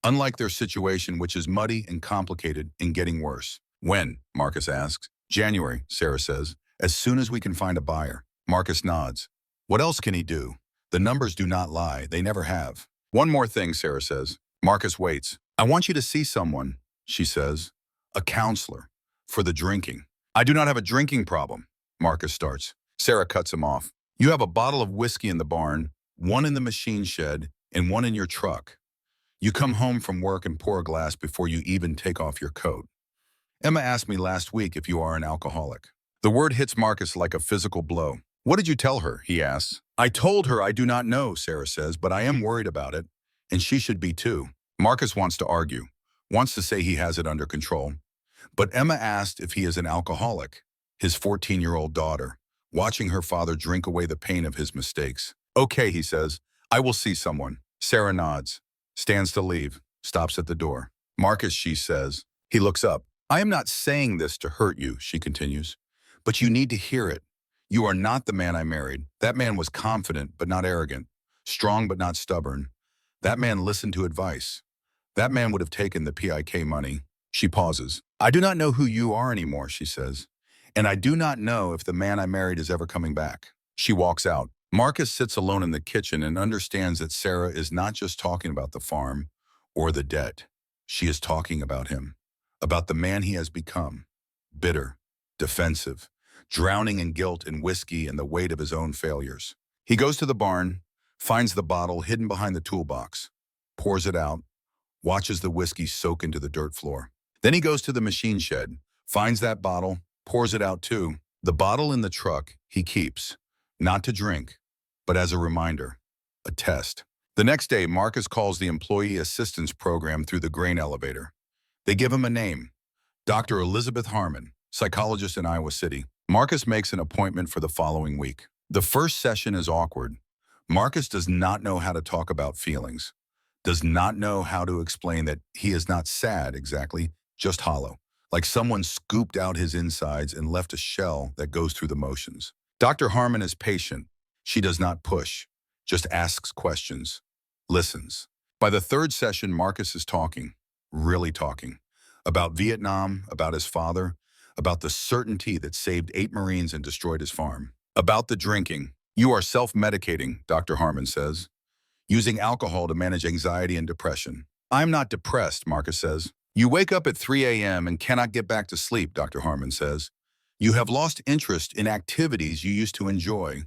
Unlike their situation, which is muddy and complicated and getting worse. "When?" Marcus asks. "January," Sarah says. "As soon as we can find a buyer." Marcus nods. What else can he do? The numbers do not lie. They never have. "One more thing," Sarah says. Marcus waits. "I want you to see someone," she says. "A counselor. For the drinking." "I do not have a drinking problem," Marcus starts. Sarah cuts him off. "You have a bottle of whiskey in the barn, one in the machine shed, and one in your truck. You come home from work and pour a glass before you even take off your coat. Emma asked me last week if you are an alcoholic." The word hits Marcus like a physical blow. "What did you tell her?" he asks. "I told her I do not know," Sarah says, "but I am worried about it, and she should be too." Marcus wants to argue, wants to say he has it under control. But Emma asked if he is an alcoholic, his 14-year-old daughter, watching her father drink away the pain of his mistakes. "Okay," he says, "I will see someone." Sarah nods, stands to leave, stops at the door. "Marcus," she says. He looks up. "I am not saying this to hurt you," she continues, "but you need to hear it. You are not the man I married. That man was confident but not arrogant, strong but not stubborn. That man listened to advice. That man would have taken the PIK money." She pauses. "I do not know who you are anymore," she says, "and I do not know if the man I married is ever coming back." She walks out. Marcus sits alone in the kitchen and understands that Sarah is not just talking about the farm or the debt. She is talking about him, about the man he has become, bitter, defensive, drowning in guilt and whiskey and the weight of his own failures. He goes to the barn, finds the bottle hidden behind the toolbox, pours it out, watches the whiskey soak into the dirt floor. Then he goes to the machine shed, finds that bottle, pours it out too. The bottle in the truck he keeps, not to drink, but as a reminder, a test. The next day, Marcus calls the Employee Assistance Program through the grain elevator. They give him a name, Dr. Elizabeth Harmon, psychologist in Iowa City. Marcus makes an appointment for the following week. The first session is awkward. Marcus does not know how to talk about feelings, does not know how to explain that he is not sad exactly, just hollow, like someone scooped out his insides and left a shell that goes through the motions. Dr. Harmon is patient. She does not push, just asks questions, listens. By the third session, Marcus is talking, really talking, about Vietnam, about his father, about the certainty that saved 8 Marines and destroyed his farm, about the drinking. You are self-medicating, Dr. Harmon says, using alcohol to manage anxiety and depression. I'm not depressed, Marcus says. You wake up at 3 a.m. and cannot get back to sleep, Dr. Harmon says. You have lost interest in activities you used to enjoy.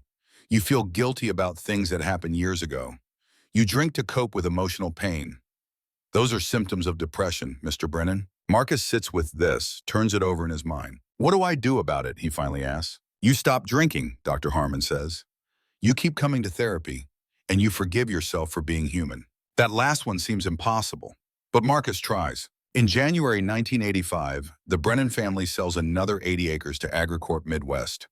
You feel guilty about things that happened years ago. You drink to cope with emotional pain. Those are symptoms of depression, Mr. Brennan. Marcus sits with this, turns it over in his mind. What do I do about it, he finally asks. You stop drinking, Dr. Harmon says. You keep coming to therapy, and you forgive yourself for being human. That last one seems impossible, but Marcus tries. In January 1985, the Brennan family sells another 80 acres to Agricorp Midwest.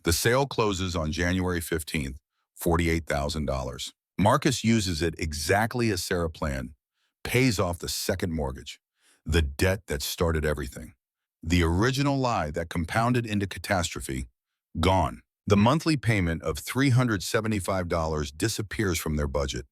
The sale closes on January 15th, $48,000. Marcus uses it exactly as Sarah planned, pays off the second mortgage, the debt that started everything. The original lie that compounded into catastrophe, gone. The monthly payment of $375 disappears from their budget.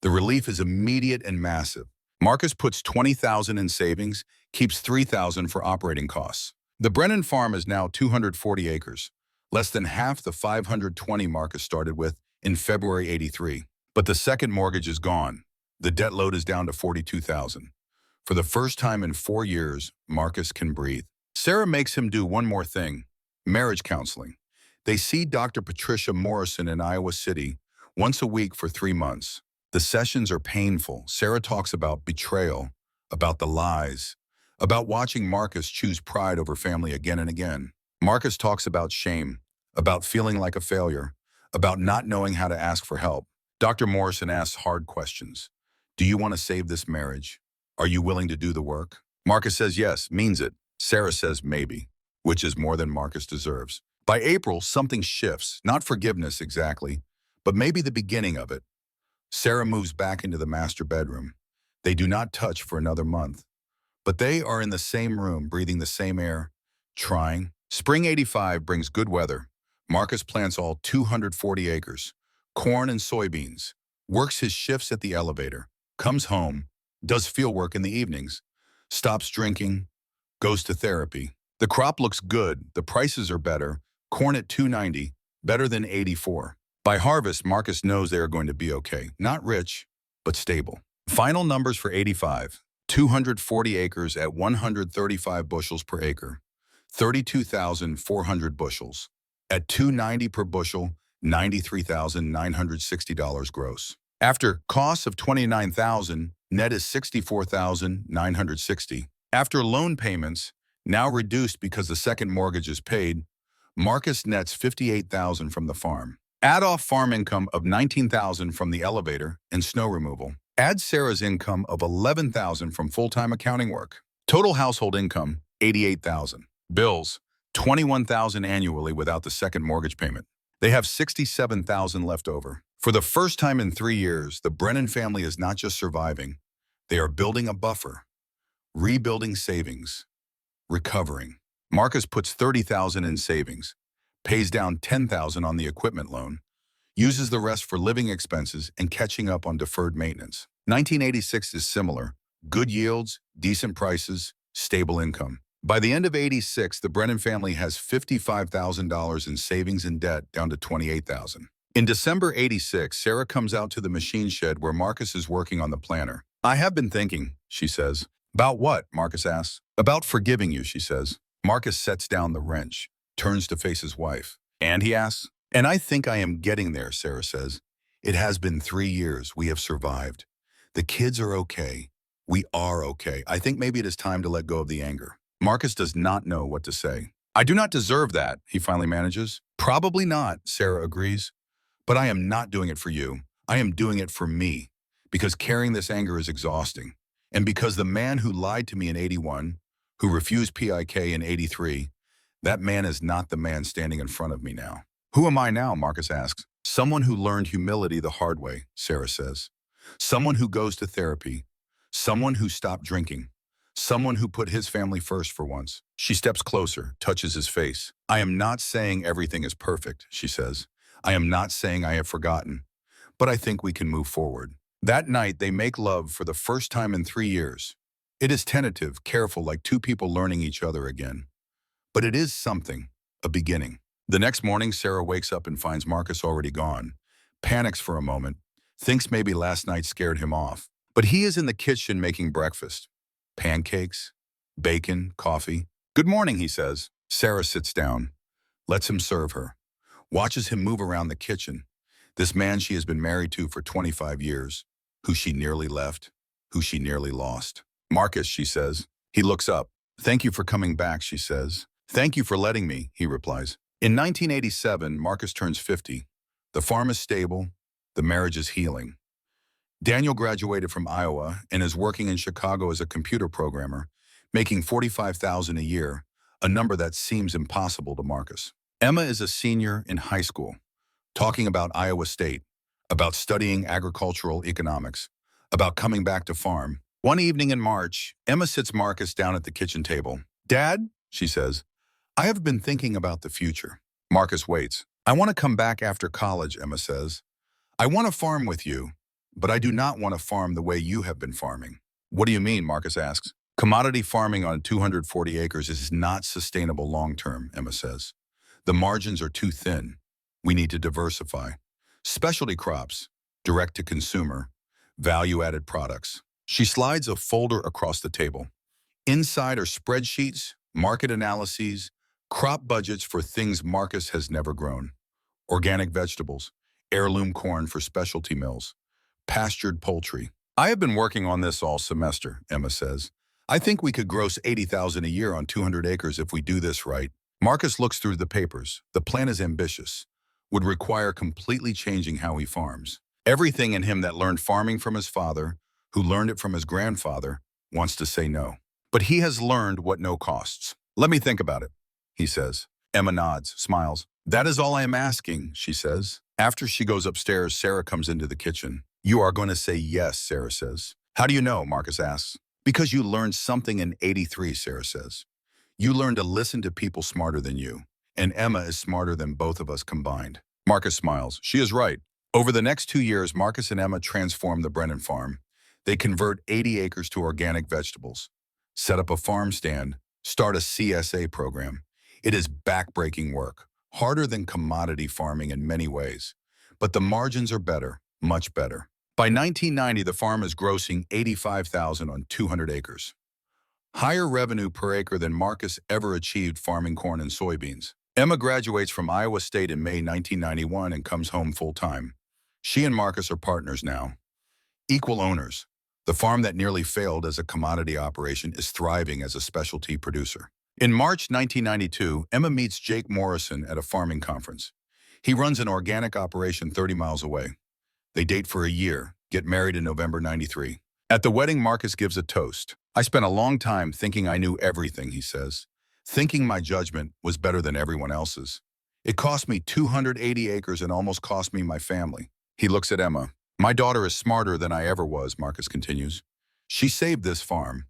The relief is immediate and massive. Marcus puts $20,000 in savings, keeps $3,000 for operating costs. The Brennan farm is now 240 acres, less than half the 520 Marcus started with in February '83. But the second mortgage is gone. The debt load is down to $42,000. For the first time in 4 years, Marcus can breathe. Sarah makes him do one more thing, marriage counseling. They see Dr. Patricia Morrison in Iowa City once a week for 3 months. The sessions are painful. Sarah talks about betrayal, about the lies, about watching Marcus choose pride over family again and again. Marcus talks about shame, about feeling like a failure, about not knowing how to ask for help. Dr. Morrison asks hard questions. Do you want to save this marriage? Are you willing to do the work? Marcus says yes, means it. Sarah says maybe, which is more than Marcus deserves. By April, something shifts, not forgiveness exactly, but maybe the beginning of it. Sarah moves back into the master bedroom. They do not touch for another month, but they are in the same room, breathing the same air, trying. Spring '85 brings good weather. Marcus plants all 240 acres, corn and soybeans, works his shifts at the elevator, comes home, does field work in the evenings, stops drinking, goes to therapy. The crop looks good, the prices are better, corn at $290, better than '84. By harvest, Marcus knows they are going to be okay. Not rich, but stable. Final numbers for '85. 240 acres at 135 bushels per acre. 32,400 bushels. At $290 per bushel, $93,960 gross. After costs of $29,000, net is $64,960. After loan payments, now reduced because the second mortgage is paid, Marcus nets $58,000 from the farm. Add off farm income of $19,000 from the elevator and snow removal. Add Sarah's income of $11,000 from full-time accounting work. Total household income, $88,000. Bills, $21,000 annually without the second mortgage payment. They have $67,000 left over. For the first time in 3 years, the Brennan family is not just surviving. They are building a buffer, rebuilding savings, recovering. Marcus puts $30,000 in savings, pays down $10,000 on the equipment loan, uses the rest for living expenses and catching up on deferred maintenance. 1986 is similar. Good yields, decent prices, stable income. By the end of '86, the Brennan family has $55,000 in savings and debt down to $28,000. In December '86, Sarah comes out to the machine shed where Marcus is working on the planter. I have been thinking, she says. About what? Marcus asks. About forgiving you, she says. Marcus sets down the wrench, turns to face his wife. And he asks. And I think I am getting there, Sarah says. It has been 3 years. We have survived. The kids are okay. We are okay. I think maybe it is time to let go of the anger. Marcus does not know what to say. I do not deserve that, he finally manages. Probably not, Sarah agrees. But I am not doing it for you. I am doing it for me. Because carrying this anger is exhausting. And because the man who lied to me in '81, who refused PIK in '83, that man is not the man standing in front of me now. Who am I now? Marcus asks. Someone who learned humility the hard way, Sarah says. Someone who goes to therapy. Someone who stopped drinking. Someone who put his family first for once. She steps closer, touches his face. I am not saying everything is perfect, she says. I am not saying I have forgotten, but I think we can move forward. That night, they make love for the first time in 3 years. It is tentative, careful, like two people learning each other again. But it is something, a beginning. The next morning, Sarah wakes up and finds Marcus already gone. Panics for a moment, thinks maybe last night scared him off. But he is in the kitchen making breakfast. Pancakes, bacon, coffee. Good morning, he says. Sarah sits down, lets him serve her, watches him move around the kitchen. This man she has been married to for 25 years, who she nearly left, who she nearly lost. Marcus, she says. He looks up. Thank you for coming back, she says. Thank you for letting me, he replies. In 1987, Marcus turns 50. The farm is stable. The marriage is healing. Daniel graduated from Iowa and is working in Chicago as a computer programmer, making $45,000 a year, a number that seems impossible to Marcus. Emma is a senior in high school, talking about Iowa State, about studying agricultural economics, about coming back to farm. One evening in March, Emma sits Marcus down at the kitchen table. Dad, she says, I have been thinking about the future. Marcus waits. I want to come back after college, Emma says. I want to farm with you, but I do not want to farm the way you have been farming. What do you mean? Marcus asks. Commodity farming on 240 acres is not sustainable long-term, Emma says. The margins are too thin. We need to diversify. Specialty crops, direct-to-consumer, value-added products. She slides a folder across the table. Inside are spreadsheets, market analyses, crop budgets for things Marcus has never grown. Organic vegetables, heirloom corn for specialty mills, pastured poultry. I have been working on this all semester, Emma says. I think we could gross $80,000 a year on 200 acres if we do this right. Marcus looks through the papers. The plan is ambitious, would require completely changing how he farms. Everything in him that learned farming from his father, who learned it from his grandfather, wants to say no. But he has learned what no costs. Let me think about it, he says. Emma nods, smiles. That is all I am asking, she says. After she goes upstairs, Sarah comes into the kitchen. You are going to say yes, Sarah says. How do you know? Marcus asks. Because you learned something in '83, Sarah says. You learned to listen to people smarter than you. And Emma is smarter than both of us combined. Marcus smiles. She is right. Over the next 2 years, Marcus and Emma transform the Brennan farm. They convert 80 acres to organic vegetables, set up a farm stand, start a CSA program. It is backbreaking work, harder than commodity farming in many ways. But the margins are better, much better. By 1990, the farm is grossing $85,000 on 200 acres. Higher revenue per acre than Marcus ever achieved farming corn and soybeans. Emma graduates from Iowa State in May 1991 and comes home full-time. She and Marcus are partners now. Equal owners. The farm that nearly failed as a commodity operation is thriving as a specialty producer. In March 1992, Emma meets Jake Morrison at a farming conference. He runs an organic operation 30 miles away. They date for a year, get married in November '93. At the wedding, Marcus gives a toast. I spent a long time thinking I knew everything, he says. Thinking my judgment was better than everyone else's. It cost me 280 acres and almost cost me my family. He looks at Emma. My daughter is smarter than I ever was, Marcus continues. She saved this farm.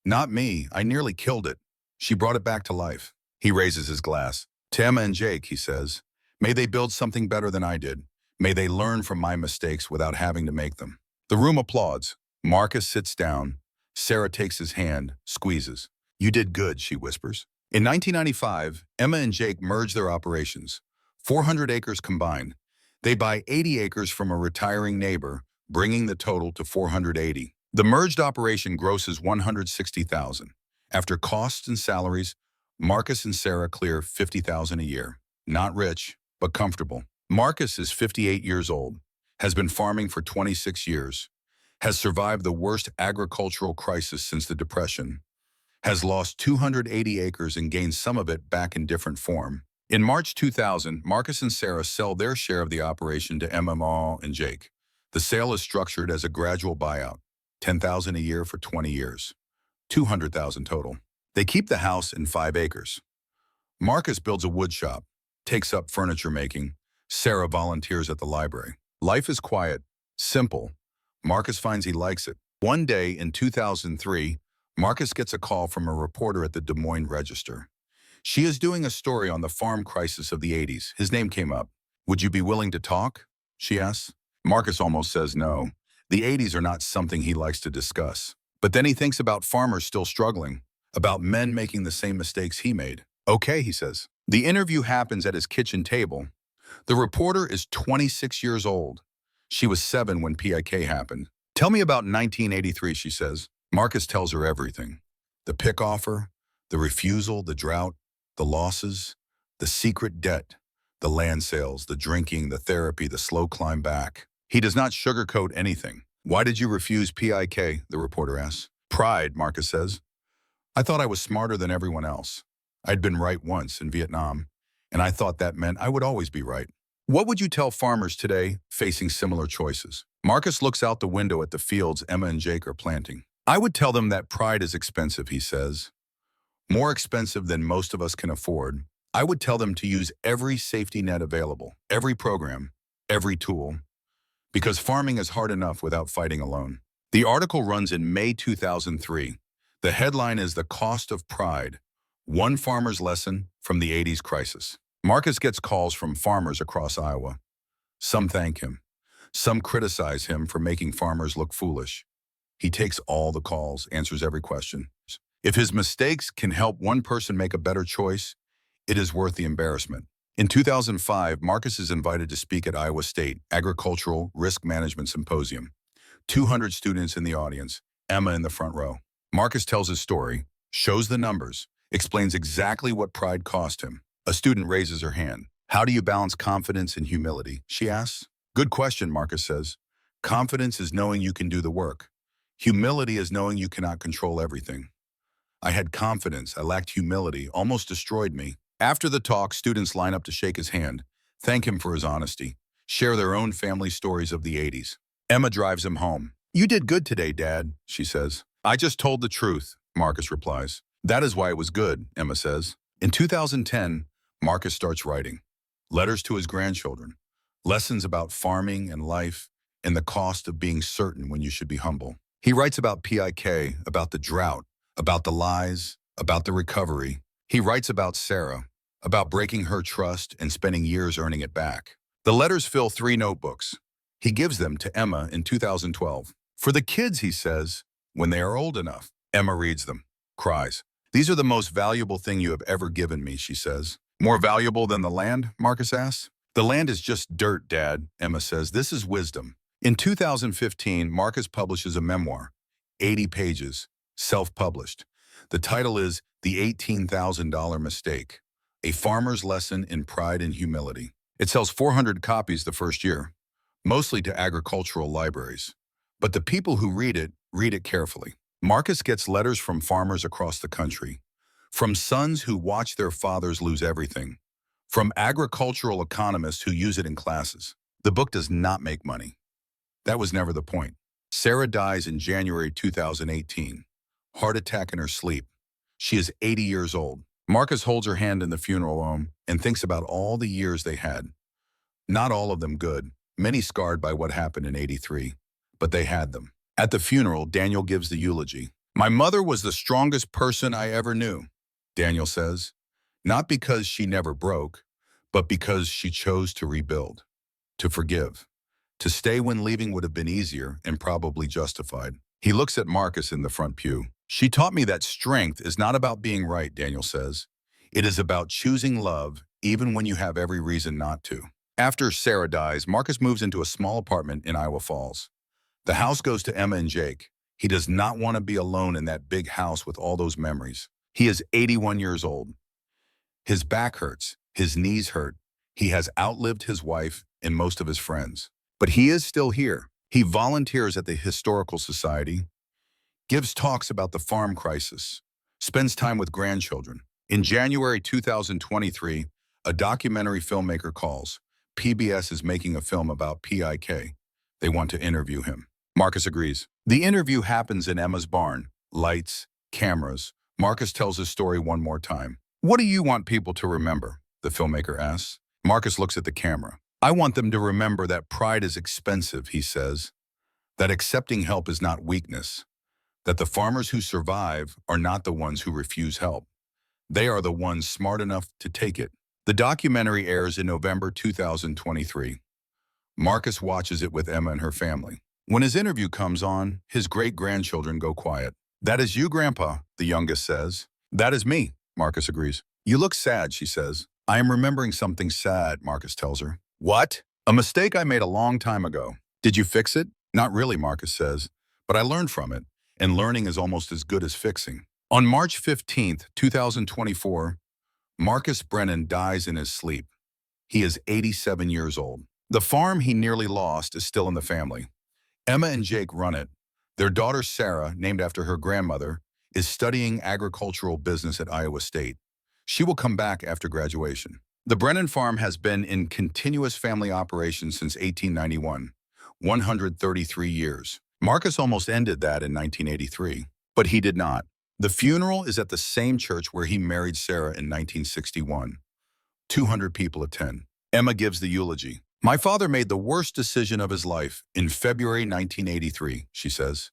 Not me, I nearly killed it. She brought it back to life. He raises his glass. To Emma and Jake, he says, may they build something better than I did. May they learn from my mistakes without having to make them. The room applauds. Marcus sits down. Sarah takes his hand, squeezes. You did good, she whispers. In 1995, Emma and Jake merge their operations. 400 acres combined. They buy 80 acres from a retiring neighbor, bringing the total to 480. The merged operation grosses $160,000. After costs and salaries, Marcus and Sarah clear $50,000 a year. Not rich, but comfortable. Marcus is 58 years old, has been farming for 26 years, has survived the worst agricultural crisis since the Depression, has lost 280 acres and gained some of it back in different form. In March 2000, Marcus and Sarah sell their share of the operation to Emma and Jake. The sale is structured as a gradual buyout, $10,000 a year for 20 years, $200,000 total. They keep the house and 5 acres. Marcus builds a wood shop. takes up furniture making. Sarah volunteers at the library. Life is quiet, simple. Marcus finds he likes it. One day in 2003, Marcus gets a call from a reporter at the Des Moines Register. She is doing a story on the farm crisis of the 80s. His name came up. Would you be willing to talk? She asks. Marcus almost says no. The 80s are not something he likes to discuss. But then he thinks about farmers still struggling, about men making the same mistakes he made. Okay, he says. The interview happens at his kitchen table. The reporter is 26 years old. She was 7 when PIK happened. Tell me about 1983, she says. Marcus tells her everything. The pick offer, the refusal, the drought, the losses, the secret debt, the land sales, the drinking, the therapy, the slow climb back. He does not sugarcoat anything. Why did you refuse PIK? The reporter asks. Pride, Marcus says. I thought I was smarter than everyone else. I'd been right once in Vietnam, and I thought that meant I would always be right. What would you tell farmers today facing similar choices? Marcus looks out the window at the fields Emma and Jake are planting. I would tell them that pride is expensive, he says. More expensive than most of us can afford. I would tell them to use every safety net available, every program, every tool, because farming is hard enough without fighting alone. The article runs in May 2003. The headline is The Cost of Pride, One Farmer's Lesson from the 80s Crisis. Marcus gets calls from farmers across Iowa. Some thank him. Some criticize him for making farmers look foolish. He takes all the calls, answers every question. If his mistakes can help one person make a better choice, it is worth the embarrassment. In 2005, Marcus is invited to speak at Iowa State Agricultural Risk Management Symposium. 200 students in the audience, Emma in the front row. Marcus tells his story, shows the numbers, explains exactly what pride cost him. A student raises her hand. How do you balance confidence and humility? She asks. Good question, Marcus says. Confidence is knowing you can do the work. Humility is knowing you cannot control everything. I had confidence, I lacked humility, almost destroyed me. After the talk, students line up to shake his hand, thank him for his honesty, share their own family stories of the 80s. Emma drives him home. You did good today, Dad, she says. I just told the truth, Marcus replies. That is why it was good, Emma says. In 2010, Marcus starts writing. Letters to his grandchildren. Lessons about farming and life and the cost of being certain when you should be humble. He writes about PIK, about the drought, about the lies, about the recovery. He writes about Sarah, about breaking her trust and spending years earning it back. The letters fill 3 notebooks. He gives them to Emma in 2012. For the kids, he says, when they are old enough. Emma reads them, cries. These are the most valuable thing you have ever given me, she says. More valuable than the land, Marcus asks. The land is just dirt, Dad, Emma says. This is wisdom. In 2015, Marcus publishes a memoir, 80 pages, self-published. The title is The $18,000 Mistake, A Farmer's Lesson in Pride and Humility. It sells 400 copies the first year, mostly to agricultural libraries. But the people who read it carefully. Marcus gets letters from farmers across the country, from sons who watch their fathers lose everything, from agricultural economists who use it in classes. The book does not make money. That was never the point. Sarah dies in January 2018. Heart attack in her sleep. She is 80 years old. Marcus holds her hand in the funeral home and thinks about all the years they had. Not all of them good, many scarred by what happened in '83, but they had them. At the funeral, Daniel gives the eulogy. My mother was the strongest person I ever knew, Daniel says, not because she never broke, but because she chose to rebuild, to forgive, to stay when leaving would have been easier and probably justified. He looks at Marcus in the front pew. She taught me that strength is not about being right, Daniel says. It is about choosing love even when you have every reason not to. After Sarah dies, Marcus moves into a small apartment in Iowa Falls. The house goes to Emma and Jake. He does not want to be alone in that big house with all those memories. He is 81 years old. His back hurts. His knees hurt. He has outlived his wife and most of his friends. But he is still here. He volunteers at the Historical Society, gives talks about the farm crisis, spends time with grandchildren. In January 2023, a documentary filmmaker calls. PBS is making a film about PIK. They want to interview him. Marcus agrees. The interview happens in Emma's barn. Lights, cameras. Marcus tells his story one more time. What do you want people to remember? the filmmaker asks. Marcus looks at the camera. I want them to remember that pride is expensive, he says, that accepting help is not weakness, that the farmers who survive are not the ones who refuse help. They are the ones smart enough to take it. The documentary airs in November 2023. Marcus watches it with Emma and her family. When his interview comes on, his great-grandchildren go quiet. That is you, Grandpa, the youngest says. That is me, Marcus agrees. You look sad, she says. I am remembering something sad, Marcus tells her. What? A mistake I made a long time ago. Did you fix it? Not really, Marcus says, but I learned from it, and learning is almost as good as fixing. On March 15th, 2024, Marcus Brennan dies in his sleep. He is 87 years old. The farm he nearly lost is still in the family. Emma and Jake run it. Their daughter Sarah, named after her grandmother, is studying agricultural business at Iowa State. She will come back after graduation. The Brennan farm has been in continuous family operation since 1891, 133 years. Marcus almost ended that in 1983, but he did not. The funeral is at the same church where he married Sarah in 1961. 200 people attend. Emma gives the eulogy. My father made the worst decision of his life in February 1983, she says.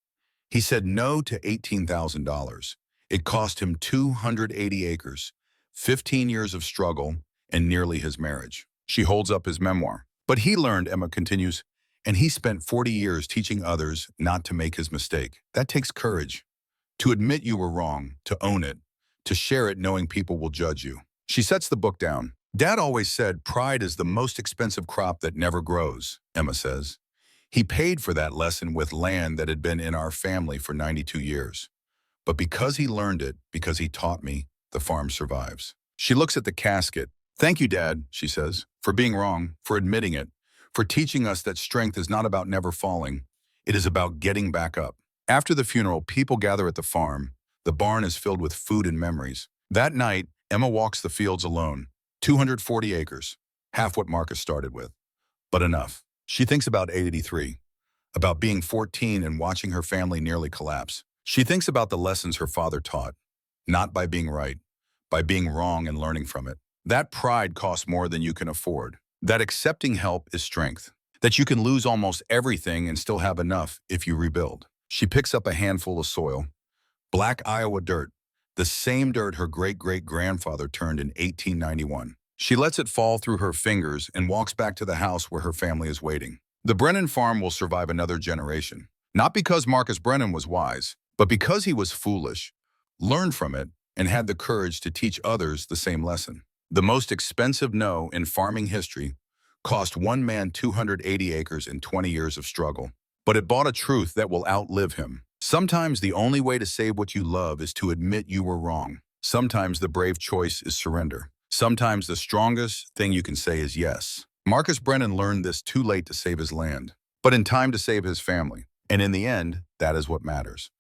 He said no to $18,000. It cost him 280 acres, 15 years of struggle, and nearly his marriage. She holds up his memoir. But he learned, Emma continues, and he spent 40 years teaching others not to make his mistake. That takes courage. To admit you were wrong, to own it, to share it knowing people will judge you. She sets the book down. Dad always said pride is the most expensive crop that never grows, Emma says. He paid for that lesson with land that had been in our family for 92 years. But because he learned it, because he taught me, the farm survives. She looks at the casket. Thank you, Dad, she says, for being wrong, for admitting it, for teaching us that strength is not about never falling. It is about getting back up. After the funeral, people gather at the farm. The barn is filled with food and memories. That night, Emma walks the fields alone. 240 acres, half what Marcus started with. But enough. She thinks about 83, about being 14 and watching her family nearly collapse. She thinks about the lessons her father taught, not by being right, by being wrong and learning from it. That pride costs more than you can afford. That accepting help is strength. That you can lose almost everything and still have enough if you rebuild. She picks up a handful of soil, black Iowa dirt, the same dirt her great-great-grandfather turned in 1891. She lets it fall through her fingers and walks back to the house where her family is waiting. The Brennan farm will survive another generation, not because Marcus Brennan was wise, but because he was foolish, learned from it, and had the courage to teach others the same lesson. The most expensive no in farming history cost one man 280 acres and 20 years of struggle. But it bought a truth that will outlive him. Sometimes the only way to save what you love is to admit you were wrong. Sometimes the brave choice is surrender. Sometimes the strongest thing you can say is yes. Marcus Brennan learned this too late to save his land, but in time to save his family. And in the end, that is what matters.